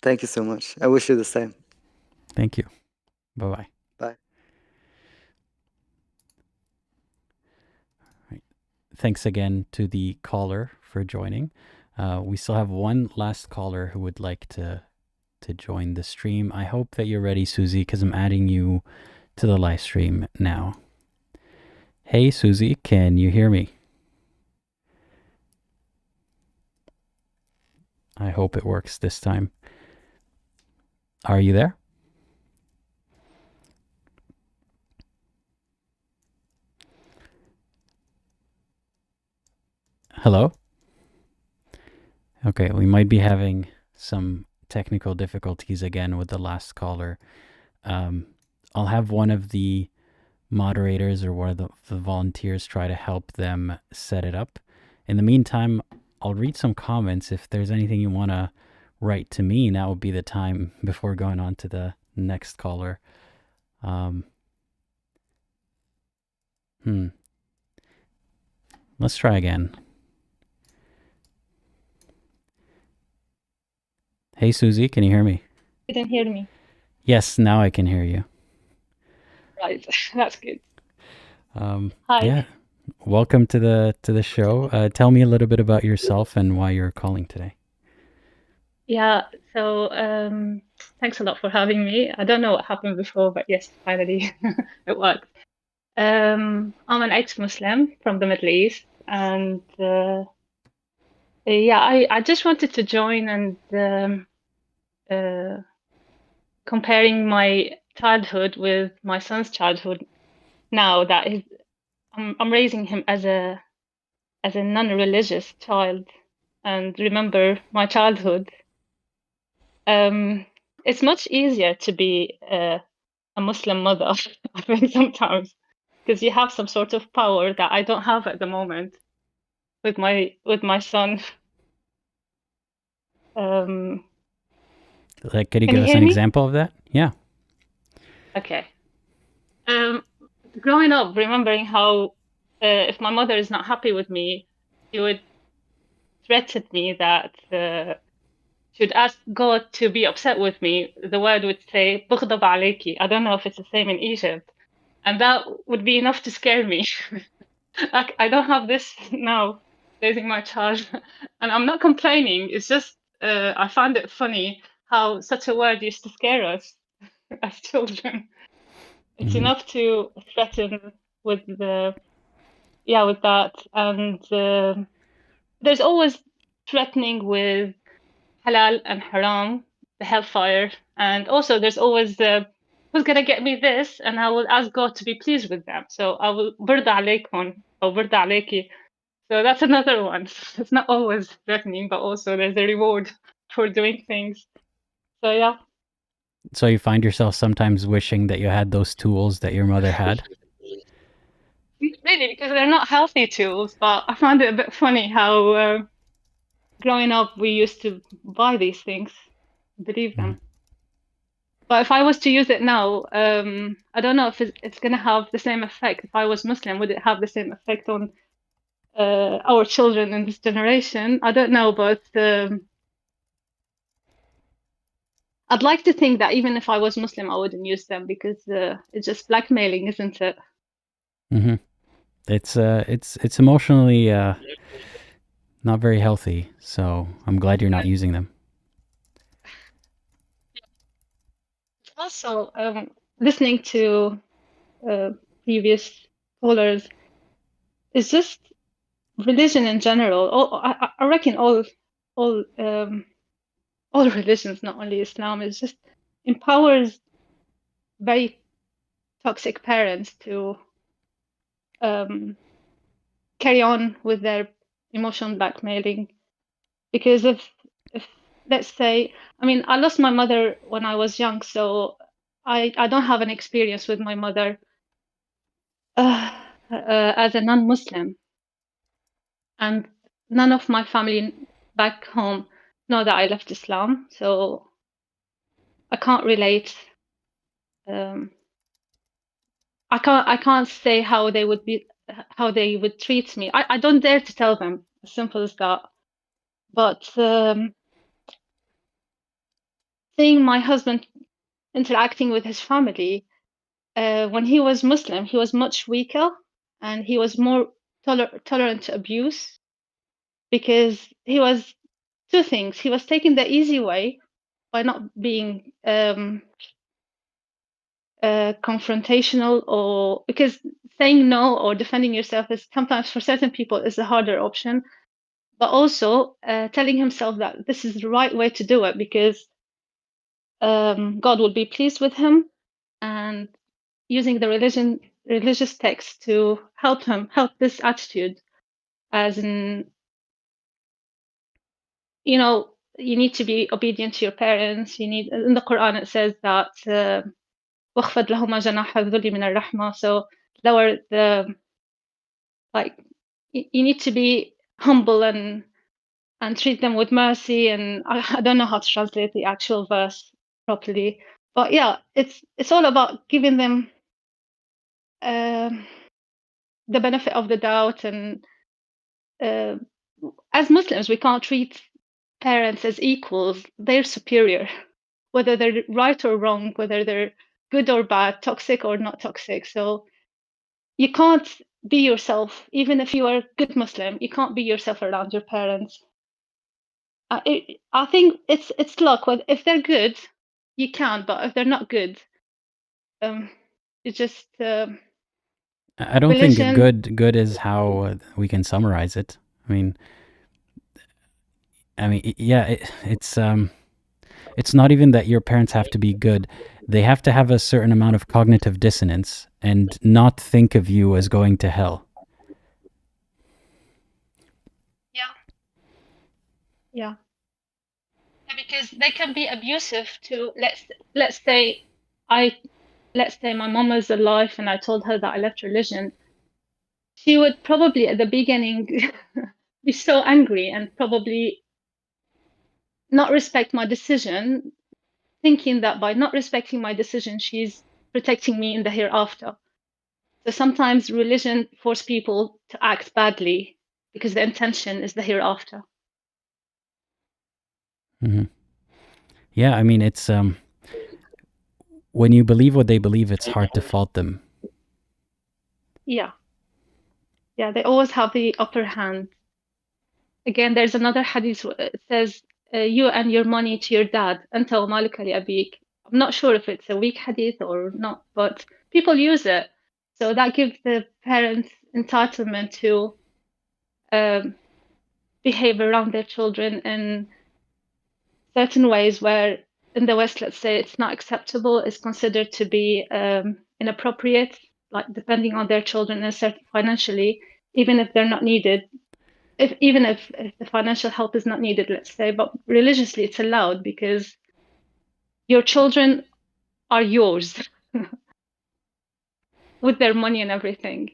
Thank you so much. I wish you the same. Thank you. Bye-bye. Bye. Thanks again to the caller for joining. We still have one last caller who would like to join the stream. I hope that you're ready, Suzy, because I'm adding you to the live stream now. Hey, Suzy, can you hear me? I hope it works this time. Are you there? Hello? Okay, we might be having some technical difficulties again with the last caller. I'll have one of the moderators or one of the volunteers try to help them set it up. In the meantime, I'll read some comments. If there's anything you want to write to me, now would be the time before going on to the next caller. Let's try again. Hey, Suzy, can you hear me? You can hear me. Yes, now I can hear you. Right, that's good. Hi. Hi. Yeah, welcome to the show. Tell me a little bit about yourself and why you're calling today. Yeah, so thanks a lot for having me. I don't know what happened before, but yes, finally it worked. I'm an ex-Muslim from the Middle East, and yeah, I just wanted to join and comparing my childhood with my son's childhood now that I'm raising him as a non-religious child, and remember my childhood. It's much easier to be a Muslim mother, I think sometimes, because you have some sort of power that I don't have at the moment with my son. Like, could you Can give you us hear an me? example of that? Yeah. Okay. Growing up, remembering how if my mother is not happy with me, she would threaten me that she would ask God to be upset with me. The word would say "بغضب عليكي." I don't know if it's the same in Egypt, and that would be enough to scare me. Like, I don't have this now, raising my child, and I'm not complaining. It's just I find it funny how such a word used to scare us as children. It's enough to threaten with with that, and there's always threatening with halal and haram, the hellfire, and also there's always who's gonna get me this, and I will ask God to be pleased with them. So I will burda alaykum or burda alayki. So that's another one. It's not always threatening, but also there's a reward for doing things. So yeah. So you find yourself sometimes wishing that you had those tools that your mother had? Really, because they're not healthy tools, but I found it a bit funny how growing up we used to buy these things, believe them. But if I was to use it now, I don't know if it's going to have the same effect. If I was Muslim, would it have the same effect on our children in this generation? I don't know, but I'd like to think that even if I was Muslim, I wouldn't use them because it's just blackmailing, isn't it? Mm-hmm. It's emotionally not very healthy. So I'm glad you're not using them. Also, listening to previous callers, it's just religion in general. I reckon all religions, not only Islam, it just empowers very toxic parents to carry on with their emotional blackmailing. Because if let's say, I mean, I lost my mother when I was young, so I don't have an experience with my mother as a non-Muslim, and none of my family back home know that I left Islam, so I can't relate. I can't say how they would treat me. I don't dare to tell them. As simple as that. But seeing my husband interacting with his family, when he was Muslim, he was much weaker and he was more tolerant to abuse because he was two things. He was taking the easy way by not being confrontational, or because saying no or defending yourself is sometimes for certain people is a harder option, but also telling himself that this is the right way to do it because God will be pleased with him, and using the religious text to help this attitude, as in, you need to be obedient to your parents. You need, in the Quran it says that وَخْفَضْ لَهُمَا جَنَاحَ الذُّلِّ مِنَ الرَّحْمَةِ, so lower the, like, you need to be humble and treat them with mercy. And I don't know how to translate the actual verse properly, But yeah, it's all about giving them the benefit of the doubt. And as Muslims, we can't treat parents as equals. They're superior, whether they're right or wrong, whether they're good or bad, toxic or not toxic. So you can't be yourself, even if you are a good Muslim. You can't be yourself around your parents. I think it's luck. If they're good, you can, but if they're not good, it's just I don't think religion. good is how we can summarize it. I mean, yeah, it's not even that your parents have to be good. They have to have a certain amount of cognitive dissonance and not think of you as going to hell. Yeah, because they can be abusive to let's say my mom is alive and I told her that I left religion. She would probably at the beginning be so angry and probably not respect my decision, thinking that by not respecting my decision, she's protecting me in the hereafter. So sometimes religion forces people to act badly because the intention is the hereafter. Mm-hmm. Yeah, I mean, it's when you believe what they believe, it's hard to fault them. Yeah, they always have the upper hand. Again, there's another hadith. It says, "You and your money to your dad until malika li abik." I'm not sure if it's a weak hadith or not, but people use it. So that gives the parents entitlement to behave around their children in certain ways where in the West, let's say, it's not acceptable, it's considered to be inappropriate, like depending on their children and financially, even if they're not needed, even if the financial help is not needed, let's say, but religiously it's allowed because your children are yours with their money and everything.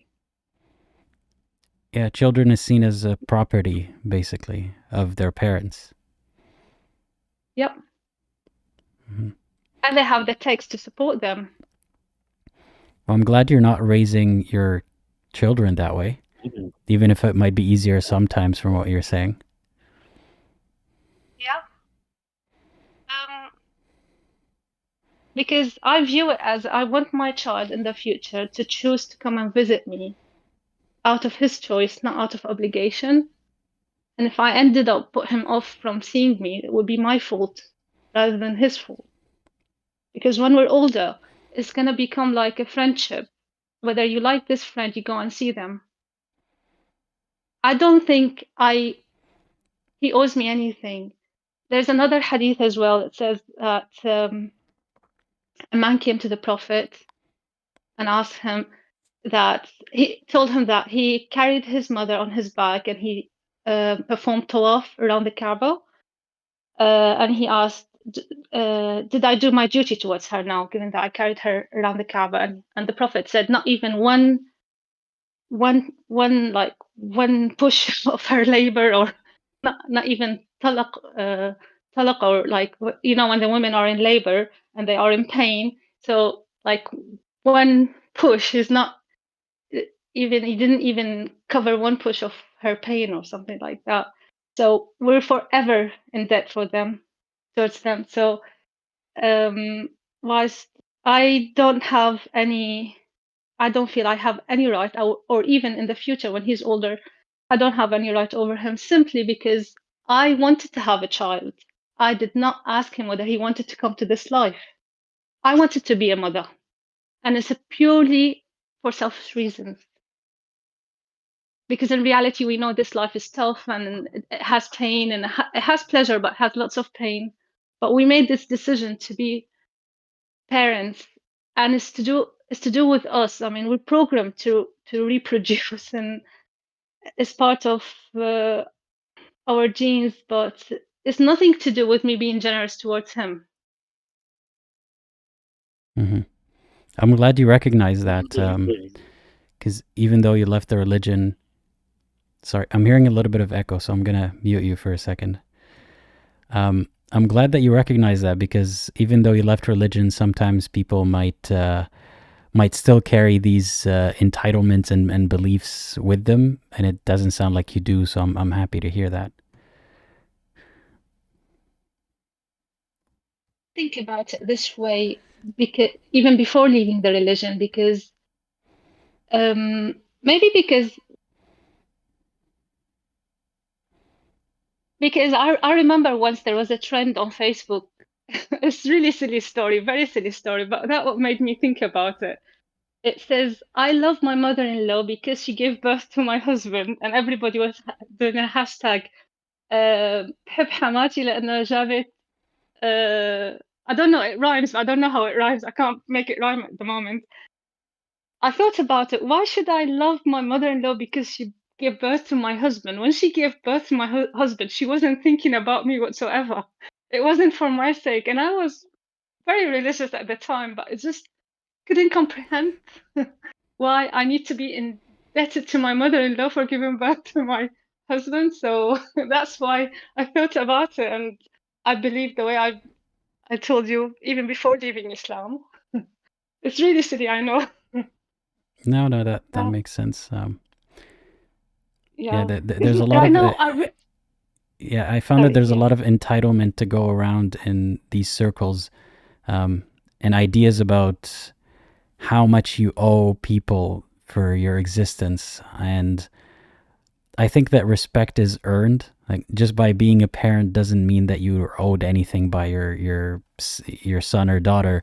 Yeah, children is seen as a property, basically, of their parents. Yep. Mm-hmm. And they have the text to support them. Well, I'm glad you're not raising your children that way, even if it might be easier sometimes from what you're saying. Yeah. Because I view it as I want my child in the future to choose to come and visit me out of his choice, not out of obligation. And if I ended up put him off from seeing me, it would be my fault rather than his fault. Because when we're older, it's going to become like a friendship. Whether you like this friend, you go and see them. I don't think he owes me anything. There's another hadith as well. It says that a man came to the Prophet and asked him that he told him that he carried his mother on his back and he performed tawaf around the Kaaba. And he asked, did I do my duty towards her now, given that I carried her around the Kaaba? And the Prophet said, not even one push of her labor, or not even talaq, or like, when the women are in labor and they are in pain. So like one push is not even, he didn't even cover one push of her pain or something like that. So we're forever in debt towards them. So whilst I don't feel I have any right, or even in the future when he's older, I don't have any right over him, simply because I wanted to have a child. I did not ask him whether he wanted to come to this life. I wanted to be a mother, and it's purely for selfish reasons. Because in reality, we know this life is tough and it has pain, and it has pleasure, but it has lots of pain. But we made this decision to be parents, and it's to do with us. I mean, we're programmed to reproduce, and it's part of our genes, but it's nothing to do with me being generous towards him. Mm-hmm. I'm glad you recognize that, because even though you left the religion... Sorry, I'm hearing a little bit of echo, so I'm going to mute you for a second. I'm glad that you recognize that, because even though you left religion, sometimes people might still carry these entitlements and beliefs with them, and it doesn't sound like you do. So I'm happy to hear that. Think about it this way, because even before leaving the religion, because maybe because I remember once there was a trend on Facebook. It's really silly story, very silly story, but that what made me think about it. It says, "I love my mother-in-law because she gave birth to my husband," and everybody was doing a hashtag. بحب حماتي لأنها جابت. I don't know, it rhymes, but I don't know how it rhymes. I can't make it rhyme at the moment. I thought about it. Why should I love my mother-in-law because she gave birth to my husband? When she gave birth to my husband, she wasn't thinking about me whatsoever. It wasn't for my sake, and I was very religious at the time, but I just couldn't comprehend why I need to be indebted to my mother-in-law for giving birth to my husband. So that's why I thought about it, and I believe the way I told you even before leaving Islam. It's really silly, I know. No, that Yeah. makes sense. Yeah, there's a lot right of now yeah, I found that there's a lot of entitlement to go around in these circles, and ideas about how much you owe people for your existence. And I think that respect is earned. Like, just by being a parent doesn't mean that you are owed anything by your son or daughter.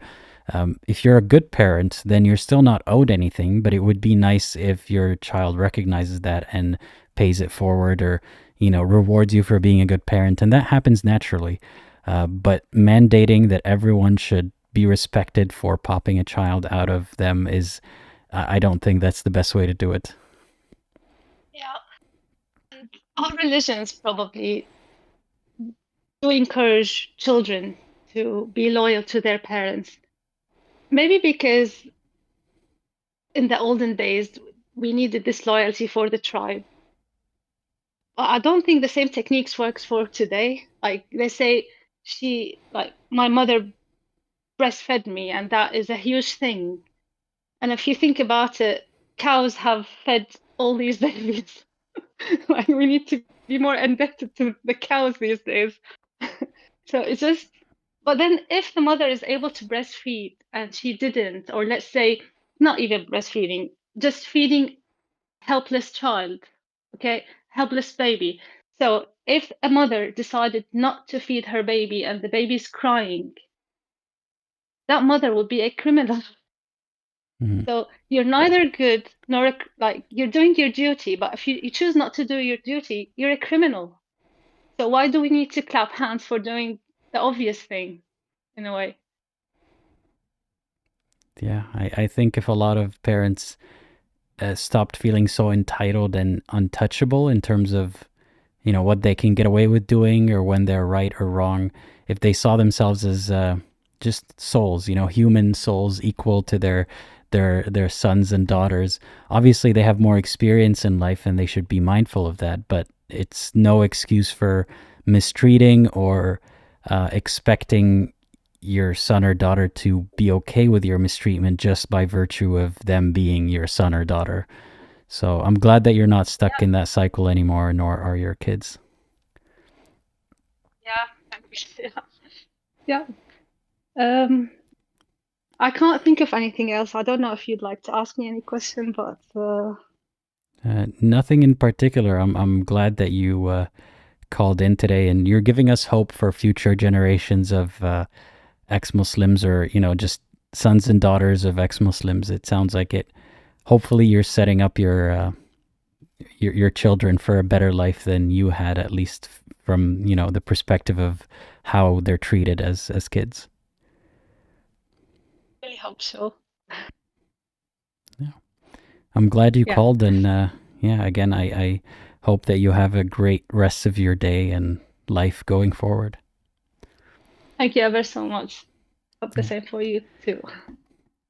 If you're a good parent, then you're still not owed anything, but it would be nice if your child recognizes that and pays it forward, or, rewards you for being a good parent. And that happens naturally. But mandating that everyone should be respected for popping a child out of them is, I don't think that's the best way to do it. Yeah. And our religions probably do encourage children to be loyal to their parents. Maybe because in the olden days, we needed this loyalty for the tribe. I don't think the same techniques works for today. Like they say, my mother breastfed me, and that is a huge thing. And if you think about it, cows have fed all these babies. Like we need to be more indebted to the cows these days. So it's just, but then if the mother is able to breastfeed and she didn't, or let's say not even breastfeeding, just feeding helpless child, okay, helpless baby. So if a mother decided not to feed her baby and the baby's crying, that mother would be a criminal. Mhm. So you're neither good nor like you're doing your duty, but if you choose not to do your duty, you're a criminal. So why do we need to clap hands for doing the obvious thing, in a way? Yeah, I think if a lot of parents stopped feeling so entitled and untouchable in terms of, what they can get away with doing or when they're right or wrong, if they saw themselves as just souls, human souls equal to their sons and daughters. Obviously, they have more experience in life and they should be mindful of that, but it's no excuse for mistreating or expecting your son or daughter to be okay with your mistreatment just by virtue of them being your son or daughter. So I'm glad that you're not stuck in that cycle anymore, nor are your kids. Yeah. Yeah. I can't think of anything else. I don't know if you'd like to ask me any question, but Nothing in particular. I'm glad that you called in today, and you're giving us hope for future generations of ex-Muslims, or just sons and daughters of ex-Muslims. It sounds like it. Hopefully, you're setting up your children for a better life than you had, at least from the perspective of how they're treated as kids. I really hope so. Yeah, I'm glad you called, and again, I hope that you have a great rest of your day and life going forward. Thank you ever so much. Hope the same for you too.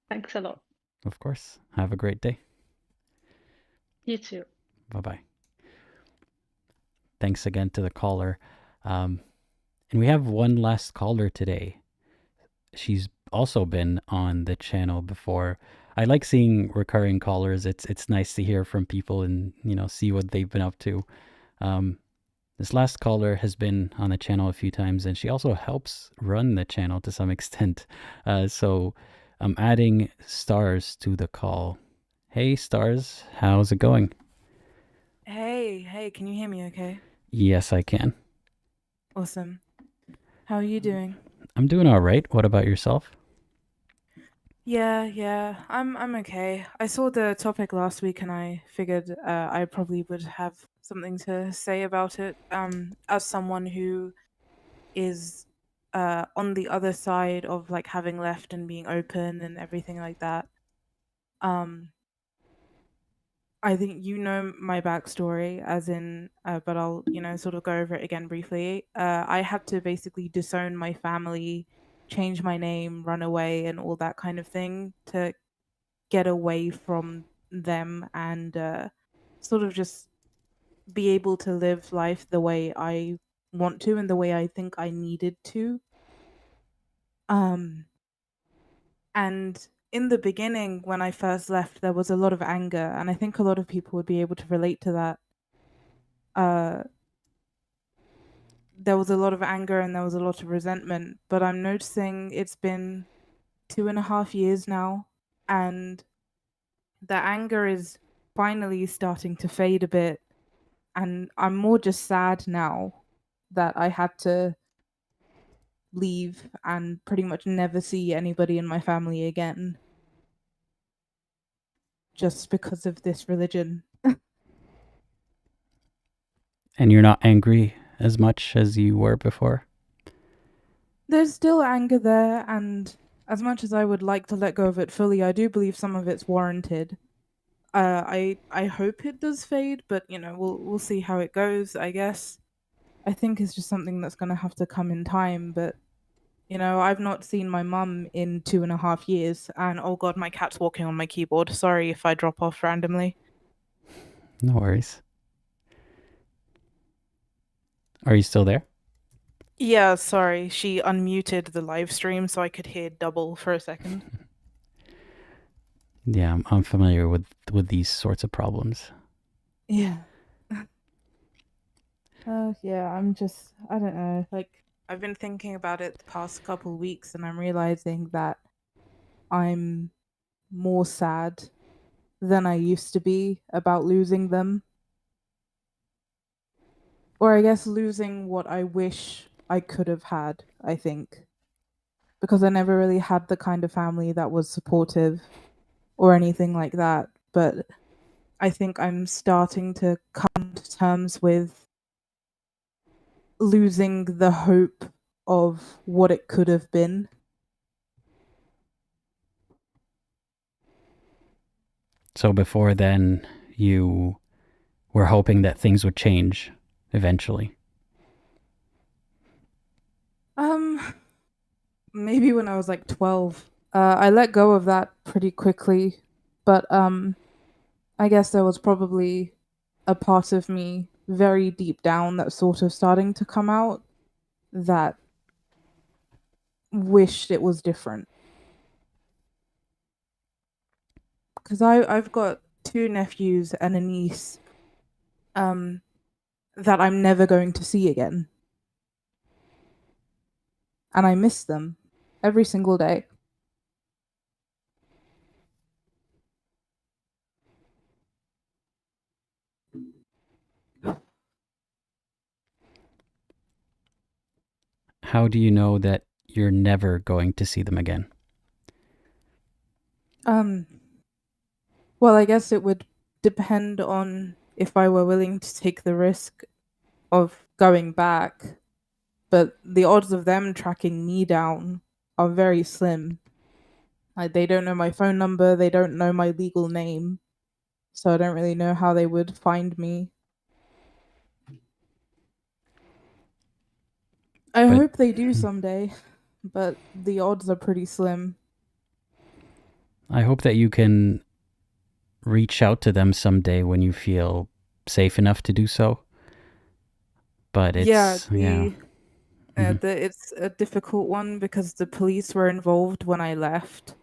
Thanks a lot. Of course. Have a great day. You too. Bye-bye. Thanks again to the caller. And we have one last caller today. She's also been on the channel before. I like seeing recurring callers. It's nice to hear from people and see what they've been up to. This last caller has been on the channel a few times, and she also helps run the channel to some extent. So I'm adding Stars to the call. Hey, Stars, how's it going? Hey, can you hear me okay? Yes, I can. Awesome. How are you doing? I'm doing all right. What about yourself? Yeah, I'm okay. I saw the topic last week and I figured I probably would have something to say about it. As someone who is on the other side of like having left and being open and everything like that. I think you know my backstory, as in, but I'll sort of go over it again briefly. I had to basically disown my family, change my name, run away, and all that kind of thing to get away from them and sort of just be able to live life the way I want to and the way I think I needed to. And in the beginning, when I first left, there was a lot of anger, and I think a lot of people would be able to relate to that. There was a lot of anger and there was a lot of resentment, but I'm noticing it's been 2.5 years now, and the anger is finally starting to fade a bit, and I'm more just sad now that I had to leave and pretty much never see anybody in my family again just because of this religion. And you're not angry as much as you were before? There's still anger there, and as much as I would like to let go of it fully, I do believe some of it's warranted. I hope it does fade, but we'll see how it goes, I guess. I think it's just something that's gonna have to come in time, but I've not seen my mum in 2.5 years, and oh god, my cat's walking on my keyboard. Sorry if I drop off randomly. No worries. Are you still there? Yeah, sorry. She unmuted the live stream so I could hear double for a second. Yeah, I'm familiar with these sorts of problems. Yeah. Yeah, I don't know. Like, I've been thinking about it the past couple weeks, and I'm realizing that I'm more sad than I used to be about losing them. Or I guess losing what I wish I could have had, I think. Because I never really had the kind of family that was supportive or anything like that. But I think I'm starting to come to terms with losing the hope of what it could have been. So before then, you were hoping that things would change eventually. Maybe when I was like 12. I let go of that pretty quickly, but I guess there was probably a part of me very deep down that's sort of starting to come out that wished it was different. Because I've got 2 nephews and a niece that I'm never going to see again. And I miss them every single day. How do you know that you're never going to see them again? Well, I guess it would depend on if I were willing to take the risk of going back, but the odds of them tracking me down are very slim. Like, they don't know my phone number, they don't know my legal name, so I don't really know how they would find me. I hope they do someday, but the odds are pretty slim. I hope that you can reach out to them someday when you feel safe enough to do so. But it's It's a difficult one because the police were involved when I left.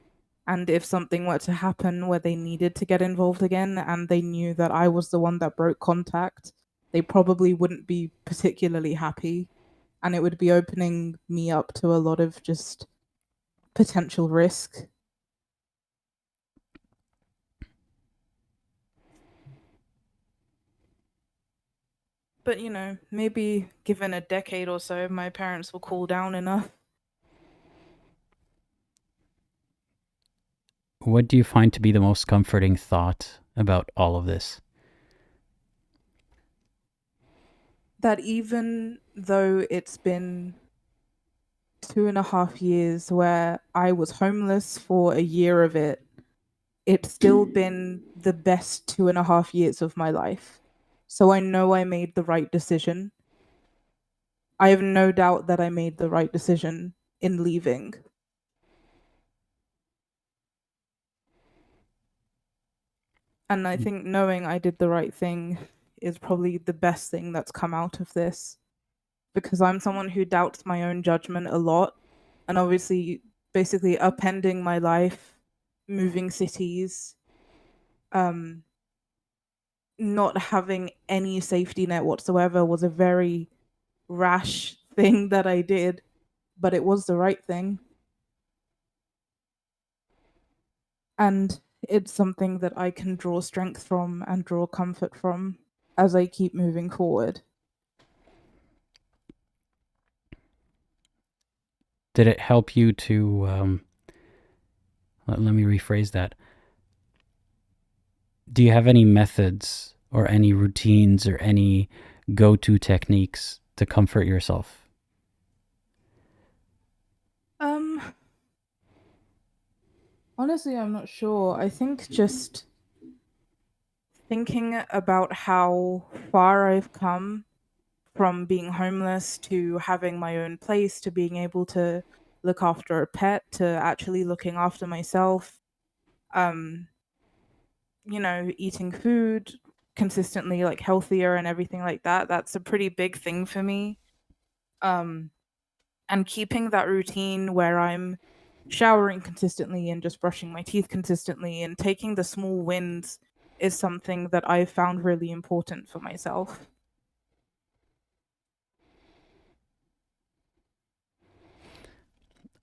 And if something were to happen where they needed to get involved again and they knew that I was the one that broke contact, they probably wouldn't be particularly happy. And it would be opening me up to a lot of just potential risk. But, you know, maybe given a decade or so, my parents will cool down enough. What do you find to be the most comforting thought about all of this? That even though it's been 2.5 years where I was homeless for a year of it, it's still been the best 2.5 years of my life. So I know I made the right decision. I have no doubt that I made the right decision in leaving. And I think knowing I did the right thing is probably the best thing that's come out of this. Because I'm someone who doubts my own judgment a lot. And obviously, basically upending my life, moving cities, not having any safety net whatsoever was a very rash thing that I did, but it was the right thing. And it's something that I can draw strength from and draw comfort from as I keep moving forward. Did it help you to, let me rephrase that. Do you have any methods or any routines or any go-to techniques to comfort yourself? Honestly, I'm not sure. I think just thinking about how far I've come from being homeless to having my own place to being able to look after a pet to actually looking after myself, you know, eating food consistently, like healthier and everything like that. That's a pretty big thing for me. And keeping that routine where I'm showering consistently and just brushing my teeth consistently and taking the small wins is something that I've found really important for myself.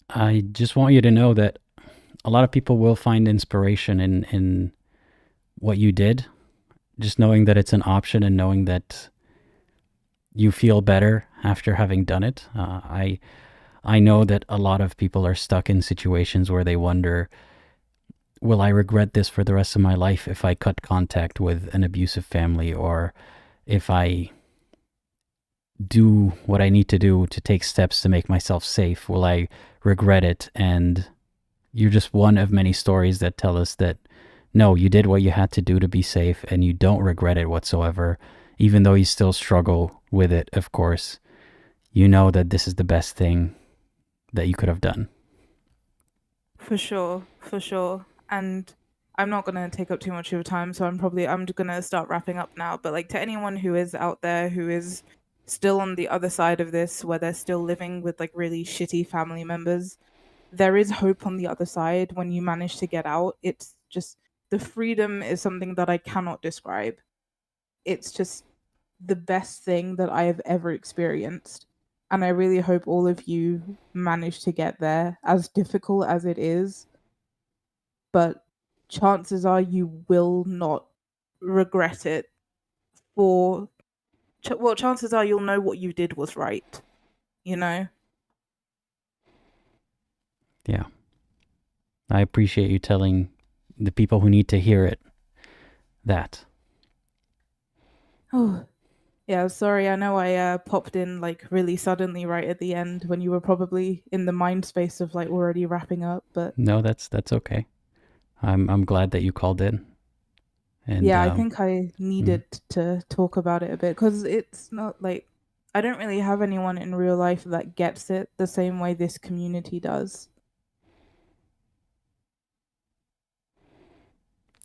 I just want you to know that a lot of people will find inspiration in what you did, just knowing that it's an option and knowing that you feel better after having done it. I know that a lot of people are stuck in situations where they wonder, will I regret this for the rest of my life if I cut contact with an abusive family, or if I do what I need to do to take steps to make myself safe? Will I regret it? And you're just one of many stories that tell us that no, you did what you had to do to be safe and you don't regret it whatsoever, even though you still struggle with it, of course. You know that this is the best thing that you could have done. For sure, for sure. And I'm not going to take up too much of your time, so I'm going to start wrapping up now. But like, to anyone who is out there who is still on the other side of this, where they're still living with like really shitty family members, there is hope on the other side when you manage to get out. It's just, the freedom is something that I cannot describe. It's just the best thing that I have ever experienced. And I really hope all of you manage to get there, as difficult as it is. But chances are you will not regret it. Chances are you'll know what you did was right, you know? Yeah. I appreciate you telling the people who need to hear it that. Oh, yeah, sorry. I know I popped in like really suddenly right at the end when you were probably in the mind space of like already wrapping up, but No, that's okay. I'm glad that you called in. And yeah, I think I needed to talk about it a bit because it's not like I don't really have anyone in real life that gets it the same way this community does.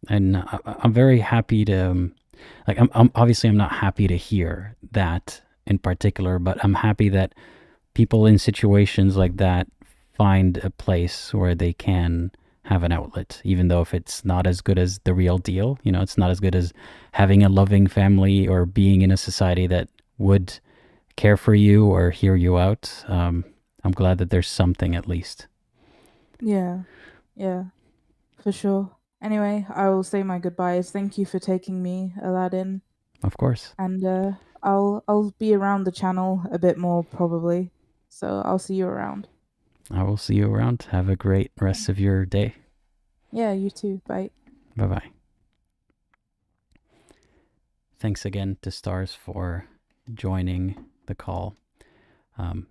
And I'm very happy to, I'm obviously I'm not happy to hear that in particular, but I'm happy that people in situations like that find a place where they can have an outlet, even though if it's not as good as the real deal, it's not as good as having a loving family or being in a society that would care for you or hear you out. I'm glad that there's something at least. Yeah, for sure. Anyway, I will say my goodbyes. Thank you for taking me, Aladdin. Of course. And I'll be around the channel a bit more probably. So I'll see you around. I will see you around. Have a great rest of your day. Yeah, you too. Bye. Bye-bye. Thanks again to Stars for joining the call.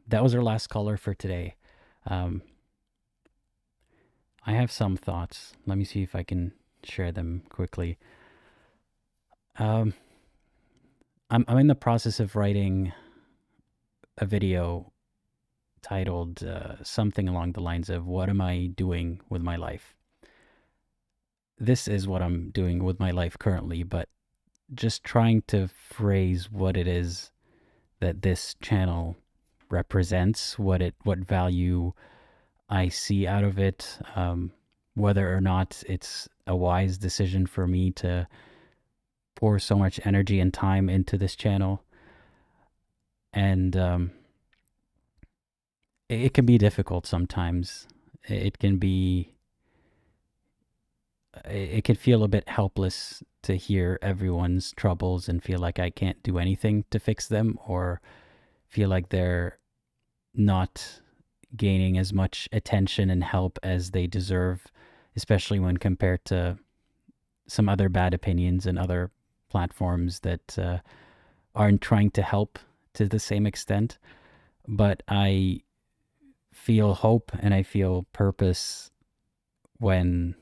That was our last caller for today. I have some thoughts. Let me see if I can share them quickly. I'm in the process of writing a video titled something along the lines of, what am I doing with my life? This is what I'm doing with my life currently, but just trying to phrase what it is that this channel represents, what value I see out of it, whether or not it's a wise decision for me to pour so much energy and time into this channel. And it can be difficult sometimes. It can feel a bit helpless to hear everyone's troubles and feel like I can't do anything to fix them, or feel like they're not gaining as much attention and help as they deserve, especially when compared to some other bad opinions and other platforms that aren't trying to help to the same extent. But I feel hope and I feel purpose when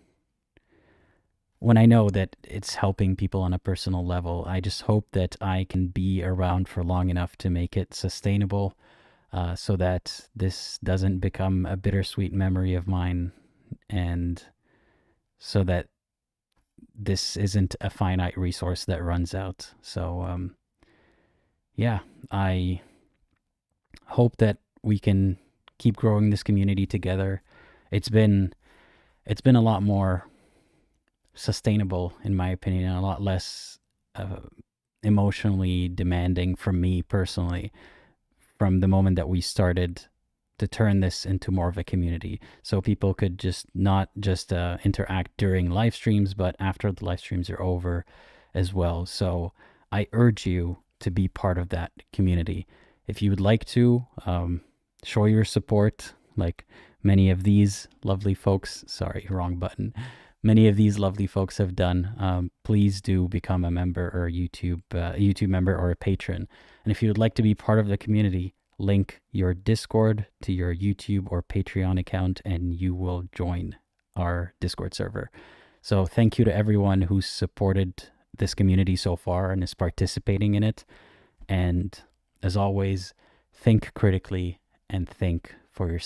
I know that it's helping people on a personal level. I just hope that I can be around for long enough to make it sustainable, so that this doesn't become a bittersweet memory of mine, and so that this isn't a finite resource that runs out. So, yeah, I hope that we can keep growing this community together. It's been a lot more sustainable, in my opinion, and a lot less emotionally demanding from me personally, from the moment that we started to turn this into more of a community, so people could not just interact during live streams, but after the live streams are over as well. So I urge you to be part of that community. If you would like to show your support, like many of these lovely folks, many of these lovely folks have done, please do become a member or a YouTube member or a patron. And if you would like to be part of the community, link your Discord to your YouTube or Patreon account and you will join our Discord server. So thank you to everyone who's supported this community so far and is participating in it. And as always, think critically and think for yourself.